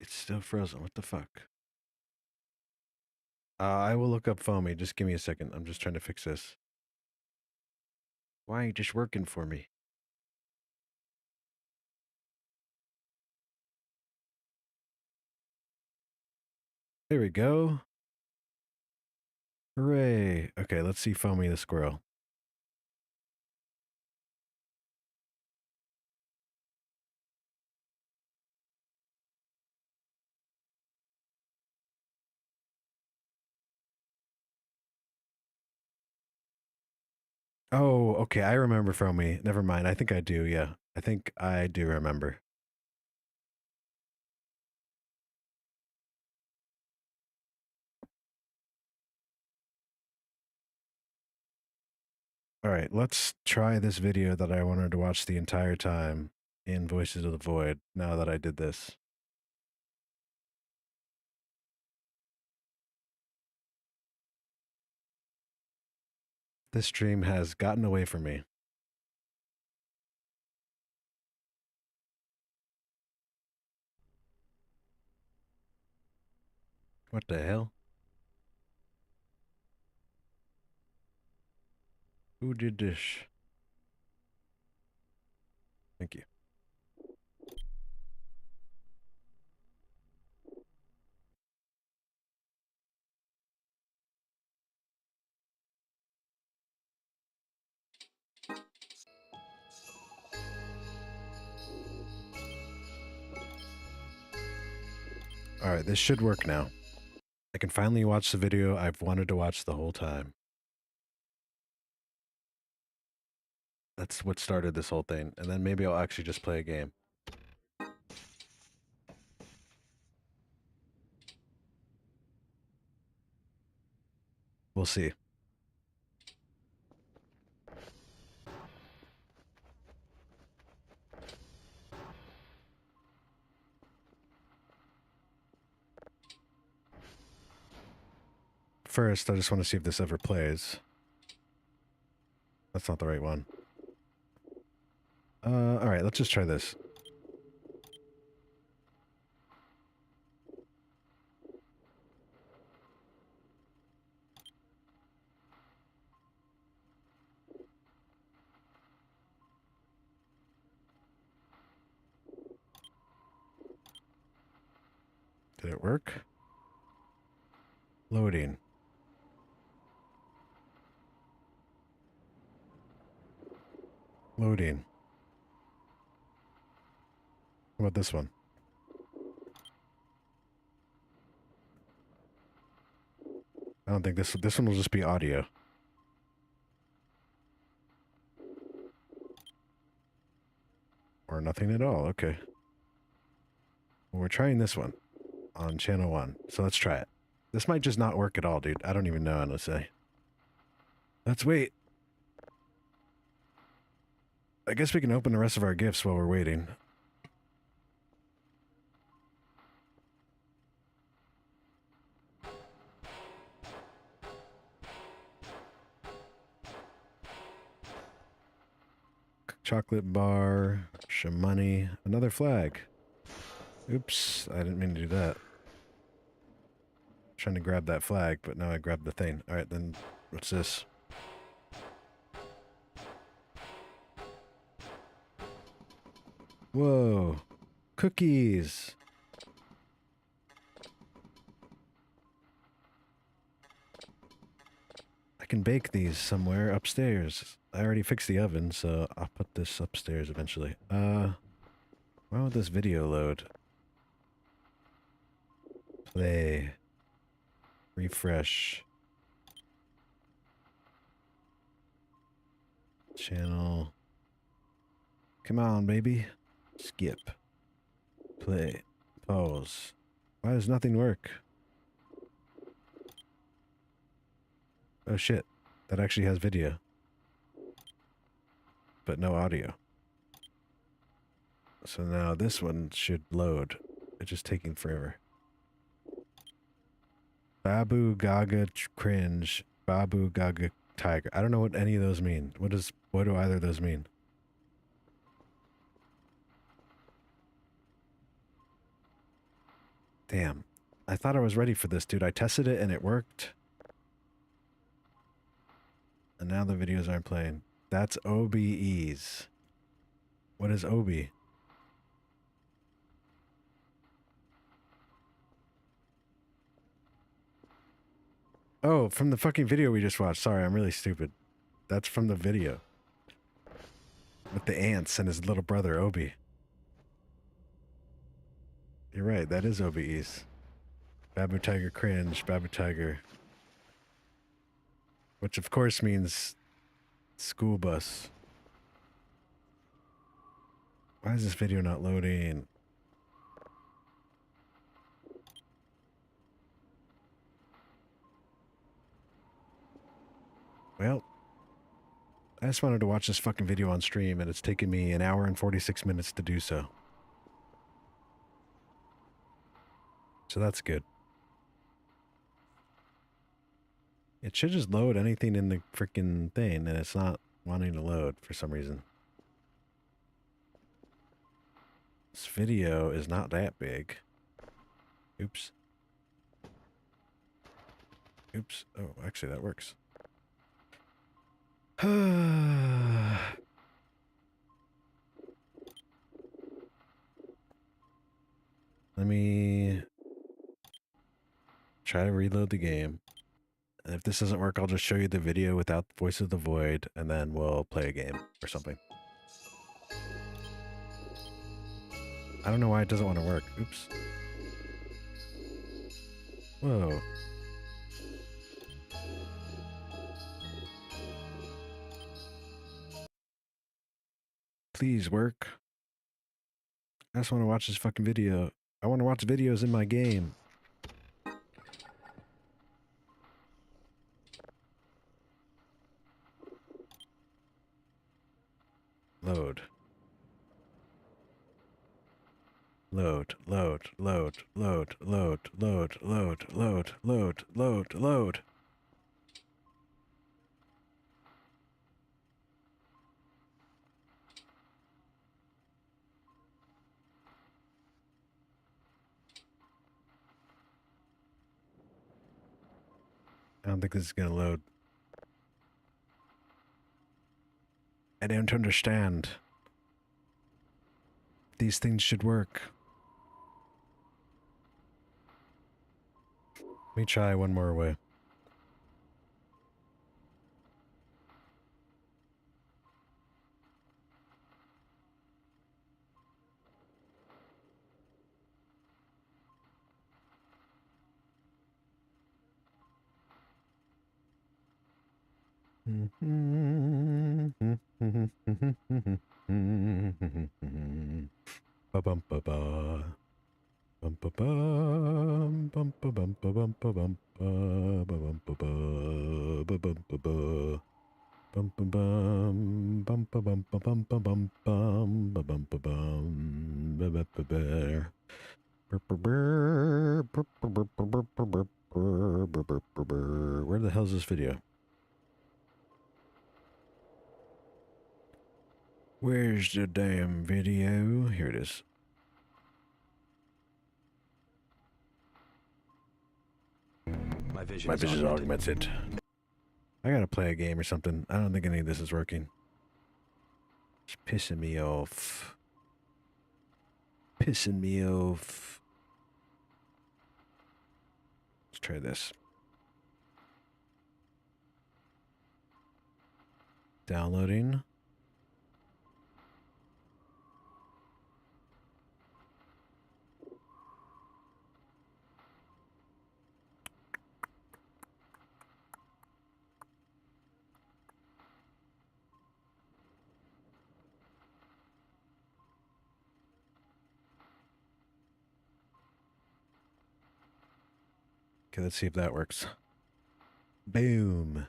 It's still frozen. What the fuck? I will look up Foamy. Just give me a second. I'm just trying to fix this. Why ain't just working for me? There we go. Hooray. Okay, let's see Foamy the Squirrel. Oh, okay. I remember from me. Never mind. I think I do. Yeah. I think I do remember. All right, let's try this video that I wanted to watch the entire time in Voices of the Void now that I did this. This stream has gotten away from me. What the hell? Who did this? Thank you. All right, this should work now. I can finally watch the video I've wanted to watch the whole time. That's what started this whole thing. And then maybe I'll actually just play a game. We'll see. First, I just want to see if this ever plays. That's not the right one. Alright, let's just try this. Did it work? Loading. Loading. How about this one? I don't think this one will just be audio. Or nothing at all. Okay. Well, we're trying this one on channel 1. So let's try it. This might just not work at all, dude. I don't even know, honestly. Let's wait. I guess we can open the rest of our gifts while we're waiting. Chocolate bar, some money, another flag. Oops, I didn't mean to do that. Trying to grab that flag, but now I grabbed the thing. All right, then what's this? Whoa, cookies. I can bake these somewhere upstairs. I already fixed the oven, so I'll put this upstairs eventually. Why won't this video load? Play. Refresh. Channel. Come on, baby. Skip. Play. Pause. Why does nothing work? Oh shit. That actually has video. But no audio. So now this one should load. It's just taking forever. Babu Gaga cringe. Babu Gaga tiger. I don't know what any of those mean. What do either of those mean? Damn. I thought I was ready for this, dude. I tested it and it worked. And now the videos aren't playing. That's OBEs. What is OB? Oh, from the fucking video we just watched. Sorry, I'm really stupid. That's from the video. With the ants and his little brother, Obi. You're right, that is OBEs. Babu Tiger cringe, Babu Tiger. Which of course means School bus. Why is this video not loading? Well, I just wanted to watch this fucking video on stream, and it's taken me an hour and 46 minutes to do so. So that's good. It should just load anything in the freaking thing, and it's not wanting to load for some reason. This video is not that big. Oops. Oops. Oh, actually that works. Let me try to reload the game. And if this doesn't work, I'll just show you the video without Voice of the Void, and then we'll play a game or something. I don't know why it doesn't want to work. Oops. Whoa. Please work. I just want to watch this fucking video. I want to watch videos in my game. Load. Load, load, load, load, load, load, load, load, load, load, load. I don't think this is gonna load. I don't understand. These things should work. Let me try one more way. Ba-bum-ba-ba. Bum-ba-bum, bum-ba-bum-ba-bum-ba-bum, ba-bum-ba-ba, ba-bum-ba-ba. Bum-ba-bum, bum-ba-bum-ba-bum-ba-bum, ba-bum-ba-bum, ba-ba-ba-ba. Where the hell is this video? Where's the damn video? Here it is. My vision is augmented. I gotta play a game or something. I don't think any of this is working. It's pissing me off. Pissing me off. Let's try this. Downloading. Okay, let's see if that works. Boom.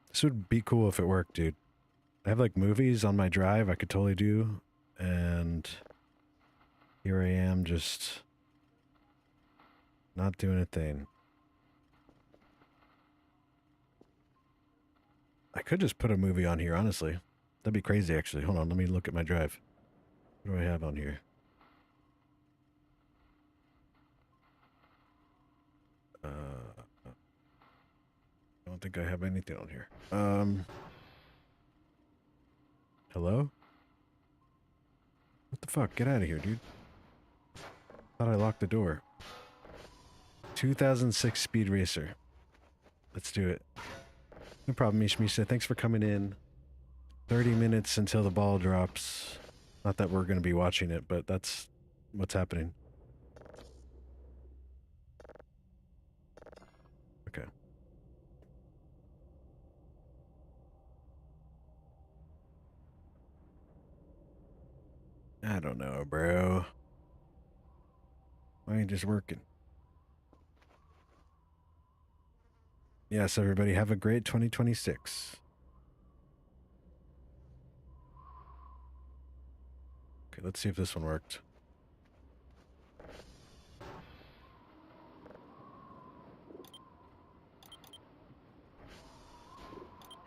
This would be cool if it worked, dude. I have like movies on my drive I could totally do, and here I am just not doing a thing. I could just put a movie on here, honestly. That'd be crazy, actually. Hold on, let me look at my drive. What do I have on here? I don't think I have anything on here. Hello? What the fuck? Get out of here, dude. Thought I locked the door. 2006 Speed Racer. Let's do it. No problem, Mish Misha. Thanks for coming in. 30 minutes until the ball drops. Not that we're going to be watching it, but that's what's happening. Okay. I don't know, bro. Why ain't just working? Yes, everybody, have a great 2026. Okay, let's see if this one worked.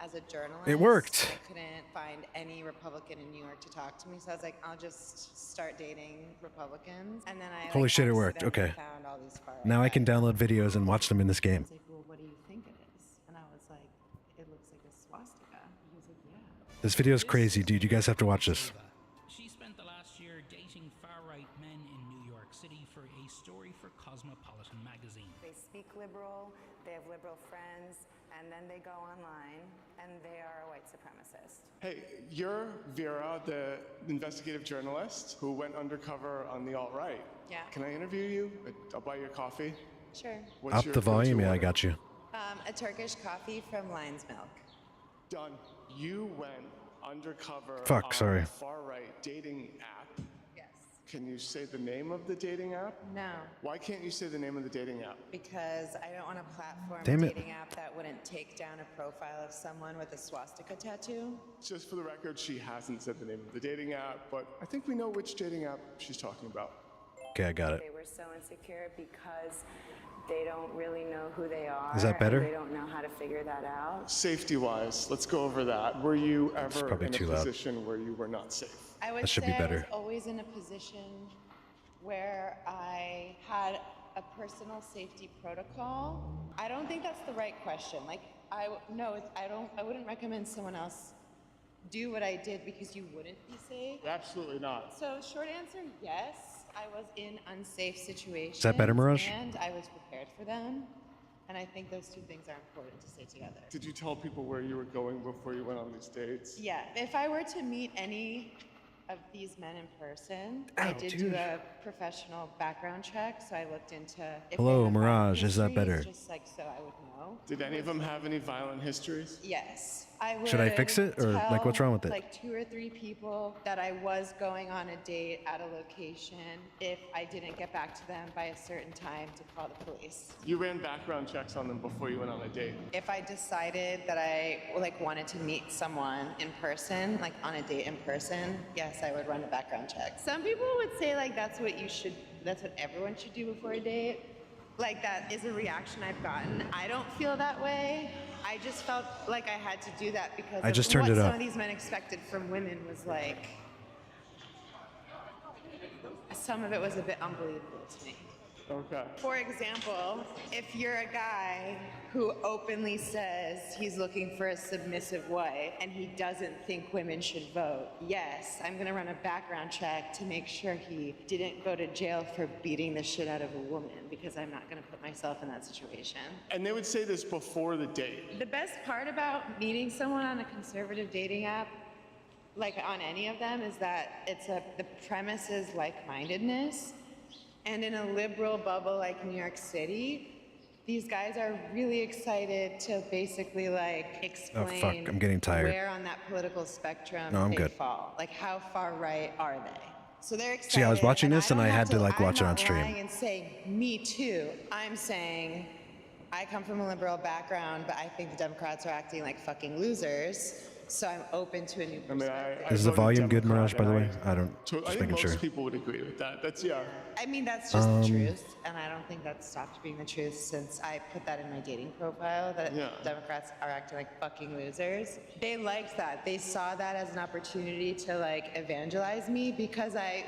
As a journalist, It worked. I couldn't find any Republican in New York to talk to me, so I was like, I'll just start dating Republicans. And then I Holy shit, it worked. Okay. found all these far Now I can download videos and watch them in this I game. was like, well, what do you think it is? And I was like, it looks like a swastika. He was like, yeah. This video is crazy, dude. You guys have to watch this. She spent the last year dating far-right men in New York City for a story for Cosmopolitan magazine. They speak liberal, they have liberal friends, and then they go online and they are a white supremacist. Hey, you're Vera, the investigative journalist who went undercover on the alt-right. Yeah. Can I interview you? I'll buy you a coffee. Sure. What's Up your the volume, go-to yeah, I order? got you. A Turkish coffee from Lion's Milk. Done. You went undercover Fuck, on sorry. a far-right dating app. Yes. Can you say the name of the dating app? No. Why can't you say the name of the dating app? Because I don't want to platform Damn a it. dating app that wouldn't take down a profile of someone with a swastika tattoo. Just for the record, she hasn't said the name of the dating app, but I think we know which dating app she's talking about. Okay, I got it. They were so insecure because they don't really know who they are. Is that better? And they don't know how to figure that out. Safety-wise, let's go over that. Were you ever probably in a too loud. position where you were not safe? I would That should say be better. I was always in a position where I had a personal safety protocol. I don't think that's the right question. Like, I wouldn't recommend someone else do what I did because you wouldn't be safe. Absolutely not. So, short answer, yes. I was in unsafe situations. Is that better, Mirage? And I was prepared for them. And I think those two things are important to say together. Did you tell people where you were going before you went on these dates? Yeah, if I were to meet any of these men in person, I Ow, did dude. do a professional background check, so I looked into if Hello, they had Mirage, is that histories, better? Just like so I would know. Did any of them have any violent histories? Yes. I would Should I fix it, or, like, what's wrong with it? Like 2 or 3 people that I was going on a date at a location if I didn't get back to them by a certain time to call the police. You ran background checks on them before you went on a date. If I decided that I wanted to meet someone in person, like on a date in person, yes, I would run a background check. Some people would say like that's what everyone should do before a date. Like that is a reaction I've gotten. I don't feel that way. I just felt like I had to do that because I just of turned what it some up. of these men expected from women was like, some of it was a bit unbelievable to me. Okay. For example, if you're a guy who openly says he's looking for a submissive wife and he doesn't think women should vote, yes, I'm gonna run a background check to make sure he didn't go to jail for beating the shit out of a woman because I'm not gonna put myself in that situation. And they would say this before the date. The best part about meeting someone on a conservative dating app, like on any of them, is that the premise is like-mindedness. And in a liberal bubble like New York City, these guys are really excited to basically like explain fuck, I'm getting tired. where on that political spectrum No, I'm they good. fall. Like how far right are they? So they're excited. See, I was watching this and I don't had have to like watch it I'm on not stream. lying and saying me too. I'm saying I come from a liberal background, but I think the Democrats are acting like fucking losers. So I'm open to a new perspective. Is the volume good, Mirage, by the way? I don't, I just think making most sure. people would agree with that. That's, yeah. I mean, that's just the truth, and I don't think that's stopped being the truth since I put that in my dating profile, that Yeah. Democrats are acting like fucking losers. They liked that. They saw that as an opportunity to like evangelize me because I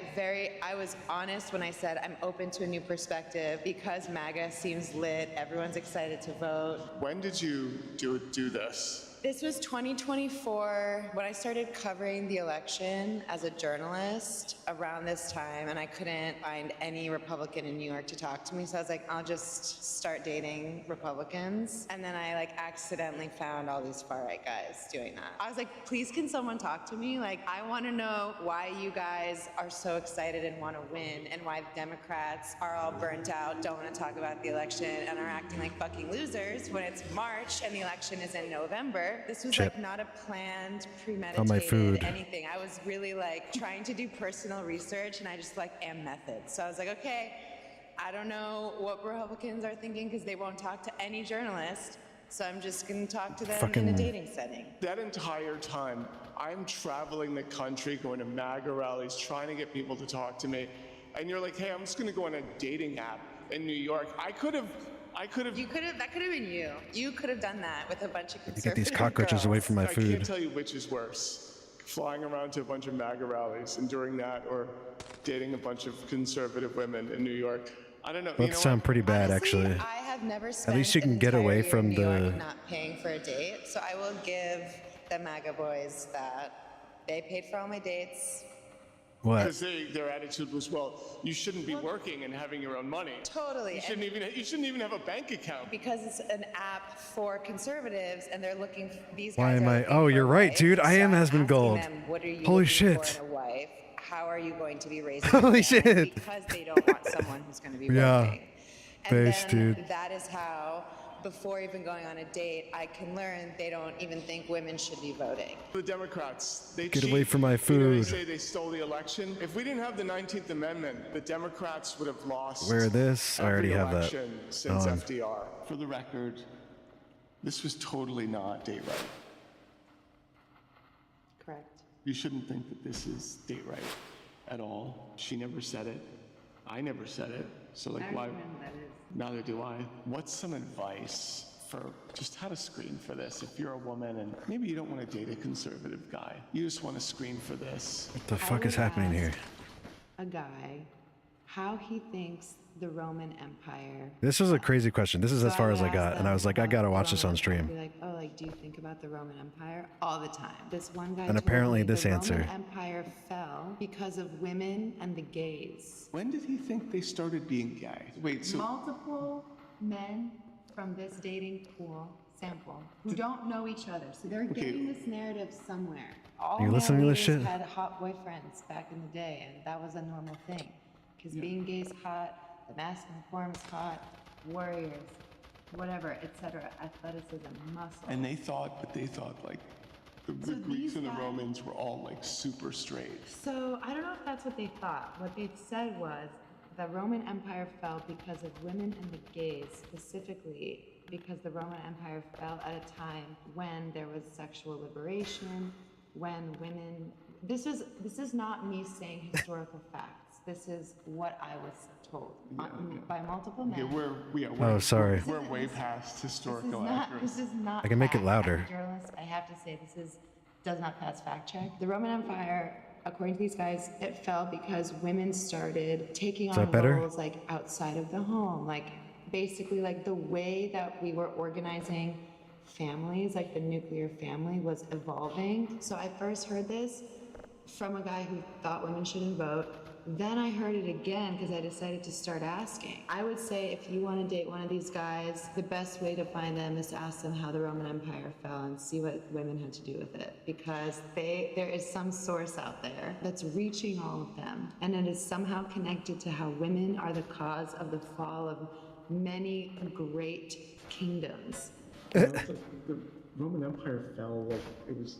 was honest when I said I'm open to a new perspective because MAGA seems lit, everyone's excited to vote. When did you do this? This was 2024 when I started covering the election as a journalist around this time, and I couldn't find any Republican in New York to talk to me, so I was like, I'll just start dating Republicans. And then I like accidentally found all these far-right guys doing that. I was like, please can someone talk to me? Like, I want to know why you guys are so excited and want to win, and why the Democrats are all burnt out, don't want to talk about the election, and are acting like fucking losers when it's March and the election is in November. This was Chip. like not a planned, On premeditated my food. anything. I was really like trying to do personal research, and I just like am methods. So I was like, okay, I don't know what Republicans are thinking because they won't talk to any journalist. So I'm just gonna talk to them in a dating setting. That entire time, I'm traveling the country, going to MAGA rallies, trying to get people to talk to me. And you're like, hey, I'm just gonna go on a dating app in New York. I could have. That could have been you. You could have done that with a bunch of conservative Get these cockroaches girls. away from my I can't food. tell you which is worse. Flying around to a bunch of MAGA rallies and doing that, or dating a bunch of conservative women in New York. I don't know. Both sound pretty bad, actually. I have never spent At least you can an get away entire year from in New York the. not paying for a date. So I will give the MAGA boys that. They paid for all my dates. What? Because their attitude was, well, you shouldn't be working and having your own money. Totally. You shouldn't even have a bank account. Because it's an app for conservatives, and they're looking. These Why guys am are I? looking Oh, for you're a right, wife. dude. I So am I'm Has Been asking Gold. them, what are you Holy looking shit. for in a wife? How are you going to be raising? Holy a family? shit. Because they don't want someone who's going to be Yeah. working. And Base, then dude. that is how, before even going on a date, I can learn they don't even think women should be voting. The Democrats, they Get cheat. away from my You know, food. they say they stole the election. If we didn't have the 19th Amendment, the Democrats would have lost. Wear this? I already every have that election since on. FDR. For the record, this was totally not date right. Correct. You shouldn't think that this is date right at all. She never said it. I never said it. So like, why? Neither do I. What's some advice for just how to screen for this? If you're a woman and maybe you don't want to date a conservative guy, you just want to screen for this. What the fuck is happening here? A guy, how he thinks the Roman Empire. This was a crazy question. This is as So far I as I would got, ask and I them was like, I about gotta the watch this Roman on Empire. stream. I'd be like, oh, like, do you think about the Roman Empire all the time? This one guy. And told apparently me this the answer. Roman Empire fell because of women and the gays. When did he think they started being gay? Wait, so Multiple men from this dating pool sample who don't know each other, so they're getting this narrative somewhere. All Are you male listening to this leaders shit? had hot boyfriends back in the day, and that was a normal thing. Because being gay is hot, the masculine form is hot, warriors, whatever, etc. Athleticism, muscle. and they thought like the So Greeks these and the guys- Romans were all like super straight. So I don't know if that's what they thought. What they said was the Roman Empire fell because of women and the gays, specifically because the Roman Empire fell at a time when there was sexual liberation, when women. This is not me saying historical facts. This is what I was told by multiple men. Oh, sorry. We're way past historical accuracy. This is not. I can make it fact. louder. As a journalist, I have to say does not pass fact check. The Roman Empire, according to these guys, it fell because women started taking Is on that better? roles like outside of the home, like basically like the way that we were organizing families, like the nuclear family, was evolving. So I first heard this from a guy who thought women shouldn't vote. Then I heard it again because I decided to start asking. I would say if you want to date one of these guys, the best way to find them is to ask them how the Roman Empire fell and see what women had to do with it. Because there is some source out there that's reaching all of them. And it is somehow connected to how women are the cause of the fall of many great kingdoms. The Roman Empire fell like it was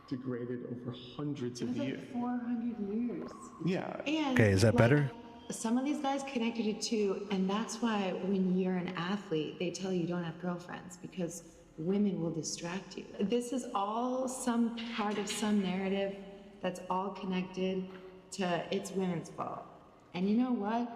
degraded over hundreds of years. 400 years. Yeah. And Okay, is that better? Some of these guys connected it too, and that's why when you're an athlete, they tell you don't have girlfriends because women will distract you. This is all some part of some narrative that's all connected to it's women's fault. And you know what?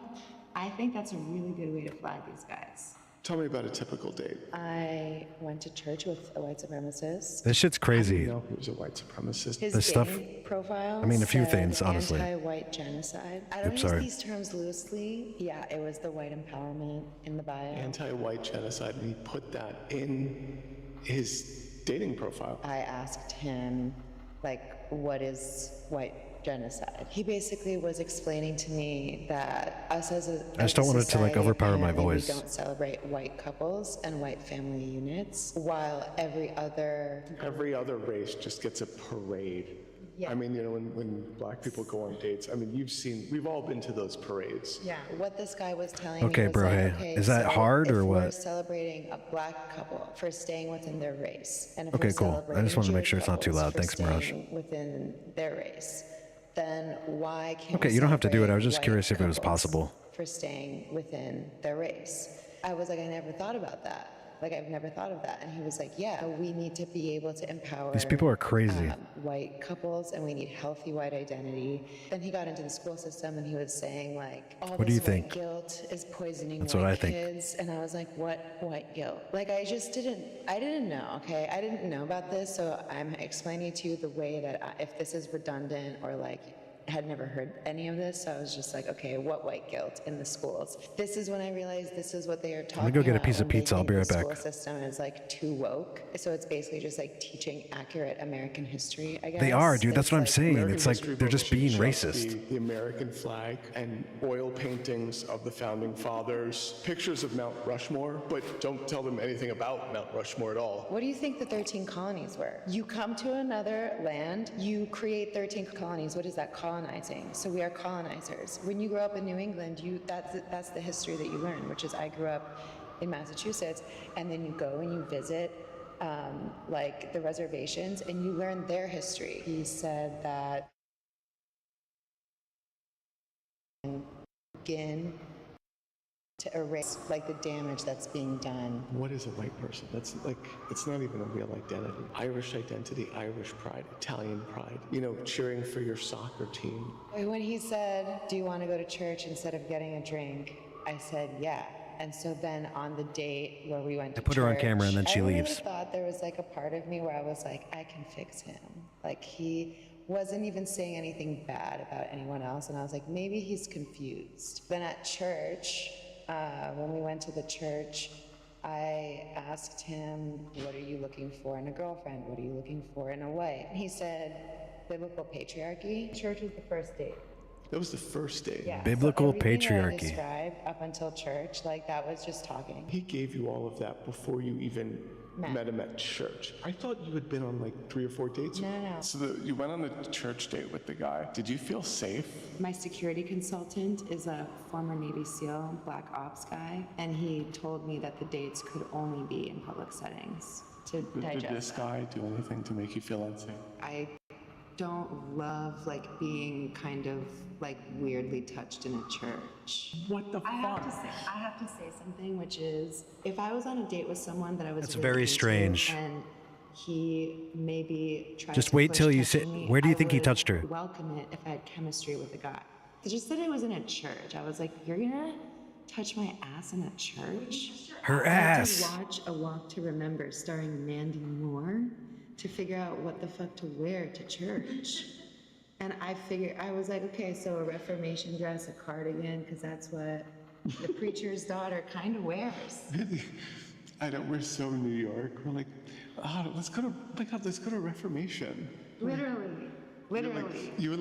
I think that's a really good way to flag these guys. Tell me about a typical date. I went to church with a white supremacist. This shit's crazy. No, he was a white supremacist. His This stuff- dating profile. I mean, a few said things, honestly. Anti-white genocide. I don't Oops, use sorry. these terms loosely. Yeah, it was the white empowerment in the bio. Anti-white genocide, and he put that in his dating profile. I asked him, like, what is white genocide? He basically was explaining to me that us as a I just don't want it to like overpower my voice. We don't celebrate white couples and white family units, while every other race just gets a parade. Yeah. I mean, you know, when black people go on dates, I mean, we've all been to those parades. Yeah. What this guy was telling Okay, me was bro, like, hey, okay, is that so hard or if what? We're celebrating a black couple for staying within their race, and if Okay, we're cool. I celebrating just wanted to make Jewish sure it's not too couples loud. for Thanks, Mirage. staying within their race, then why can't Okay, we you don't have to do it. I was just celebrate curious if it white was couples possible. for staying within their race? I was like, I never thought about that. Like, I've never thought of that. And he was like, yeah, we need to be able to empower These people are crazy. White couples, and we need healthy white identity. Then he got into the school system, and he was saying, like, all What do you this white think? guilt is poisoning That's white what I think. kids. And I was like, what white guilt? Like, I didn't know, okay? I didn't know about this, so I'm explaining to you the way that if this is redundant or like, had never heard any of this, so I was just like, okay, what white guilt in the schools? This is when I realized this is what they are talking about. Let me go get a piece of when they pizza. I'll think be right the back. School system is like too woke, so it's basically just like teaching accurate American history, I guess. They are, dude. That's It's what I'm like saying. American It's like history they're books just being should racist. be the American flag and oil paintings of the founding fathers, pictures of Mount Rushmore, but don't tell them anything about Mount Rushmore at all. What do you think the 13 colonies were? You come to another land, you create 13 colonies. What is that? Colonizing. So we are colonizers. When you grow up in New England, that's the history that you learn, which is I grew up in Massachusetts, and then you go and you visit like the reservations, and you learn their history. He said that begin to erase like the damage that's being done. What is a white person? That's like, it's not even a real identity. Irish identity, Irish pride, Italian pride, you know, cheering for your soccer team. When he said, do you want to go to church instead of getting a drink? I said, yeah. And so then on the date where we went to I put her on church, camera and then she I really leaves. thought there was like a part of me where I was like, I can fix him. Like he wasn't even saying anything bad about anyone else. And I was like, maybe he's confused. Then at church, when we went to the church, I asked him, what are you looking for in a girlfriend? What are you looking for in a wife? He said, biblical patriarchy. Church was the first date. That was the first date. Yeah. Biblical so everything that I patriarchy. described up until church, like that was just talking. He gave you all of that before you even met him at church. I thought you had been on like 3 or 4 dates. No. So you went on the church date with the guy. Did you feel safe? My security consultant is a former Navy SEAL, Black Ops guy, and he told me that the dates could only be in public settings to digest. Did this guy do anything to make you feel unsafe? I don't love like being kind of like weirdly touched in a church. What the fuck? I have to say something, which is if I was on a date with someone that I was That's really very into strange. and he maybe tried Just to wait push till you touching sit. me, Where do you I think he would touched her? Welcome it if I had chemistry with a guy. It just said it was in a church. I was like, you're gonna touch my ass in a church? Her I had ass. to watch A Walk to Remember starring Mandy Moore to figure out what the fuck to wear to church. And I was like, okay, so a Reformation dress, a cardigan, because that's what the preacher's daughter kind of wears. I know, we're so New York. We're like, let's go to Reformation. Literally. You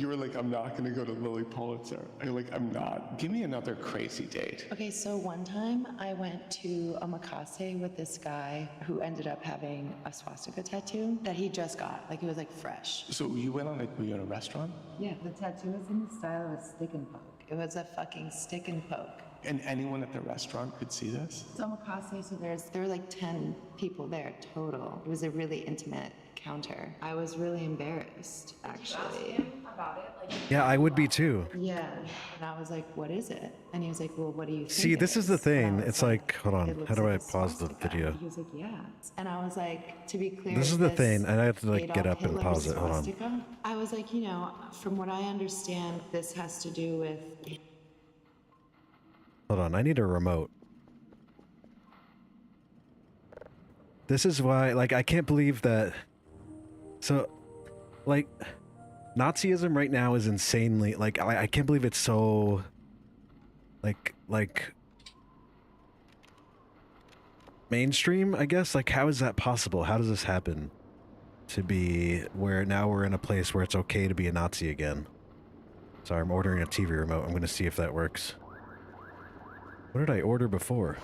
were like, I'm not gonna go to Lily Pulitzer. And you're like, I'm not. Give me another crazy date. Okay, so one time I went to omakase with this guy who ended up having a swastika tattoo that he just got. Like it was like fresh. So you were you in a restaurant? Yeah, the tattoo was in the style of a stick and poke. It was a fucking stick and poke. And anyone at the restaurant could see this? It's omakase, so there were like 10 people there total. It was a really intimate counter. I was really embarrassed, actually. Yeah, I would be too. Yeah, and I was like, what is it? And he was like, well, what do you think? See, this is the thing. It's like, hold "It on. looks How do like I a pause the swastika." video? He was like, yeah. And I was like, to be clear, This is the thing, and I have to like get Adolf up and Hitler's pause it. Hold on. swastika? I was like, from what I understand, this has to do with Hold on. I need a remote. This is why, like, I can't believe that. So, like, Nazism right now is insanely, like, I can't believe it's so, like, mainstream, I guess. Like, how is that possible? How does this happen? To be where now we're in a place where it's okay to be a Nazi again. Sorry, I'm ordering a TV remote. I'm going to see if that works. What did I order before?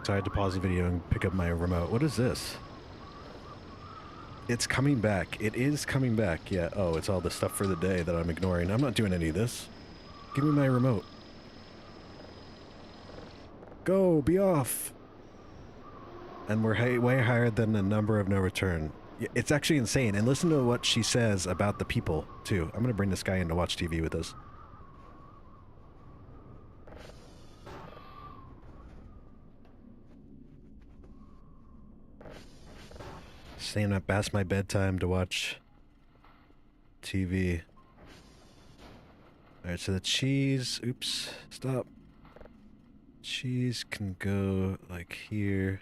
So I had to pause the video and pick up my remote. What is this? It's coming back. It is coming back. Yeah. Oh, it's all the stuff for the day that I'm ignoring. I'm not doing any of this. Give me my remote. Go, be off. And we're way higher than the number of no return. It's actually insane. And listen to what she says about the people, too. I'm going to bring this guy in to watch TV with us. Staying up past my bedtime to watch TV. Alright, so the cheese... Oops, stop. Cheese can go like here.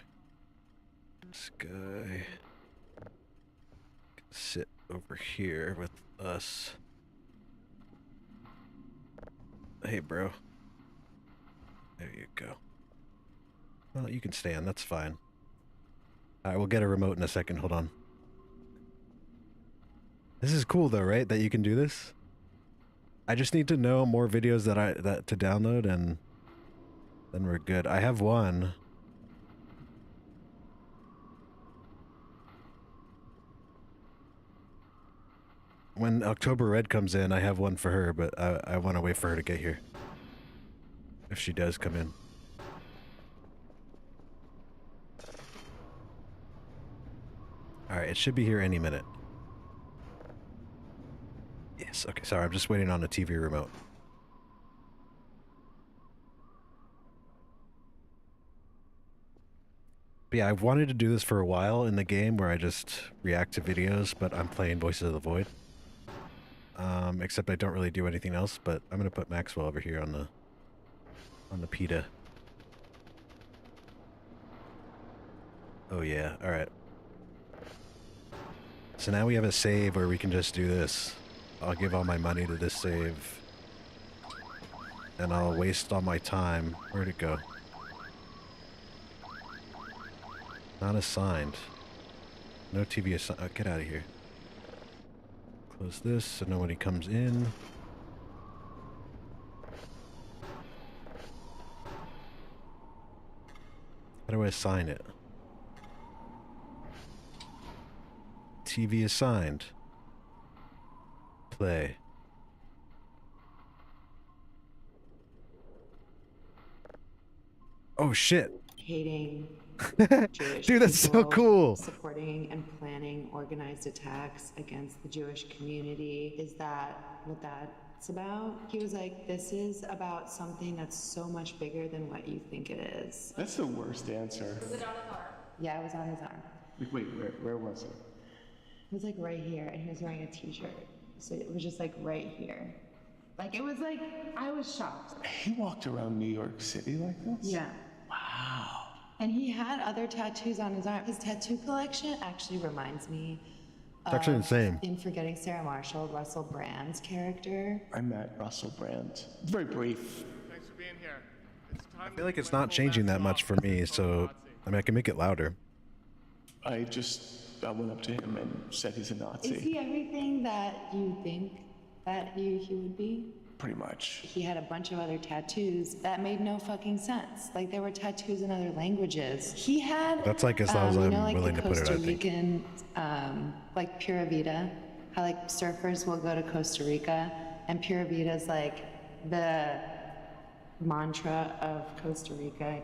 This guy can sit over here with us. Hey, bro. There you go. Well, you can stand. That's fine. Alright, we'll get a remote in a second. Hold on. This is cool, though, right? That you can do this? I just need to know more videos that to download, and then we're good. I have one. When October Red comes in, I have one for her, but I want to wait for her to get here. If she does come in. Alright, it should be here any minute. Yes, okay, sorry, I'm just waiting on the TV remote. But yeah, I've wanted to do this for a while in the game where I just react to videos, but I'm playing Voices of the Void. Except I don't really do anything else, but I'm gonna put Maxwell over here on the PETA. Oh yeah, alright. So now we have a save where we can just do this. I'll give all my money to this save. And I'll waste all my time. Where'd it go? Not assigned. No TV assigned. Oh, get out of here. Close this so nobody comes in. How do I assign it? TV assigned. Play. Oh shit. Hating Jewish Dude, that's so people, cool. Supporting and planning organized attacks against the Jewish community. Is that what that's about? He was like, this is about something that's so much bigger than what you think it is. That's the worst answer. Was it on his arm? Yeah, it was on his arm. Wait, where was it? It was like right here, and he was wearing a t-shirt. So it was just like right here. Like, it was like, I was shocked. He walked around New York City like this? Yeah. Wow. And he had other tattoos on his arm. His tattoo collection actually reminds me It's actually insane. In Forgetting Sarah Marshall, Russell Brand's character. I met Russell Brand. Very brief. Thanks for being here. I feel like it's not changing that much for me, so I mean I can make it louder. I went up to him and said he's a Nazi. Is he everything that you think that he would be? Pretty much. He had a bunch of other tattoos that made no fucking sense. Like, there were tattoos in other languages. He had That's like as long as I'm like willing the to put it, I Costa think. Rican, like Pura Vida, how like surfers will go to Costa Rica, and Pura Vida's like the mantra of Costa Rica.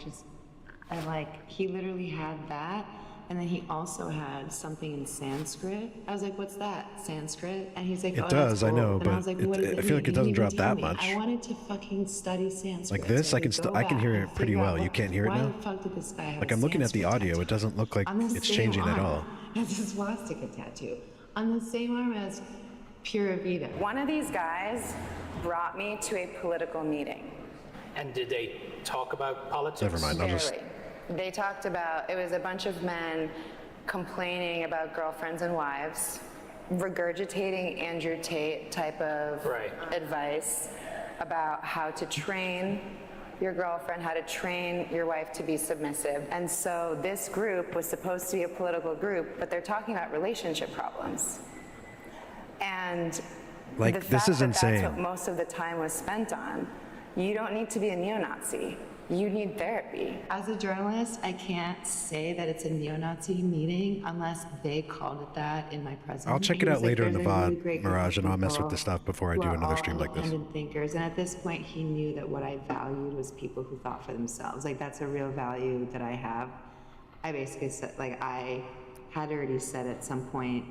And like, he literally had that. And then he also had something in Sanskrit. I was like, what's that? Sanskrit? And he's like, It oh, does, that's I cool. know, And but I was like, it- what does I it feel mean? like it He doesn't didn't drop even tell that me. much. I wanted to fucking study Sanskrit. Like this, so I can go I can back hear and it pretty figure out well. You what- can't hear it why now? the fuck did this guy have Like a I'm looking at the Sanskrit audio, tattoo? it doesn't look like On the it's same changing at arm all. as a swastika tattoo. On the same arm as Pura Vida. One of these guys brought me to a political meeting. And did they talk about politics? Never mind, I'll just Barely. They talked about, it was a bunch of men complaining about girlfriends and wives, regurgitating Andrew Tate type of advice. about how to train your girlfriend, how to train your wife to be submissive. And so this group was supposed to be a political group, but they're talking about relationship problems. And Like, the this fact is that insane. That's what most of the time was spent on. You don't need to be a neo-Nazi. You need therapy. As a journalist, I can't say that it's a neo-Nazi meeting unless they called it that in my presence. I'll check He it was out like, later in the "There's a really VOD, great group of Mirage, and I'll mess with people this stuff before I who do are another all stream like this. independent thinkers." And at this point, he knew that what I valued was people who thought for themselves. Like, that's a real value that I have. I basically said, like, I had already said at some point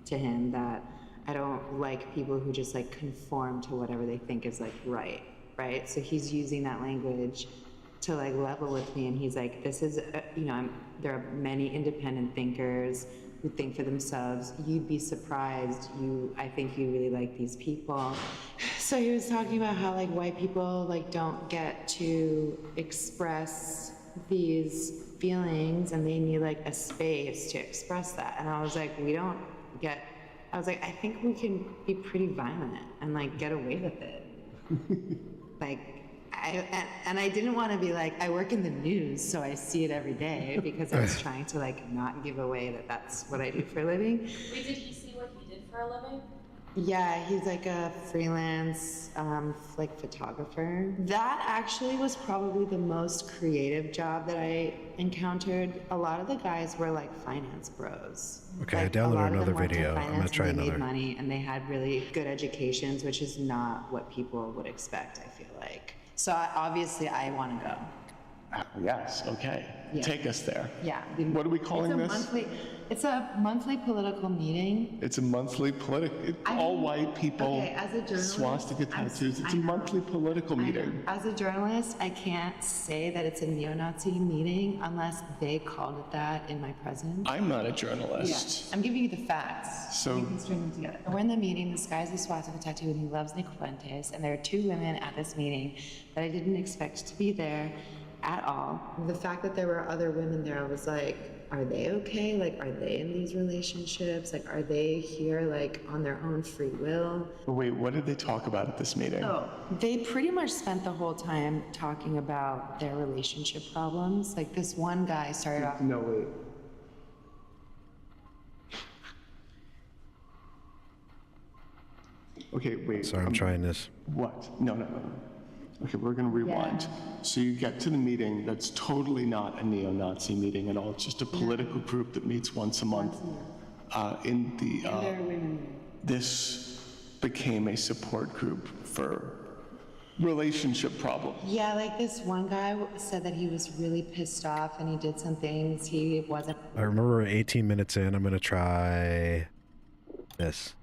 to him that I don't like people who just like conform to whatever they think is like right? So he's using that language to like level with me, and he's like, this is, there are many independent thinkers who think for themselves. You'd be surprised. I think you really like these people. So he was talking about how like white people like don't get to express these feelings, and they need like a space to express that. And I was like, I was like, I think we can be pretty violent and like get away with it. Like, I didn't want to be like, I work in the news, so I see it every day, because I was trying to like not give away that that's what I do for a living. Wait, did he see what he did for a living? Yeah, he's like a freelance like photographer. That actually was probably the most creative job that I encountered. A lot of the guys were like finance bros. Okay, I Like, a downloaded lot of them another went to video. I'm finance gonna try and they another. made money, and they had really good educations, which is not what people would expect, I feel like. So obviously I want to go. Yes, okay. Yeah. Take us there. Yeah. What are we calling this? It's a monthly political meeting. It's a monthly political, all white people, Okay, as a journalist, swastika tattoos. It's a monthly political meeting. As a journalist, I can't say that it's a neo-Nazi meeting unless they called it that in my presence. I'm not a journalist. Yeah. I'm giving you the facts. So- we can string them together. We're in the meeting. This guy's a swastika tattoo, and he loves Nick Fuentes. And there are two women at this meeting that I didn't expect to be there at all. The fact that there were other women there, I was like, are they okay? Like, are they in these relationships? Like, are they here, like, on their own free will? Wait, what did they talk about at this meeting? Oh, they pretty much spent the whole time talking about their relationship problems. Like, this one guy started off. No, wait. Okay, wait. Sorry, I'm trying this. What? No. Okay, we're gonna rewind. So you get to the meeting that's totally not a neo-Nazi meeting at all. It's just a political group that meets once a month. This became a support group for relationship problems. Yeah, like this one guy said that he was really pissed off and he did some things he wasn't. I remember we're 18 minutes in. I'm gonna try this.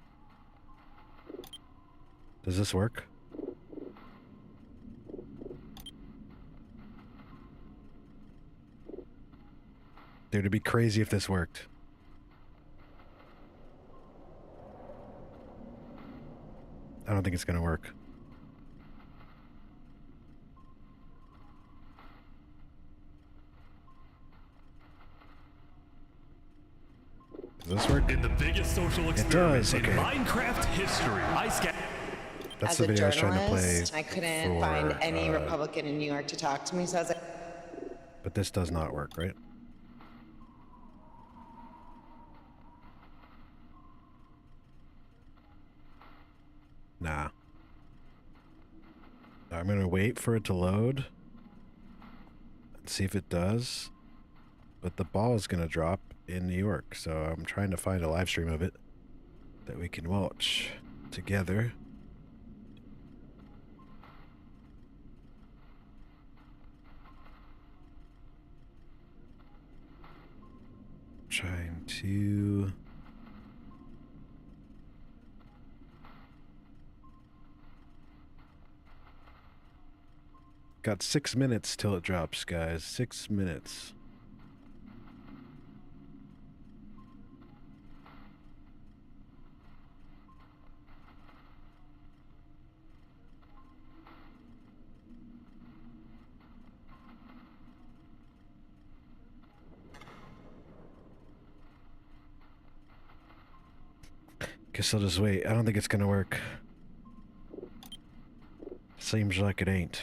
Does this work? Dude, it'd be crazy if this worked. I don't think it's gonna work. Does this work? In the biggest social It experiment does, in okay. Minecraft history, That's As the a video I was trying to play. journalist, I couldn't for, find any Republican in New York to talk to me, so I was like, But this does not work, right? Nah. I'm gonna wait for it to load and see if it does. But the ball is gonna drop in New York, so I'm trying to find a live stream of it that we can watch together. Trying to... Got 6 minutes till it drops, guys. 6 minutes. Guess I'll just wait. I don't think it's gonna work. Seems like it ain't.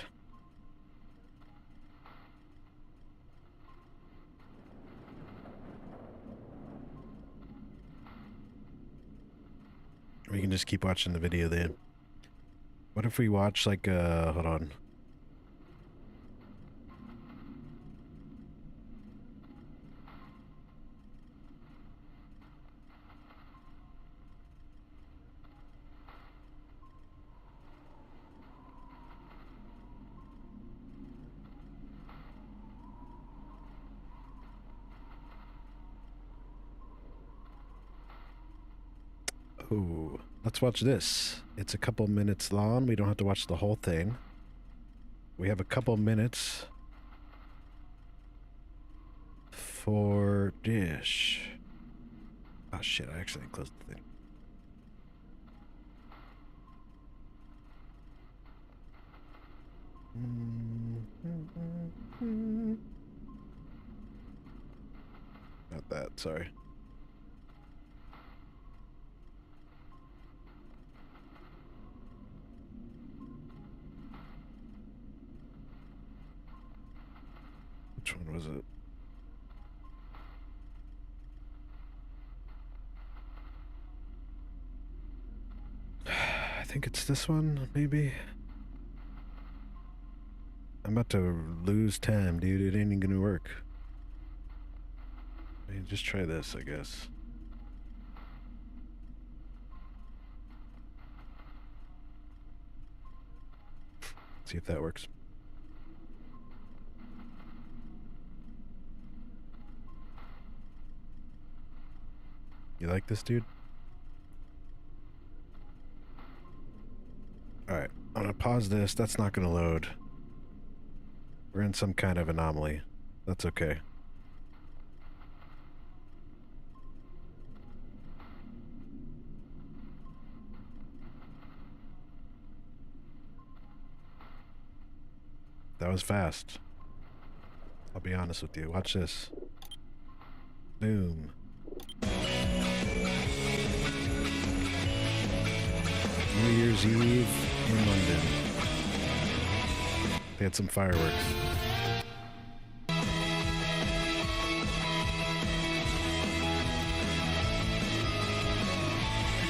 We can just keep watching the video then. What if we watch like hold on. Ooh, let's watch this. It's a couple minutes long. We don't have to watch the whole thing. We have a couple minutes for Dish. Oh shit, I actually closed the thing. Not that, sorry. Which one was it? I think it's this one, maybe. I'm about to lose time, dude. It ain't gonna work. I mean, just try this, I guess. See if that works. You like this, dude? Alright, I'm gonna pause this. That's not gonna load. We're in some kind of anomaly. That's okay. That was fast. I'll be honest with you. Watch this. Boom. New Year's Eve in London. They had some fireworks.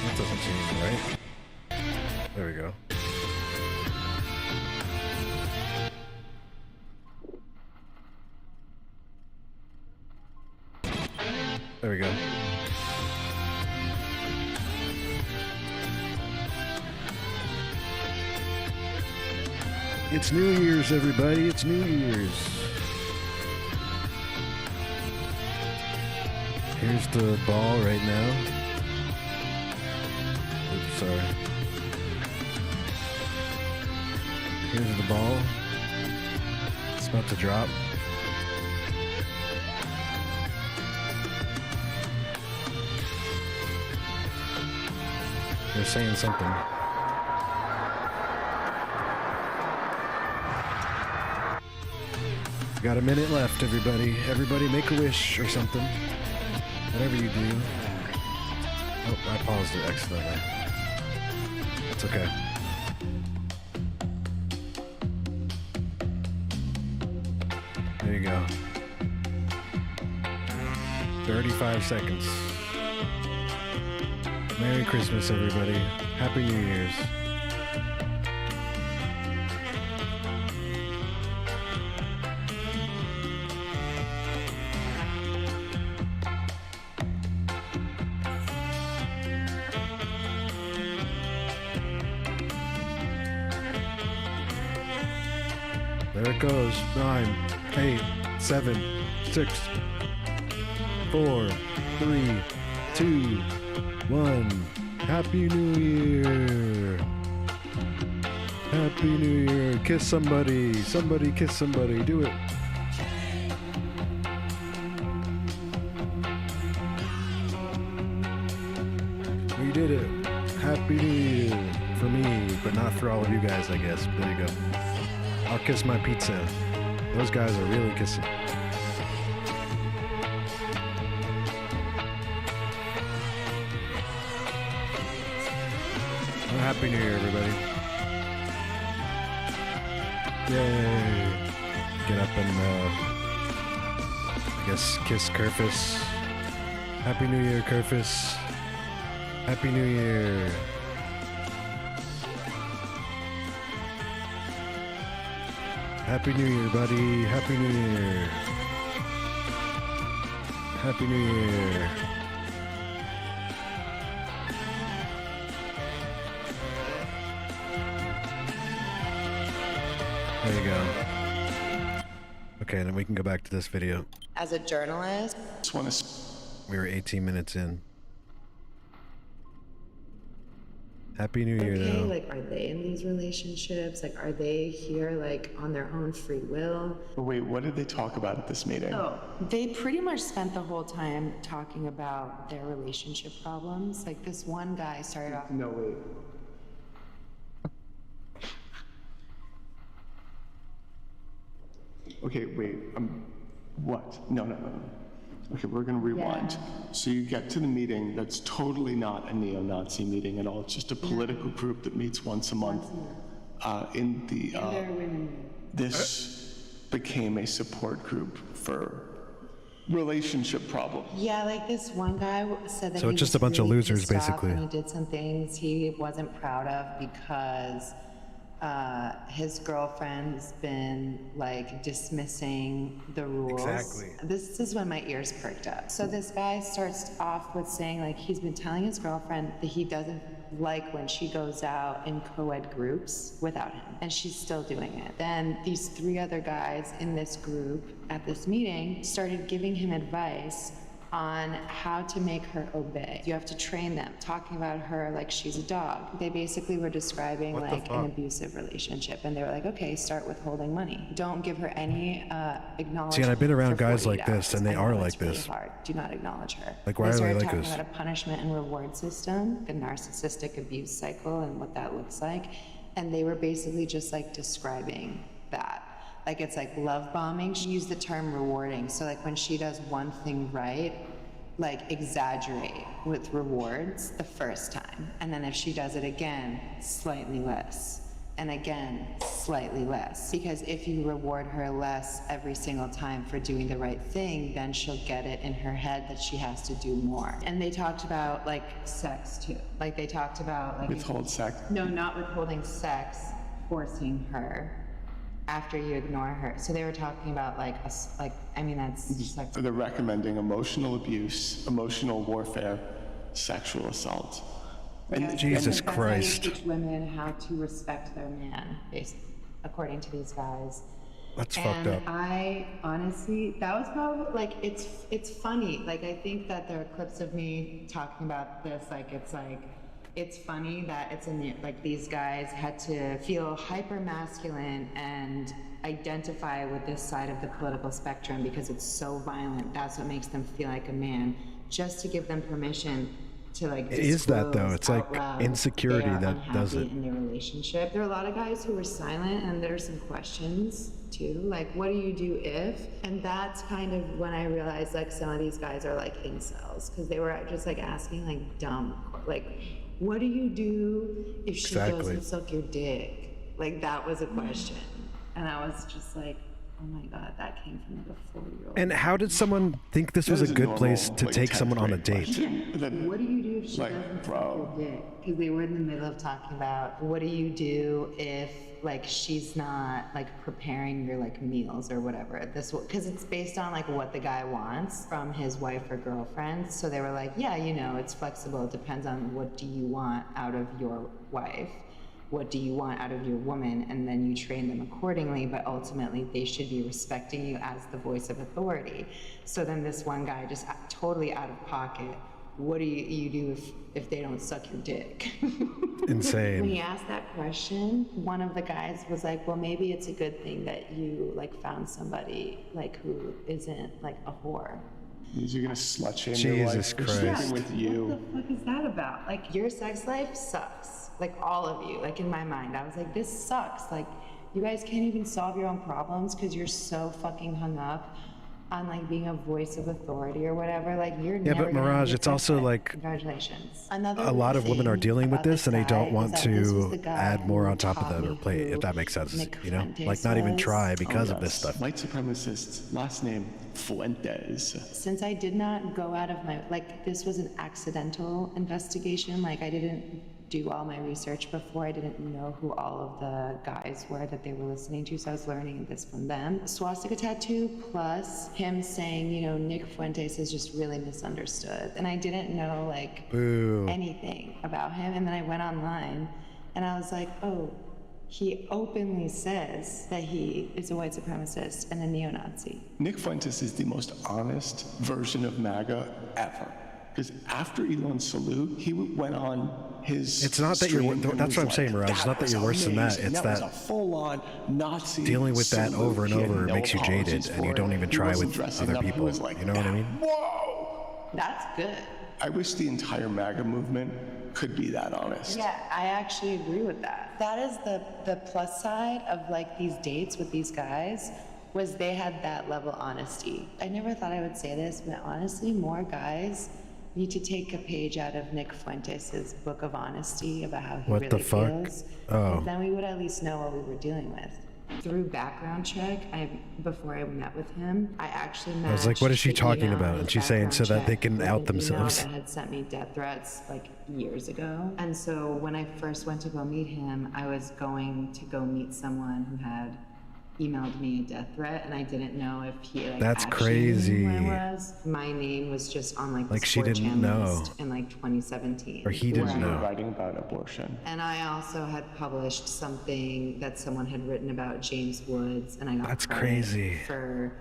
That doesn't seem right. There we go. There we go. It's New Year's, everybody. It's New Year's. Here's the ball right now. Oops, sorry. Here's the ball. It's about to drop. They're saying something. Got a minute left, everybody. Everybody make a wish or something. Whatever you do. Oh, I paused it accidentally. It's okay. There you go. 35 seconds. Merry Christmas, everybody. Happy New Year's. There it goes. 9, 8, 7, 6, 4, 3, 2, 1. Happy New Year. Happy New Year. Kiss somebody. Somebody kiss somebody. Do it. We did it. Happy New Year. For me, but not for all of you guys, I guess. There you go. I'll kiss my pizza. Those guys are really kissing. Happy New Year, everybody. Yay! Get up and, I guess, kiss Kerfus. Happy New Year, Kerfus. Happy New Year. Happy New Year, buddy. Happy New Year. Happy New Year. There you go. Okay, then we can go back to this video. As a journalist, We were 18 minutes in. Happy New Year, okay, though. like, are they in these relationships? Like, are they here, like, on their own free will? Wait, what did they talk about at this meeting? Oh, they pretty much spent the whole time talking about their relationship problems. Like, this one guy started off. No, wait. Okay, wait. What? No. Okay, we're gonna rewind. Yeah. So you get to the meeting that's totally not a neo-Nazi meeting at all. It's just a political group that meets once a month. This became a support group for relationship problems. yeah, like this one guy said that So he it's just was a bunch of really losers, pissed off basically. when he did some things he wasn't proud of because his girlfriend's been like dismissing the rules. Exactly. This is when my ears perked up. So this guy starts off with saying like he's been telling his girlfriend that he doesn't like when she goes out in co-ed groups without him, and she's still doing it. Then these 3 other guys in this group at this meeting started giving him advice on how to make her obey. You have to train them, talking about her like she's a dog. They basically were describing What the like an fuck? abusive relationship, and they were like, okay, start withholding money. Don't give her any acknowledgement. See, and I've been around for guys 48 like this, hours. and they I know are it's like really this. hard. Do not acknowledge her. Like, why are they started like talking this? about a punishment and reward system, the narcissistic abuse cycle, and what that looks like. And they were basically just like describing that. Like it's like love bombing. She used the term rewarding. So like when she does one thing right, like exaggerate with rewards the first time. And then if she does it again, slightly less. And again, slightly less. Because if you reward her less every single time for doing the right thing, then she'll get it in her head that she has to do more. And they talked about like sex too. Like they talked about like Withhold sex. no, not withholding sex, forcing her after you ignore her. So they were talking about like I mean that's just like They're recommending emotional abuse, emotional warfare, sexual assault. And Jesus that's Christ. how you teach women how to respect their man, basically, according to these guys. That's And fucked up. I honestly, that was probably like it's funny. Like I think that there are clips of me talking about this. It's funny that it's like these guys had to feel hyper masculine and identify with this side of the political spectrum because it's so violent. That's what makes them feel like a man. Just to give them permission to like. It is that, though. disclose It's like out loud insecurity they are that does unhappy it. in their relationship. There are a lot of guys who were silent, and there are some questions too, like what do you do if? And that's kind of when I realized like some of these guys are like incels because they were just like asking like dumb, like what do you do if she Exactly. doesn't suck your dick? Like that was a question, and I was just like, oh my god, that came from like a 40-year-old. And how did someone think this was a good place to take someone on a date? What do you do if she Like, doesn't bro. suck your dick? Because they were in the middle of talking about what do you do if like she's not like preparing your like meals or whatever. This because it's based on like what the guy wants from his wife or girlfriend. So they were like, yeah, you know, it's flexible. It depends on what do you want out of your wife. What do you want out of your woman? And then you train them accordingly, but ultimately they should be respecting you as the voice of authority. So then this one guy just totally out of pocket, what do you do if they don't suck your dick? Insane. When he asked that question, one of the guys was like, well, maybe it's a good thing that you like found somebody like who isn't like a whore. You're gonna slut shame your wife Jesus for Christ. sleeping with you. What the fuck is that about? Like your sex life sucks. Like all of you. Like in my mind, I was like, this sucks. Like you guys can't even solve your own problems because you're so fucking hung up on like being a voice of authority or whatever, like you're Yeah, never but gonna Mirage, get it's also that. like Congratulations. a lot of women are dealing with this and they don't want to add more on top of taught their me plate, who if that makes sense. Nick You know, Fuentes like not even was. try because of this yes. stuff. White supremacist, last name Fuentes. Since I did not go out of my, like, this was an accidental investigation, like, I didn't do all my research before. I didn't know who all of the guys were that they were listening to, so I was learning this from them. Swastika tattoo plus him saying, you know, Nick Fuentes is just really misunderstood. And I didn't know, like, Boo. anything about him. And then I went online and I was like, oh, he openly says that he is a white supremacist and a neo-Nazi. Nick Fuentes is the most honest version of MAGA ever. Because after Elon Salute, he went on his. It's not that you're. stream and That's was what I'm saying, Mirage. It's not that was you're worse than that. amazing. It's was that a full-on Nazi dealing with that salute. over and He had over no makes you apologies jaded, and you for don't it. even He try wasn't with dressing other up. He people. was like, You know what I mean? Whoa! That's good. I wish the entire MAGA movement could be that honest. Yeah, I actually agree with that. That is the plus side of like these dates with these guys, was they had that level of honesty. I never thought I would say this, but honestly, more guys need to take a page out of Nick Fuentes' book of honesty about how he What really the fuck? feels. Oh. Then we would at least know what we were dealing with. Through background check, before I met with him, I actually matched I was like, what is she the talking email about? in And his she's saying so background that they check can with out an themselves. email that had sent me death threats like years ago. And so when I first went to go meet him, I was going to go meet someone who had emailed me a death threat, and I didn't know if he like That's actually knew who I crazy. was. My name was just on like the Like she 4chan didn't know. list in like 2017. Or he didn't You were know. writing about abortion. And I also had published something that someone had written about James Woods, and I got That's credit crazy. for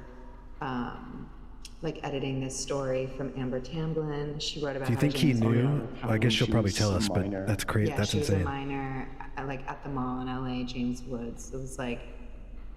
like editing this story from Amber Tamblyn. She wrote about. Do you how think he James knew? Woods- Well, I guess she'll she probably was tell a us, but minor. that's crazy. Yeah, That's she was insane. a minor, like at the mall in LA. James Woods. It was like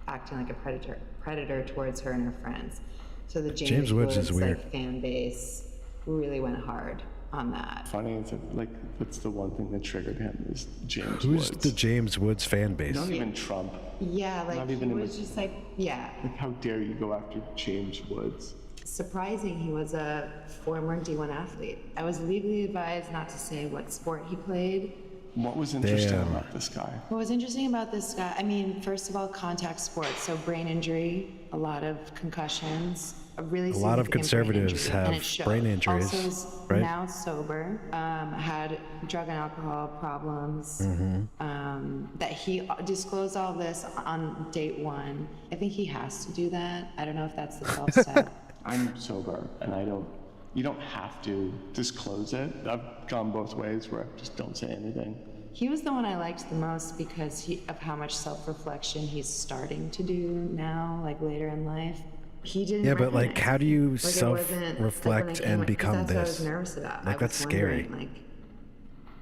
acting like a predator towards her and her friends. So the James Woods is weird. like fan base really went hard on that. Funny, it's like that's the one thing that triggered him is James Who's Woods. the James Woods fan base? Not even Trump. Yeah, like Not he even in was just like, yeah. Like, how dare you go after James Woods? Surprising, he was a former D1 athlete. I was legally advised not to say what sport he played. What was interesting Damn. about this guy? What was interesting about this guy, I mean, first of all, contact sports, so brain injury, a lot of concussions, a really A lot of significant conservatives brain injury, and have it showed. brain injuries, Also is right? now sober, had drug and alcohol problems, Mm-hmm. that he disclosed all this on date one. I think he has to do that. I don't know if that's the 12 step. I'm sober, and you don't have to disclose it. I've gone both ways where I just don't say anything. He was the one I liked the most because of how much self-reflection he's starting to do now, like later in life. He didn't. Yeah, but like, recognize how do it. you Like, it wasn't- like, when I self-reflect came and up- 'cause become that's what I this? was nervous about. Like, I that's was scary. wondering, like,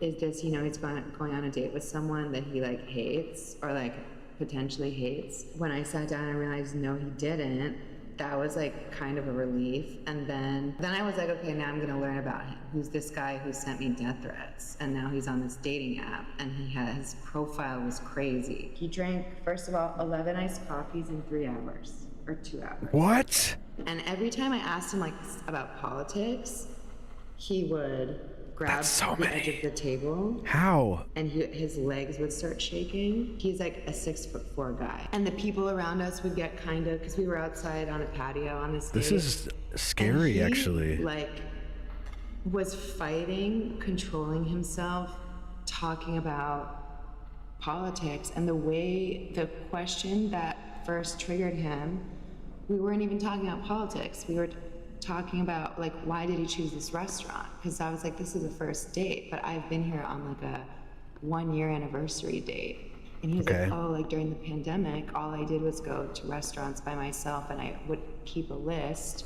is this, you know, he's going on a date with someone that he like hates or like potentially hates. When I sat down and realized no, he didn't. That was like kind of a relief. And then I was like, okay, now I'm gonna learn about him. Who's this guy who sent me death threats? And now he's on this dating app, and his profile was crazy. He drank, first of all, 11 iced coffees in 3 hours or 2 hours. What? And every time I asked him like about politics, he would grab That's so the edge of the table. How? And his legs would start shaking. He's like a 6'4" guy. And the people around us would get kind of, because we were outside on a patio on this This date, is scary, and he, actually. like, was fighting, controlling himself, talking about politics. And the question that first triggered him, we weren't even talking about politics. We were talking about, like, why did he choose this restaurant? Because I was like, this is a first date, but I've been here on like a 1-year anniversary date. And he was Okay. like, oh, like during the pandemic, all I did was go to restaurants by myself, and I would keep a list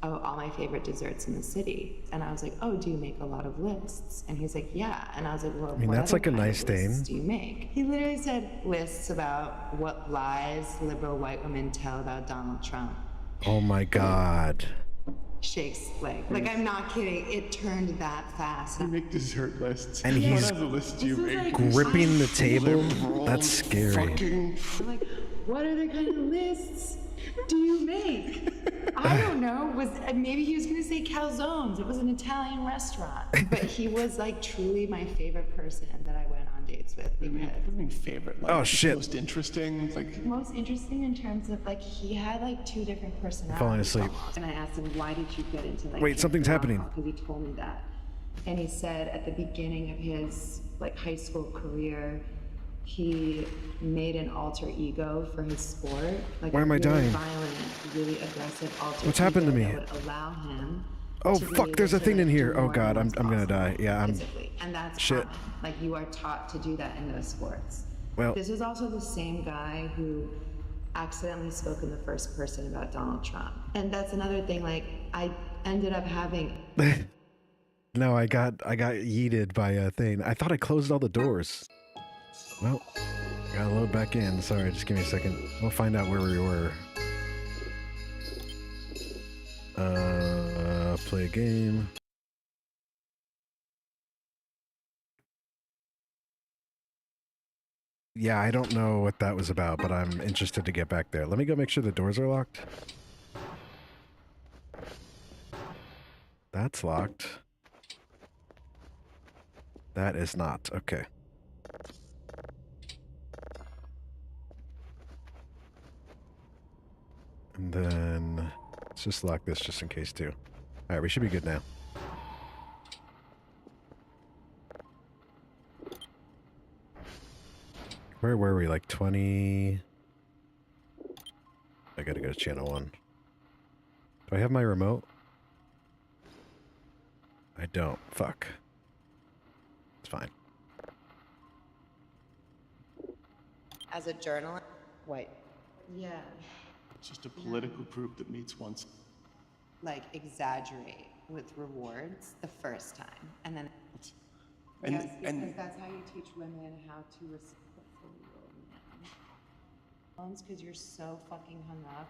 of all my favorite desserts in the city. And I was like, oh, do you make a lot of lists? And he's like, yeah. And I was like, well, I mean, what that's other like a kind of nice thing. lists do you make? He literally said lists about what lies liberal white women tell about Donald Trump. Oh my God. Shakes leg. Like, I'm not kidding. It turned that fast. You make dessert lists. And What he's other lists do you This is make? like- Gripping the table? Liberal That's scary. fucking- I'm like, what other kind of lists? do you make? I don't know. Maybe he was gonna say calzones. It was an Italian restaurant, but he was like truly my favorite person that I went on dates with. What do you mean favorite? Like, Oh, shit. Most interesting? Like, most interesting in terms of like he had like two different personalities. Falling asleep. almost. And I asked him, why did you get into like? Wait, something's happening. Because he told me that, and he said at the beginning of his like high school career, he made an alter ego for his sport. Like Why am I really dying? Violent, really aggressive alter What's happened to ego me? that would allow him. Oh to be fuck! able There's a to, thing like, in here. do Oh more god, than I'm what's gonna die. possible, Yeah, I'm. physically. And that's Shit. common. Like you are taught to do that in those sports. Well- This is also the same guy who accidentally spoke in the first person about Donald Trump. And that's another thing, like I ended up having No, I got yeeted by a thing. I thought I closed all the doors. Well, gotta load back in. Sorry, just give me a second. We'll find out where we were. Play a game. Yeah, I don't know what that was about, but I'm interested to get back there. Let me go make sure the doors are locked. That's locked. That is not. Okay. And then let's just lock this just in case too. All right, we should be good now. Where were we? Like 20... I gotta go to channel 1. Do I have my remote? I don't. Fuck. It's fine. As a journalist, wait. yeah, it's just a political group that meets once. like exaggerate with rewards the first time, and then. And- yes, because and- that's how you teach women how to respectfully men. Because you're so fucking hung up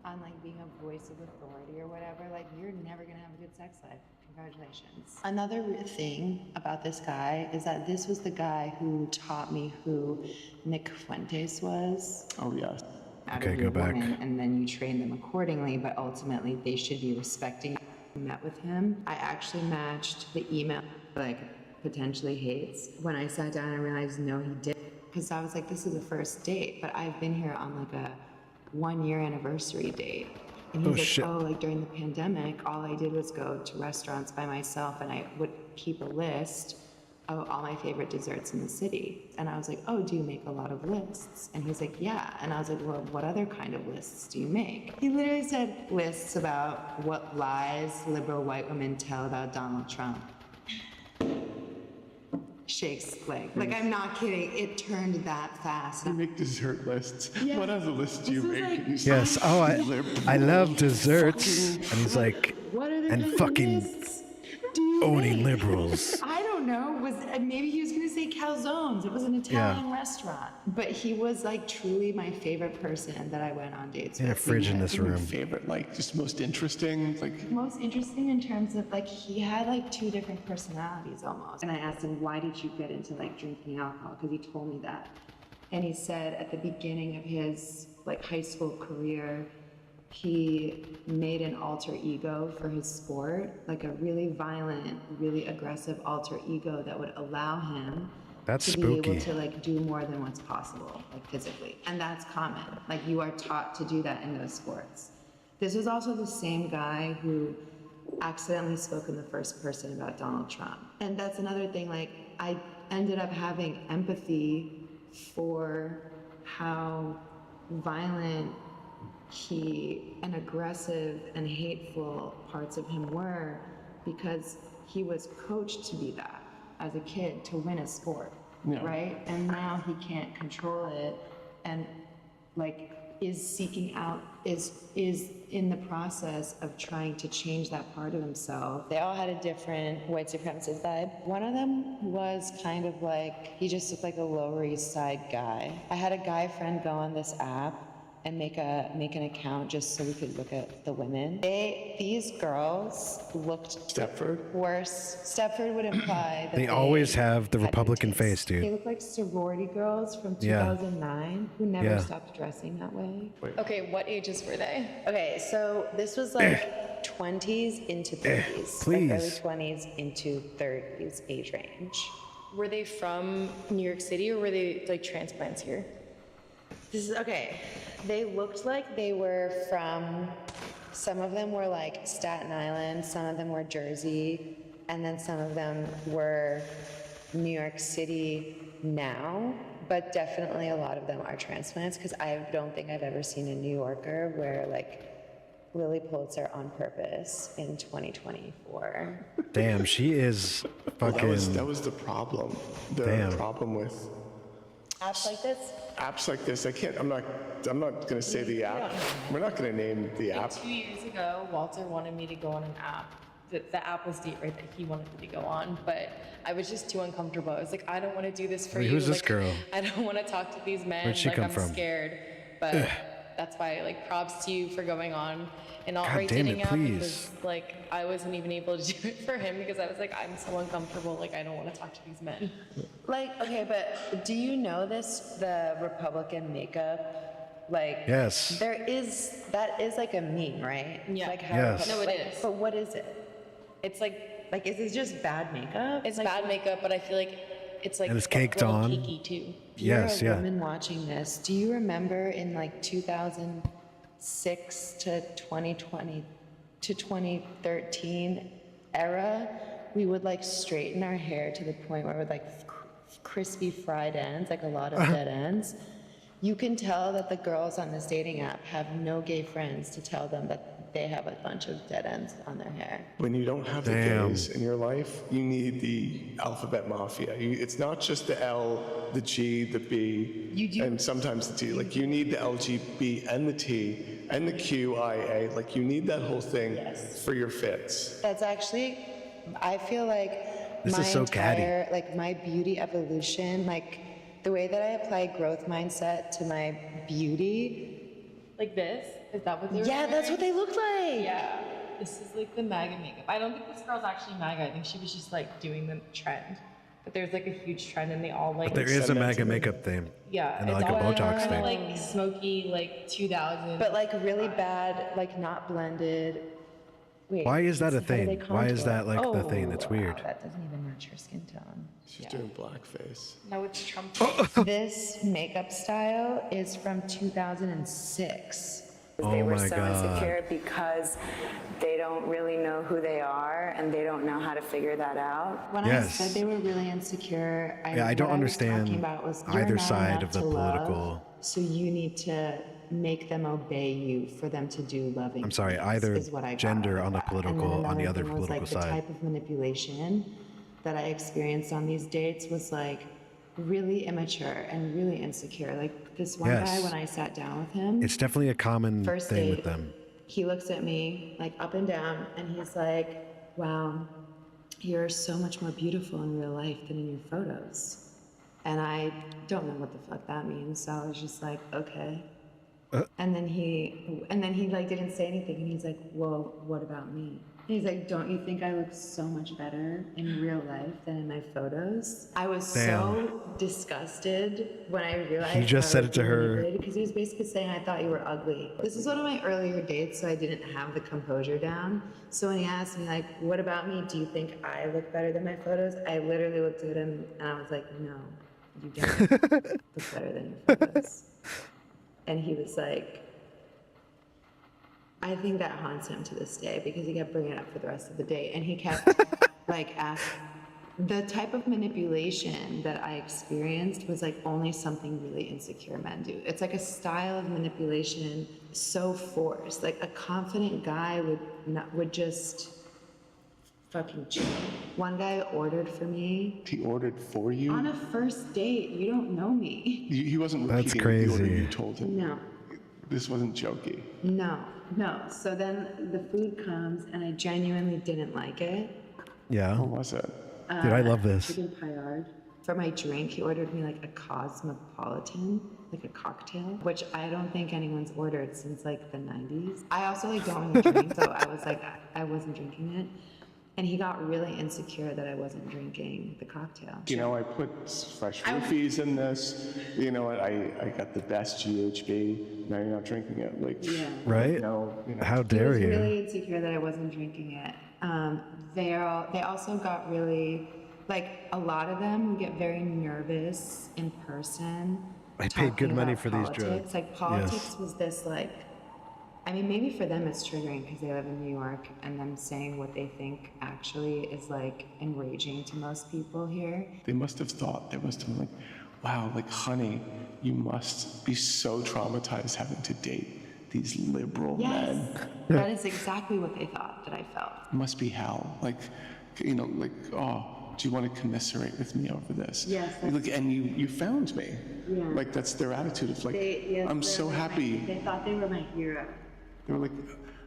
on like being a voice of authority or whatever, like you're never gonna have a good sex life. Congratulations. Another thing about this guy is that this was the guy who taught me who Nick Fuentes was. Oh, yes. Out Okay, of your go back. woman, and then you train them accordingly, but ultimately they should be respecting. Met with him. I actually matched the email, like potentially hates. When I sat down, I realized no, he did. Because I was like, this is a first date, but I've been here on like a 1-year anniversary date. And he's Oh, like, shit. oh, like during the pandemic, all I did was go to restaurants by myself and I would keep a list of all my favorite desserts in the city. And I was like, oh, do you make a lot of lists? And he's like, yeah. And I was like, well, what other kind of lists do you make? He literally said lists about what lies liberal white women tell about Donald Trump. Shakes leg. Like, I'm not kidding. It turned that fast. You make dessert lists. Yeah. What other lists do you This is make? like- You say, Yes. Oh, I love desserts. fucking- And he's like, What are the and kind of fucking lists do you owning make? liberals. I don't know. Maybe he was gonna say calzones. It was an Italian restaurant. But he was like truly my favorite person that I went on dates In a with. fridge in this Your room. favorite, like, just most interesting, like, Most interesting in terms of like he had like two different personalities almost. And I asked him, why did you get into like drinking alcohol? Because he told me that. And he said at the beginning of his like high school career, he made an alter ego for his sport, like a really violent, really aggressive alter ego that would allow him That's to be spooky. able to like do more than what's possible, like physically. And that's common. Like you are taught to do that in those sports. This is also the same guy who accidentally spoke in the first person about Donald Trump. And that's another thing, like I ended up having empathy for how violent and aggressive and hateful parts of him were, because he was coached to be that as a kid to win a sport, Yeah. right? And now he can't control it, and like is seeking out, is in the process of trying to change that part of himself. They all had a different white supremacist vibe. One of them was kind of like, he just looked like a Lower East Side guy. I had a guy friend go on this app and make an account just so we could look at the women. These girls looked worse. Stepford would imply that They always have the Republican face, They dude. look like sorority girls from Yeah. 2009 who never Yeah. stopped dressing that way. Okay, what ages were they? Okay, so this was like 20s into 30s. Please. Like early 20s into 30s age range. Were they from New York City or were they like transplants here? This is okay. They looked like they were from, some of them were like Staten Island, some of them were Jersey, and then some of them were New York City now, but definitely a lot of them are transplants because I don't think I've ever seen a New Yorker wear like Lily Pulitzer on purpose in 2024. Damn, she is fucking. That was the problem. The Damn. problem with Apps like this? apps like this. I'm not gonna say the app. We're not gonna name the app. 2 years ago, Walter wanted me to go on an app. The app was Date Right that he wanted me to go on, but I was just too uncomfortable. I was like, I don't want to do this for Wait, you. who's this Like, girl? I don't want to talk to these men. Where'd she like, come I'm from? scared. But that's why, like, props to you for going on an God alt-right damn it, dating app please. because, like, I wasn't even able to do it for him because I was like, I'm so uncomfortable. Like, I don't want to talk to these men. Like, okay, but do you know the Republican makeup? Like, Yes. that is like a meme, right? Yeah. Like how Yes. No, it like, is. But what is it? It's like, Is it just bad makeup? it's Like, bad makeup, but I feel like it's like And it's a caked little on. cakey too. If you're Yes, a yeah. woman watching this, do you remember in like 2006 to 2020 to 2013 era, we would like straighten our hair to the point where it would like crispy fried ends, like a lot of dead ends. You can tell that the girls on this dating app have no gay friends to tell them that they have a bunch of dead ends on their hair. When you don't have the Damn. gays in your life, you need the alphabet mafia. It's not just the L, the G, the B, and sometimes the T. Like you need the L, G, B, and the T, and the Q, I, A. Like you need that whole thing for your fits. That's actually, I feel like This my is so catty. entire, like my beauty evolution, like the way that I apply growth mindset to my beauty. Like this? Is that what they were Yeah, that's what they look like. Yeah. This is like the MAGA makeup. I don't think this girl's actually MAGA. I think she was just like doing the trend. But there's like a huge trend and they all like. There is a MAGA makeup thing. Yeah. And it's like a all Botox kinda thing. like smoky, like 2000. But like really bad, like not blended. Wait. Why is that a how do they thing? Why is contour? that like the Oh, thing? That's weird. wow, that doesn't even match your skin tone. She's doing blackface. No, it's Trump. This makeup style is from 2006. Oh They were my so God. insecure because they don't really know who they are and they don't know how to figure that out. When Yes. I said they were really insecure, Yeah, I don't what understand was talking about was you're either not side enough of the to love, political. so you need to make them obey you for them to do loving. I'm sorry, things, either is what I got gender out of on the that. And then political, on the another other thing was, political like, side. The type of manipulation that I experienced on these dates was like really immature and really insecure. Like this one Yes. guy, when I sat down with him, It's definitely a common first thing date, with them. he looks at me like up and down and he's like, wow, you're so much more beautiful in real life than in your photos. And I don't know what the fuck that means. So I was just like, okay. And then he like didn't say anything and he's like, well, what about me? And he's like, don't you think I look so much better in real life than in my photos? I was so disgusted when I realized He just said it to her. because he was basically saying I thought you were ugly. This is one of my earlier dates, so I didn't have the composure down. So when he asked me like, what about me? Do you think I look better than my photos? I literally looked at him and I was like, no, you don't look better than your photos. And he was like, I think that haunts him to this day because he kept bringing it up for the rest of the day. And he kept like asking, the type of manipulation that I experienced was like only something really insecure men do. It's like a style of manipulation so forced. Like a confident guy would just fucking chill. One guy ordered for me. He ordered for you? On a first date. You don't know me. He wasn't That's repeating the order crazy. you told him. No. This wasn't jokey. No. So then the food comes and I genuinely didn't like it. Yeah. What was it? Dude, I love this. Chicken paillard. For my drink, he ordered me like a cosmopolitan, like a cocktail, which I don't think anyone's ordered since like the 90s. I also like don't really drink, so I was like, I wasn't drinking it. And he got really insecure that I wasn't drinking the cocktail. You know, I put fresh roofies in this. You know what? I got the best GHB. Now you're not drinking it. Like, yeah. Right? No, How dare He you? was really insecure that I wasn't drinking it. They also got really, like, a lot of them would get very nervous in person. I paid good talking money about for these politics. drugs. Like, politics was this, like, I mean, maybe for them it's triggering because they live in New York, and them saying what they think actually is, like, enraging to most people here. They must have thought, they must have been like, wow, like, honey, you must be so traumatized having to date these liberal men. That is exactly what they thought that I felt. It must be hell. Like, you know, like, oh, do you want to commiserate with me over this? Yes. Look, and you found me. Yeah. Like, that's their attitude of like, Yes, I'm so they're like happy. They thought they were my hero. They were like,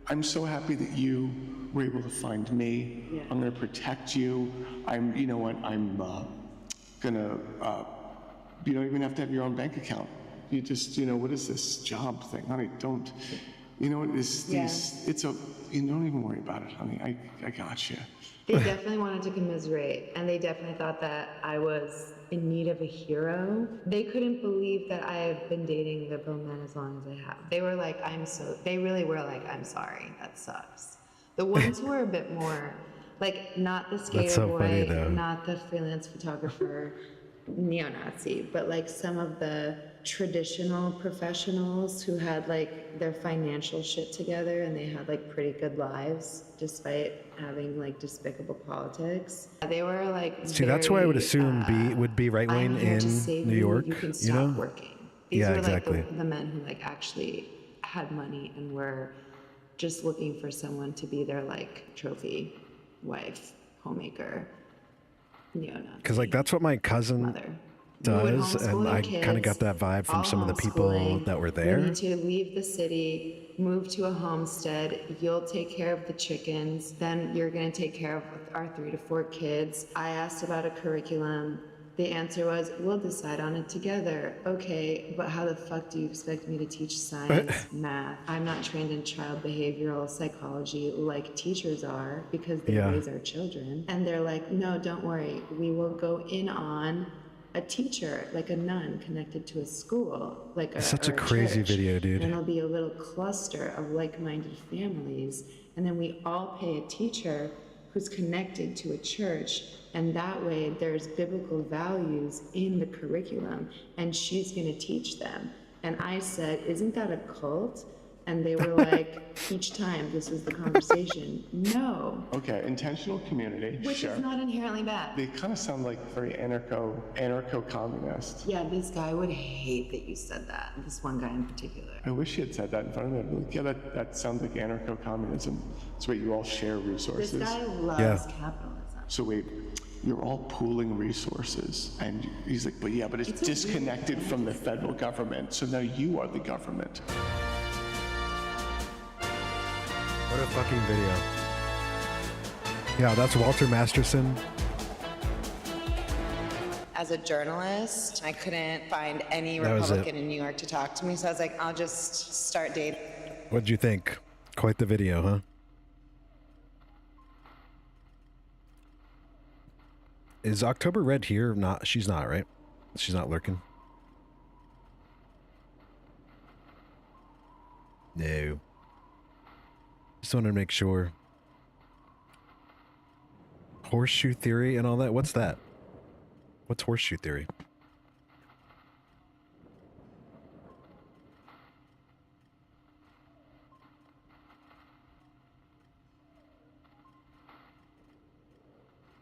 I'm so happy that you were able to find me. Yeah. I'm gonna protect you. You know what, I'm gonna, you don't even have to have your own bank account. You just, you know, what is this job thing? Honey, don't, you know, you don't even worry about it, honey. I got you. They definitely wanted to commiserate, and they definitely thought that I was in need of a hero. They couldn't believe that I have been dating liberal men as long as I have. They were like, they really were like, I'm sorry, that sucks. The ones who were a bit more, like, not the skater That's so boy, funny, though. not the freelance photographer, neo-Nazi, but like some of the traditional professionals who had like their financial shit together and they had like pretty good lives despite having like despicable politics. They were like, See, that's why I would assume would be right wing I'm here to in save New you, York. you can You stop know? working. These Yeah, were exactly. like the men who like actually had money and were just looking for someone to be their like trophy wife, homemaker, neo-Nazi. Because like that's what my cousin does, and I kind of got that vibe from some of the people that were We there. need to leave the city, move to a homestead. You'll take care of the chickens. Then you're going to take care of our 3 to 4 kids. I asked about a curriculum. The answer was, we'll decide on it together. Okay, but how the fuck do you expect me to teach science, math? I'm not trained in child behavioral psychology like teachers are because they Yeah. raise our children. And they're like, no, don't worry. We will go in on a teacher, like a nun connected to a school, like Such a or crazy church. video, dude. And there'll be a little cluster of like-minded families, and then we all pay a teacher who's connected to a church, and that way there's biblical values in the curriculum, and she's going to teach them. And I said, isn't that a cult? And they were like, each time this was the conversation, no, Okay, intentional community, which sure. is not inherently bad. They kind of sound like very anarcho-communist. Yeah, this guy would hate that you said that, this one guy in particular. I wish he had said that in front of me. I'd be like, yeah, that sounds like anarcho-communism. It's where you all share resources. This guy loves capitalism. So wait, you're all pooling resources, and he's like, but it's It's a disconnected from the federal government, so now you are the government. What a fucking video. Yeah, that's Walter Masterson. As a journalist, I couldn't find any That was it. Republican in New York to talk to me, so I was like, I'll just start dating. What'd you think? Quite the video, huh? Is October Red here? Not. She's not, right? She's not lurking. No. Just wanted to make sure. Horseshoe theory and all that. What's that? What's horseshoe theory?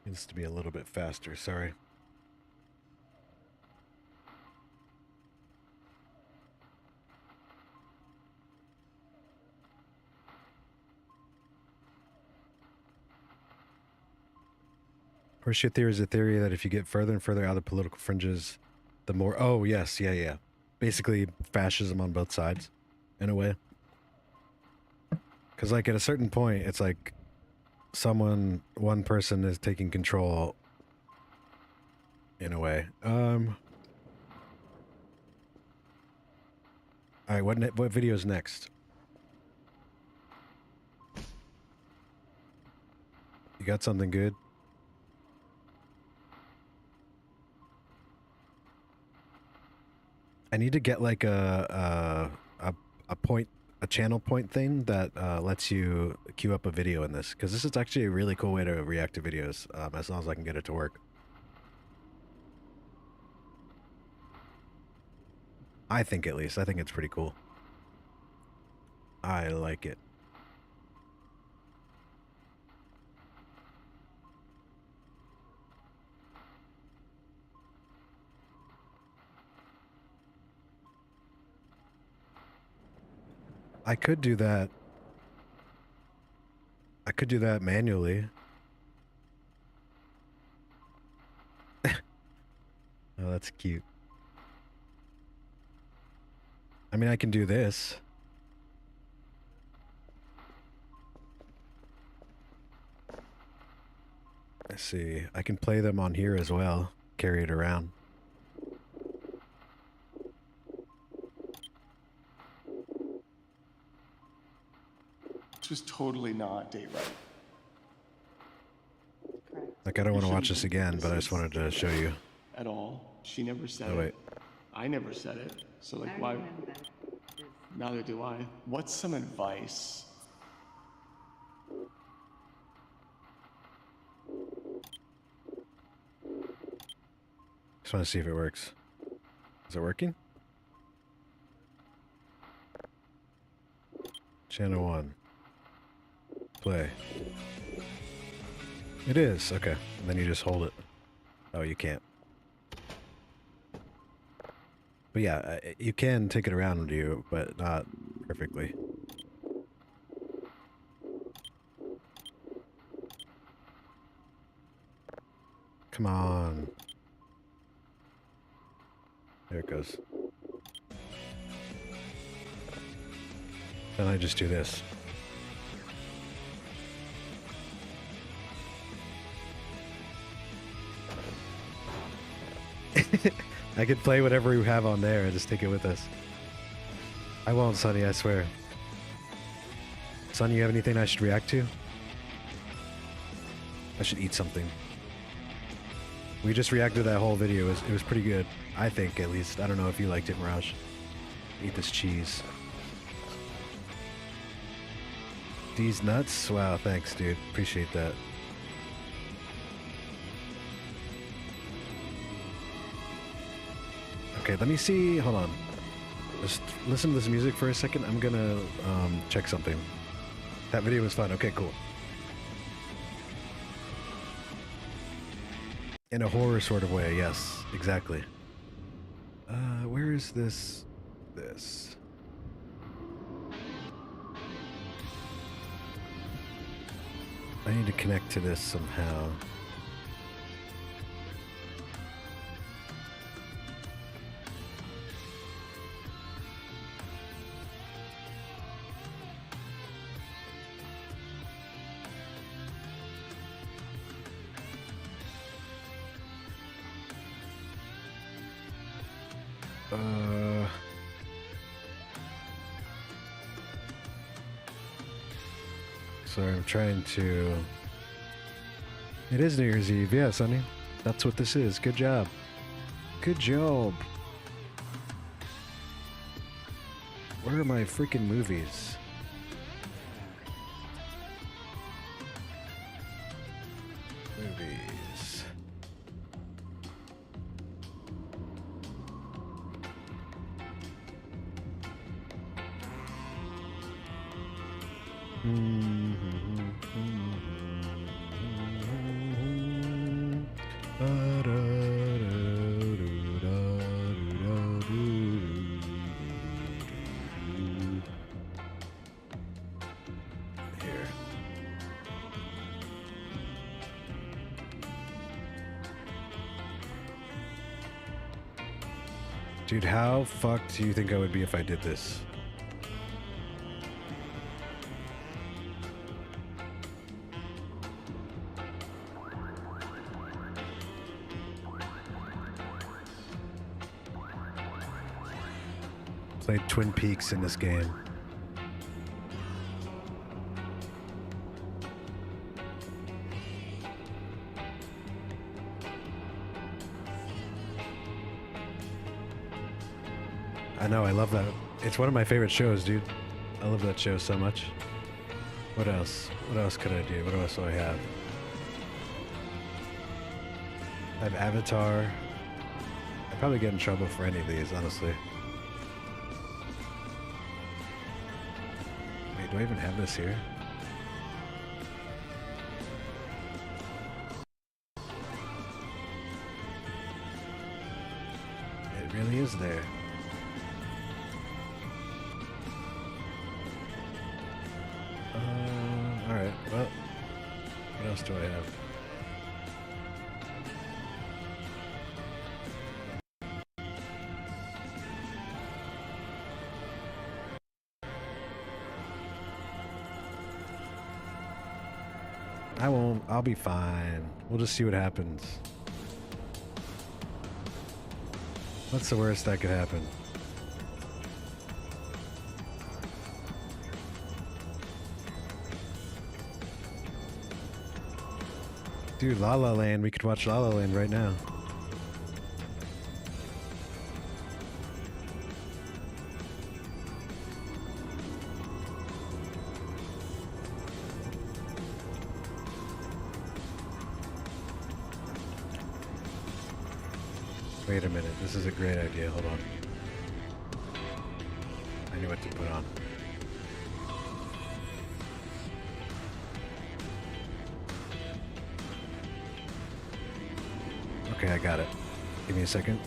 Needs to be a little bit faster. Sorry. Horseshoe theory is a theory that if you get further and further out of the political fringes, the more... Oh, yes. Yeah, yeah. Basically, fascism on both sides, in a way. Because, like, at a certain point, it's like one person is taking control in a way. All right, what video's next? You got something good? I need to get like a channel point thing that lets you queue up a video in this, because this is actually a really cool way to react to videos, as long as I can get it to work. I think, at least. I think it's pretty cool. I like it. I could do that. I could do that manually. Oh, that's cute. I mean, I can do this. Let's see. I can play them on here as well. Carry it around. This was totally not date right. Like, I don't want to watch this again, but I just wanted to show you. At all. She never said Oh, wait. it. I never said it. So like, why? Neither do I. What's some advice? Just want to see if it works. Is it working? Channel 1. Play. It is. Okay. And then you just hold it. Oh, you can't. But yeah, you can take it around with you, but not perfectly. Come on. There it goes. Then I just do this. I could play whatever we have on there and just take it with us. I won't, Sonny, I swear. Sonny, you have anything I should react to? I should eat something. We just reacted to that whole video. It was pretty good. I think, at least. I don't know if you liked it, Mirage. Eat this cheese. These nuts? Wow, thanks, dude. Appreciate that. Okay, let me see. Hold on. Just listen to this music for a second. I'm gonna check something. That video was fun. Okay, cool. In a horror sort of way, yes, exactly. Where is this? This. I need to connect to this somehow. Sorry, I'm trying to... It is New Year's Eve, yeah, Sonny. That's what this is. Good job. Good job. Where are my freaking movies? Movies. Here. Dude, how fucked do you think I would be if I did this? Played Twin Peaks in this game. I know, I love that. It's one of my favorite shows, dude. I love that show so much. What else? What else could I do? What else do I have? I have Avatar. I'd probably get in trouble for any of these, honestly. Wait, do I even have this here? It really is there. Alright, well, what else do I have? I'll be fine. We'll just see what happens. What's the worst that could happen? Dude, La La Land, we could watch La La Land right now. Wait a minute, this is a great idea, hold on. I knew what to put on. Okay, I got it. Give me a second.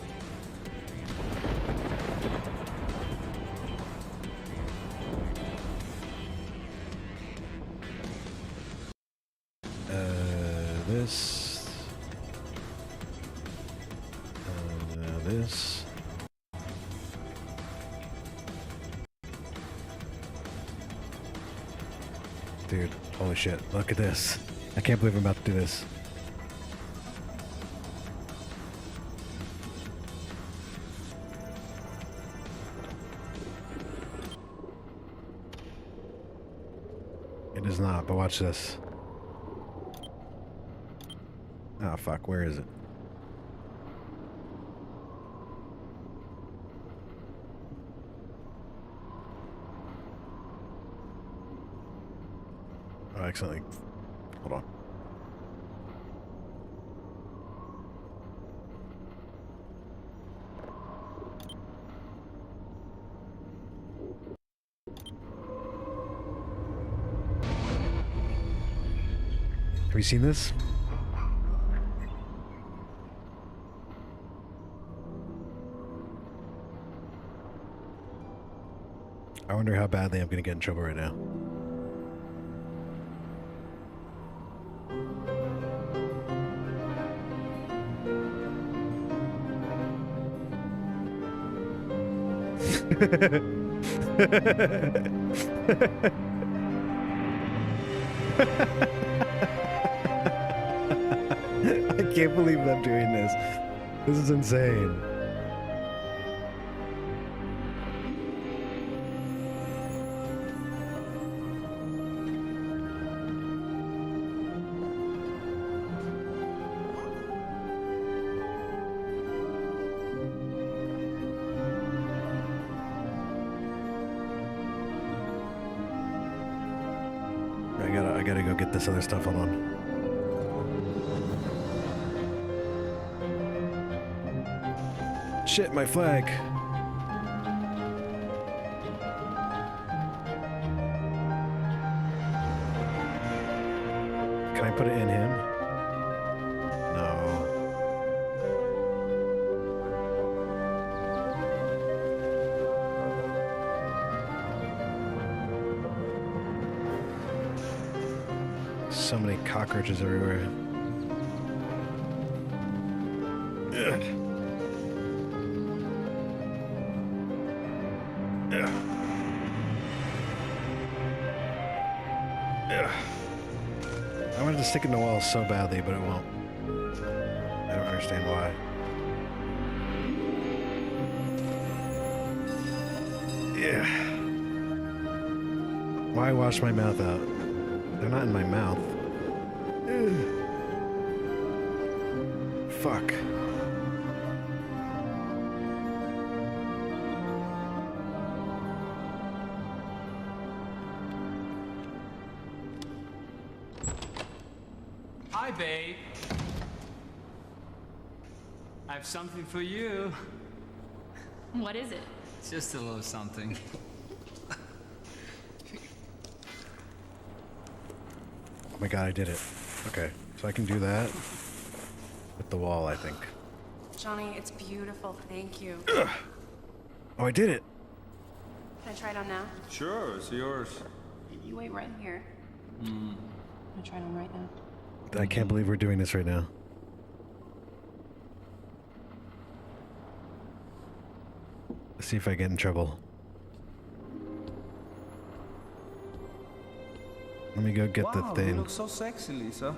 This. This. Dude, holy shit, look at this. I can't believe I'm about to do this. It is not, but watch this. Oh fuck, where is it? Oh, I accidentally... Hold on. Have you seen this? I wonder how badly I'm gonna get in trouble right now. I can't believe I'm doing this. This is insane. I gotta go get this other stuff. Hold on. Shit, my flag. Can I put it in him? No. So many cockroaches everywhere. Ugh. Ugh. Ugh. I wanted to stick in the wall so badly, but it won't. I don't understand why. Yeah. Why wash my mouth out? They're not in my mouth. Ugh. Fuck. Hi, babe. I have something for you. What is it? Just a little something. Oh my god, I did it. Okay, so I can do that with the wall, I think. Johnny, it's beautiful. Thank you. Ugh. Oh, I did it. Can I try it on now? Sure, it's yours. You wait right here. I'm gonna try it on right now. I can't believe we're doing this right now. Let's see if I get in trouble. Let me go get the You thing. look so sexy, Lisa.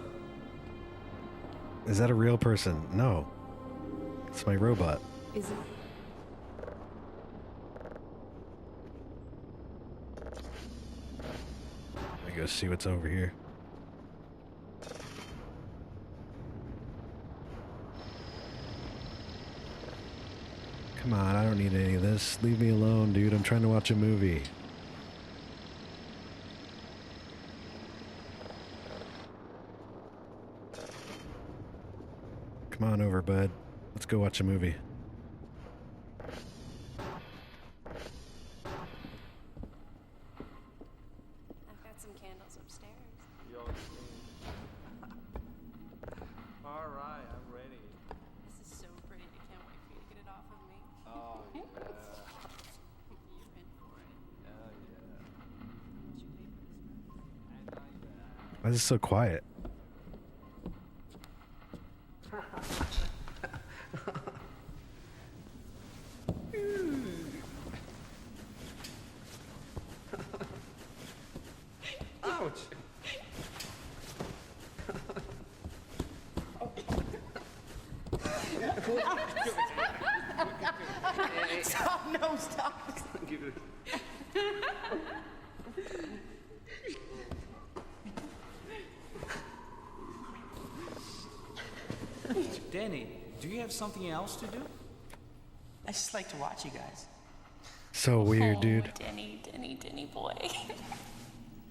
Is that a real person? No. It's my robot. Is it? Let me go see what's over here. Come on, I don't need any of this. Leave me alone, dude. I'm trying to watch a movie. Come on over, bud. Let's go watch a movie. I've got some candles upstairs. All right, I'm ready. This is so pretty. I can't wait for you to get it off of me. Oh, yeah. You're in for it. Hell yeah. Why is it so quiet? Ouch. Stop, no, stop. Give it. Danny, do you have something else to do? I just like to watch you guys. So weird, dude. Denny boy.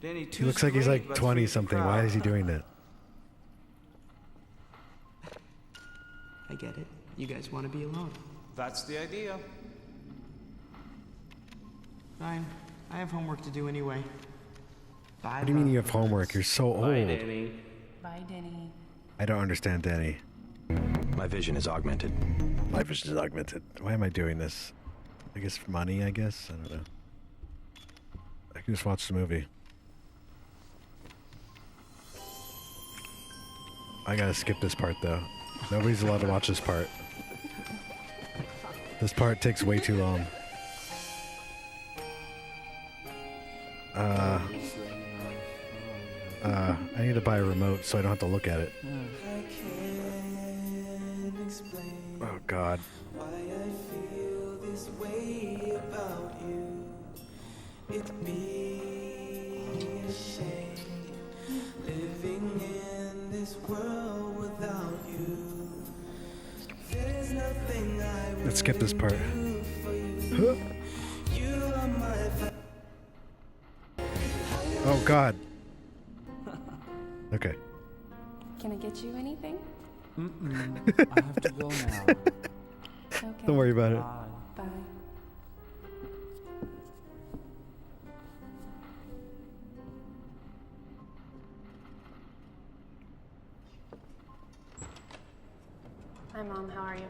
Danny, He looks like he's like 20 something. Why is he doing that? I get it. You guys want to be alone. That's the idea. Fine. I have homework to do anyway. Bye. What do you mean you have homework? You're so old. Bye, Danny. Bye, Denny. I don't understand, Danny. My vision is augmented. My vision is augmented. Why am I doing this? I guess for money, I guess? I don't know. I can just watch the movie. I gotta skip this part, though. Nobody's allowed to watch this part. This part takes way too long. I need to buy a remote so I don't have to look at it. Oh, God. Why I feel this way about you. It'd be a shame living in this world without you. There's nothing I would Let's skip this part. do for you. You are my Oh, God. Okay. Can I get you anything? I have to go now. Okay. Don't worry about it. Bye. Hi, Mom. How are you?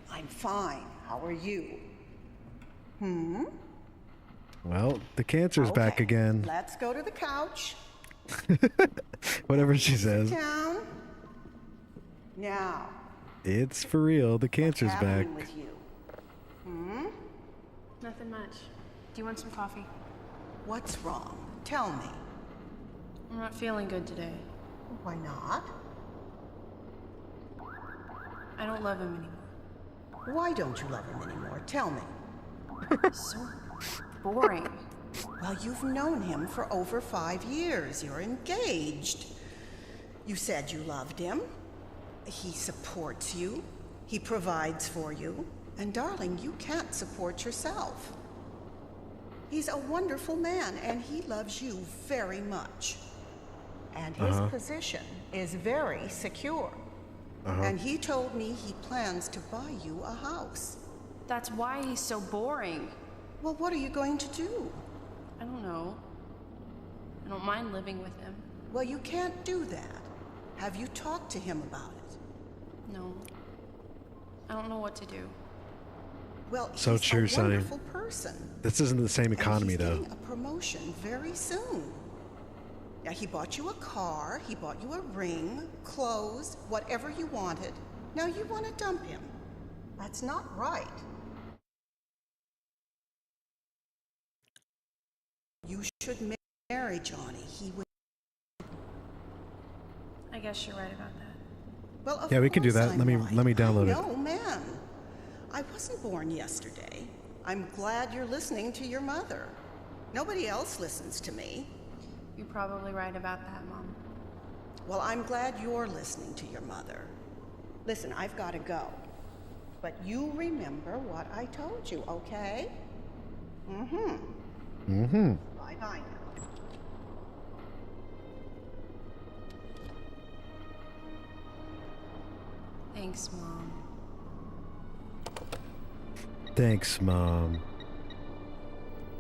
I'm fine. How are you? Well, the cancer's back Okay, again. Let's go to the couch. Whatever she says. Down. Now, It's for real. The cancer's what's back. happening with you? Nothing much. Do you want some coffee? What's wrong? Tell me. I'm not feeling good today. Why not? I don't love him anymore. Why don't you love him anymore? Tell me. So boring. Well, you've known him for over 5 years. You're engaged. You said you loved him. He supports you. He provides for you. And darling, you can't support yourself. He's a wonderful man, and he loves you very much. And his position is very secure. And he told me he plans to buy you a house. That's why he's so boring. Well, what are you going to do? I don't know. I don't mind living with him. Well, you can't do that. Have you talked to him about it? No. I don't know what to do. Well, So he's true, a Sonny. wonderful person. This isn't the same economy, and he's though. getting a promotion very soon. Now, he bought you a car, he bought you a ring, clothes, whatever you wanted. Now you want to dump him. That's not right. You should marry Johnny. He would. I guess you're right about that. Well, of Yeah, we can do course that. I'm Let me right. download it. No, man. I wasn't born yesterday. I'm glad you're listening to your mother. Nobody else listens to me. You're probably right about that, Mom. Well, I'm glad you're listening to your mother. Listen, I've got to go. But you remember what I told you, okay? Bye-bye now. Thanks, Mom. Thanks, Mom.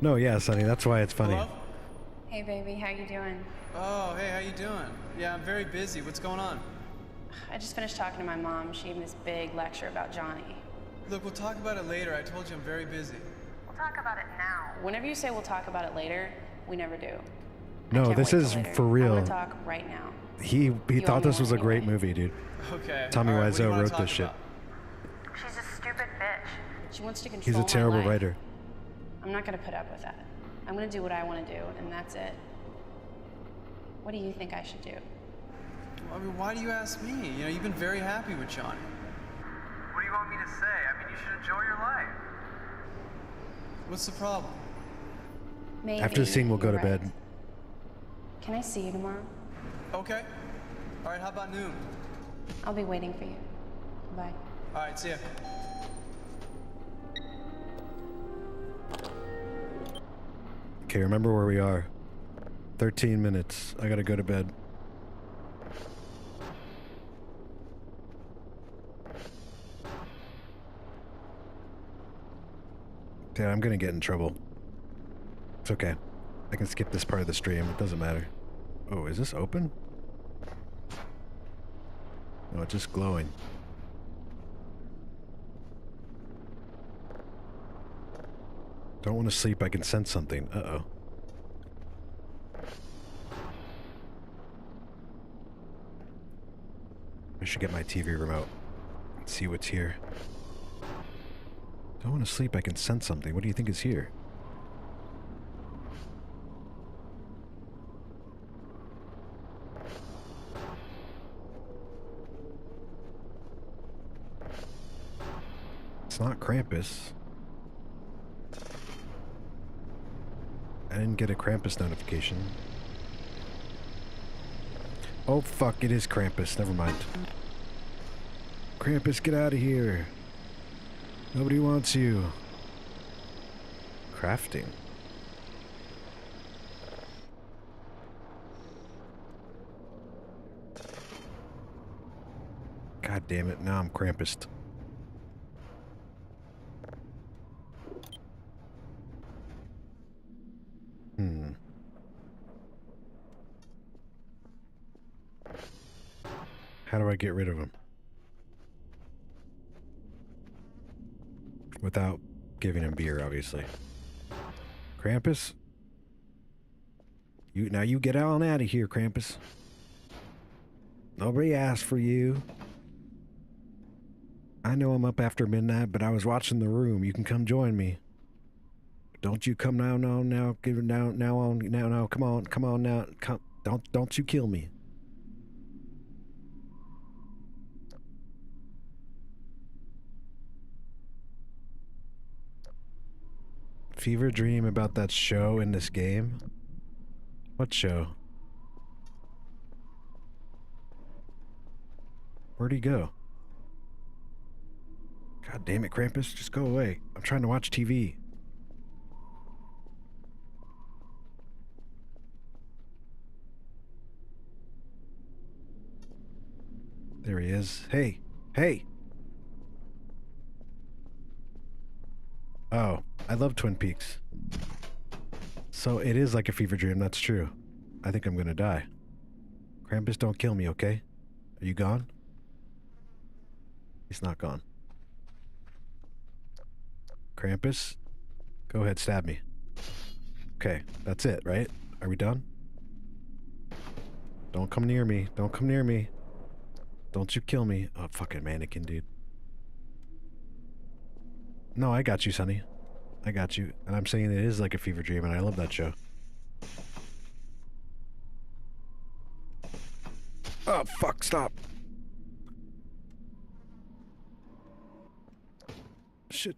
No, yeah, Sonny, that's why it's funny. Hello? Hey, baby, how you doing? Oh, hey, how you doing? Yeah, I'm very busy. What's going on? I just finished talking to my mom. She gave me this big lecture about Johnny. Look, we'll talk about it later. I told you I'm very busy. We'll talk about it now. Whenever you say we'll talk about it later, we never do. No, Can't this wait is till later. for I real. want to talk right now. He You thought owe me this was a one great anyway. movie, dude. Okay. Tommy all right, what do you Wiseau wanna wrote talk this shit. about? She's a stupid bitch. She wants to control He's a my terrible life. writer. I'm not going to put up with that. I'm going to do what I want to do, and that's it. What do you think I should do? I mean, why do you ask me? You know, you've been very happy with Johnny. What do you want me to say? I mean, you should enjoy your life. What's the problem? Maybe After this scene, we'll go to you're right. bed. Can I see you tomorrow? Okay. All right, how about noon? I'll be waiting for you. Bye. All right, see ya. Okay, remember where we are. 13 minutes. I gotta go to bed. Dude, I'm gonna get in trouble. It's okay. I can skip this part of the stream. It doesn't matter. Oh, is this open? No, it's just glowing. Don't want to sleep. I can sense something. Uh-oh. I should get my TV remote and see what's here. Don't want to sleep. I can sense something. What do you think is here? It's not Krampus. I didn't get a Krampus notification. Oh fuck, it is Krampus. Never mind. Krampus, get out of here. Nobody wants you. Crafting. God damn it, now I'm Krampus. How do I get rid of him? Without giving him beer, obviously. Krampus? Now you get on out of here, Krampus. Nobody asked for you. I know I'm up after midnight, but I was watching The Room. You can come join me. Don't you come now, give it now, come on now, come, don't you kill me. Fever dream about that show in this game? What show? Where'd he go? God damn it, Krampus, just go away. I'm trying to watch TV. There he is. Hey! Hey! Oh, I love Twin Peaks. So it is like a fever dream, that's true. I think I'm gonna die. Krampus, don't kill me, okay? Are you gone? He's not gone. Krampus, go ahead, stab me. Okay, that's it, right? Are we done? Don't come near me. Don't come near me. Don't you kill me. Oh, fucking mannequin, dude. No, I got you, Sonny. I got you. And I'm saying it is like a fever dream, and I love that show. Oh, fuck, stop. Shit.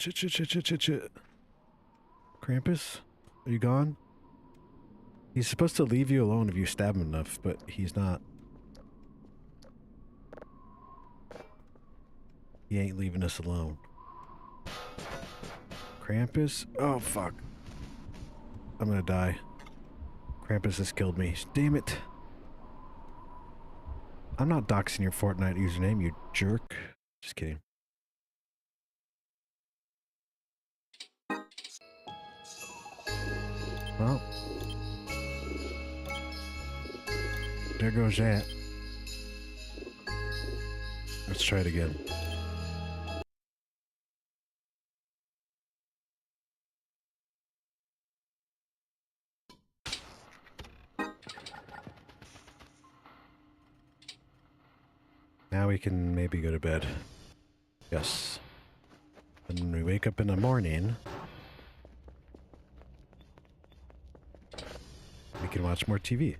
Krampus? Are you gone? He's supposed to leave you alone if you stab him enough, but he's not. He ain't leaving us alone. Krampus? Oh, fuck. I'm gonna die. Krampus has killed me. Damn it. I'm not doxing your Fortnite username, you jerk. Just kidding. Well. There goes that. Let's try it again. Now we can maybe go to bed. Yes. And when we wake up in the morning, we can watch more TV.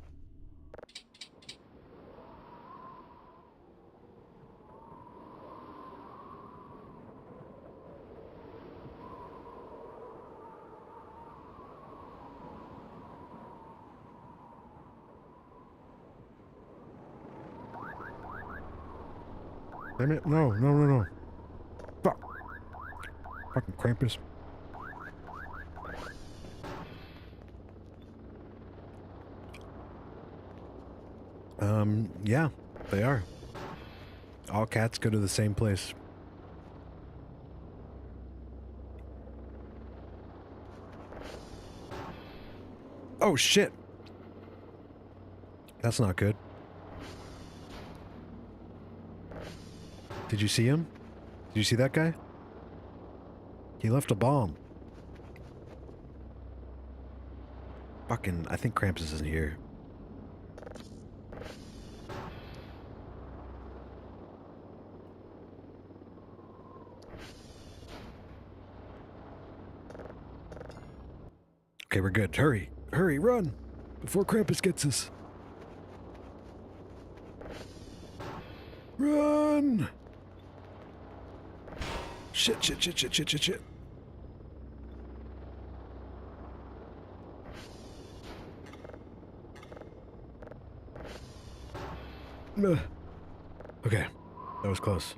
Damn it, no. Fuck. Fucking Krampus. Yeah, they are. All cats go to the same place. Oh, shit. That's not good. Did you see him? Did you see that guy? He left a bomb. Fucking, I think Krampus isn't here. Okay, we're good. Hurry. Hurry, run! Before Krampus gets us. Run! Shit. Okay, that was close.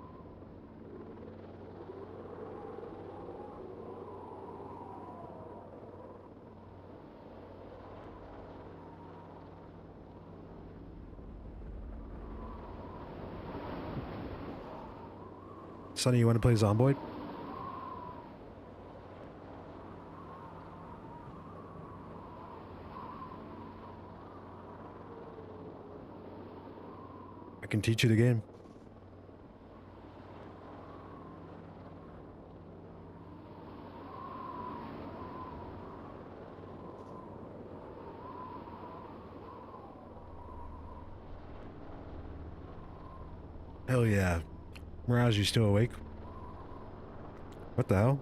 Sonny, you want to play Zomboid? I can teach you the game. Hell yeah. Mirage, you still awake? What the hell?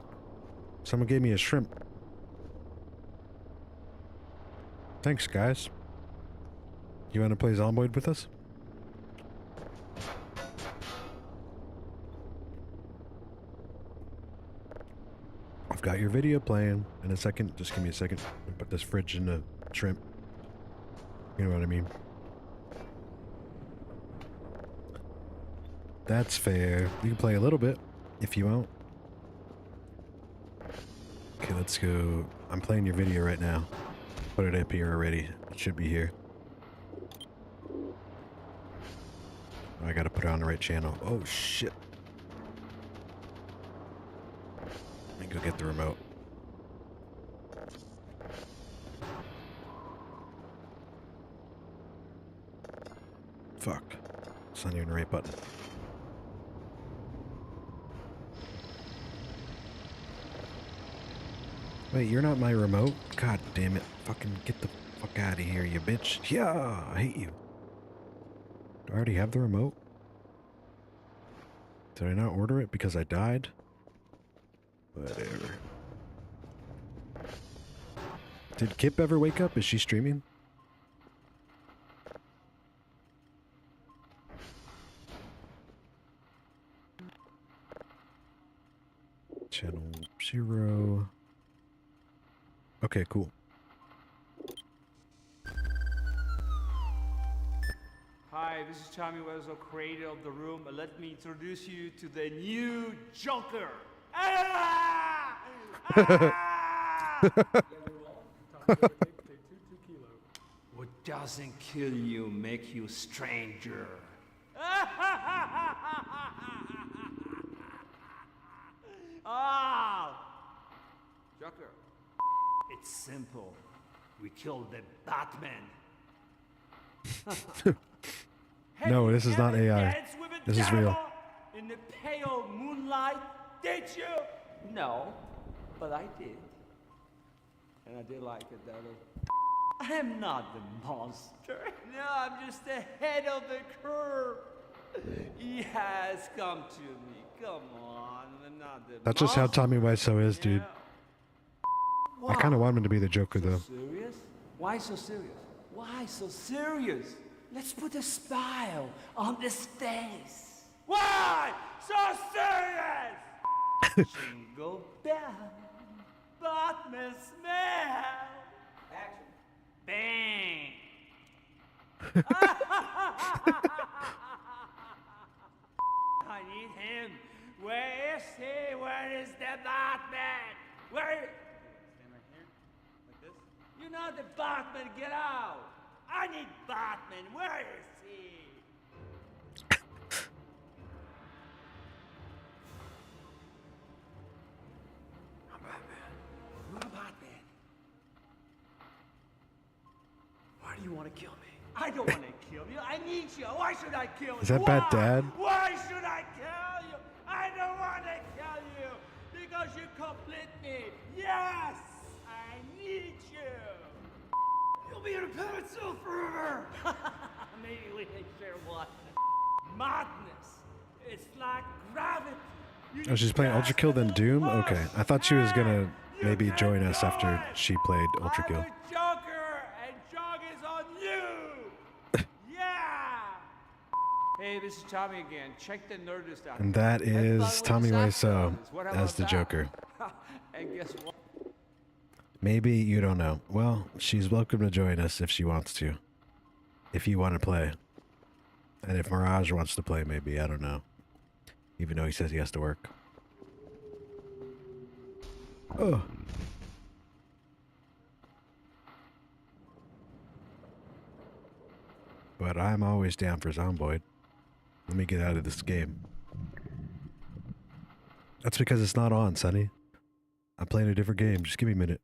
Someone gave me a shrimp. Thanks, guys. You want to play Zomboid with us? I've got your video playing in a second. Just give me a second. Put this fridge in the shrimp. You know what I mean? That's fair. You can play a little bit if you want. Okay, let's go. I'm playing your video right now. Put it up here already. It should be here. I gotta put it on the right channel. Oh shit. Let me go get the remote. Fuck. It's not even the right button. Wait, you're not my remote? God damn it. Fucking get the fuck out of here, you bitch. Yeah, I hate you. Do I already have the remote? Did I not order it because I died? Whatever. Did Kip ever wake up? Is she streaming? Channel 0. Okay, cool. Hi, this is Tommy Wiseau, creator of The Room. Let me introduce you to the new Joker. What doesn't kill you make you stranger. Joker. It's simple. We killed the Batman. No, this is not AI. This is real. In the pale moonlight, did you? No, but I did. And I did like it, that I am not the monster. No, I'm just the head of the curve. He has come to me. Come on, I'm not the That's just how monster. Tommy Wiseau is, dude. I kind of want him to be the Joker, though. Serious? Why so serious? Why so serious? Let's put a smile on this face. Why so serious? Jingle bell, Batman smell. Action. Bang. I need him. Where is he? Where is the Batman? Where? Stand right here, like this. You're not the Batman. Get out. I need Batman. Where is he? I'm Batman. I'm Batman. Why do you want to kill me? I don't want to kill you. I need you. Why should I kill you? Is that Bat Dad? Why should I kill you? I don't want to kill you because you complete me. Yes, I need you. You'll be in a pencil forever. Maybe we can share one. Madness. It's like gravity. Oh, she's playing Ultra Kill then Doom? Okay. I thought she was gonna maybe join us after she played Ultra Kill. Joker, and Jog is on you. Yeah. Hey, this is Tommy again. Check the Nerdist out. And that is Tommy Wiseau as the Joker. And guess what? Maybe you don't know. Well, she's welcome to join us if she wants to. If you want to play. And if Mirage wants to play, maybe. I don't know. Even though he says he has to work. Oh. But I'm always down for Zomboid. Let me get out of this game. That's because it's not on, Sonny. I'm playing a different game. Just give me a minute.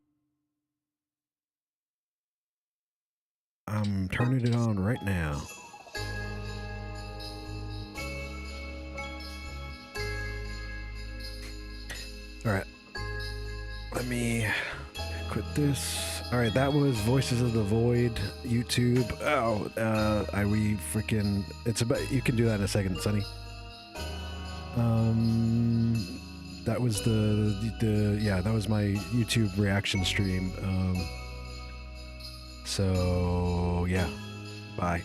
I'm turning it on right now. Alright. Let me quit this. Alright, that was Voices of the Void, YouTube. Oh, it's about, you can do that in a second, Sonny. That was that was my YouTube reaction stream. So, yeah. Bye.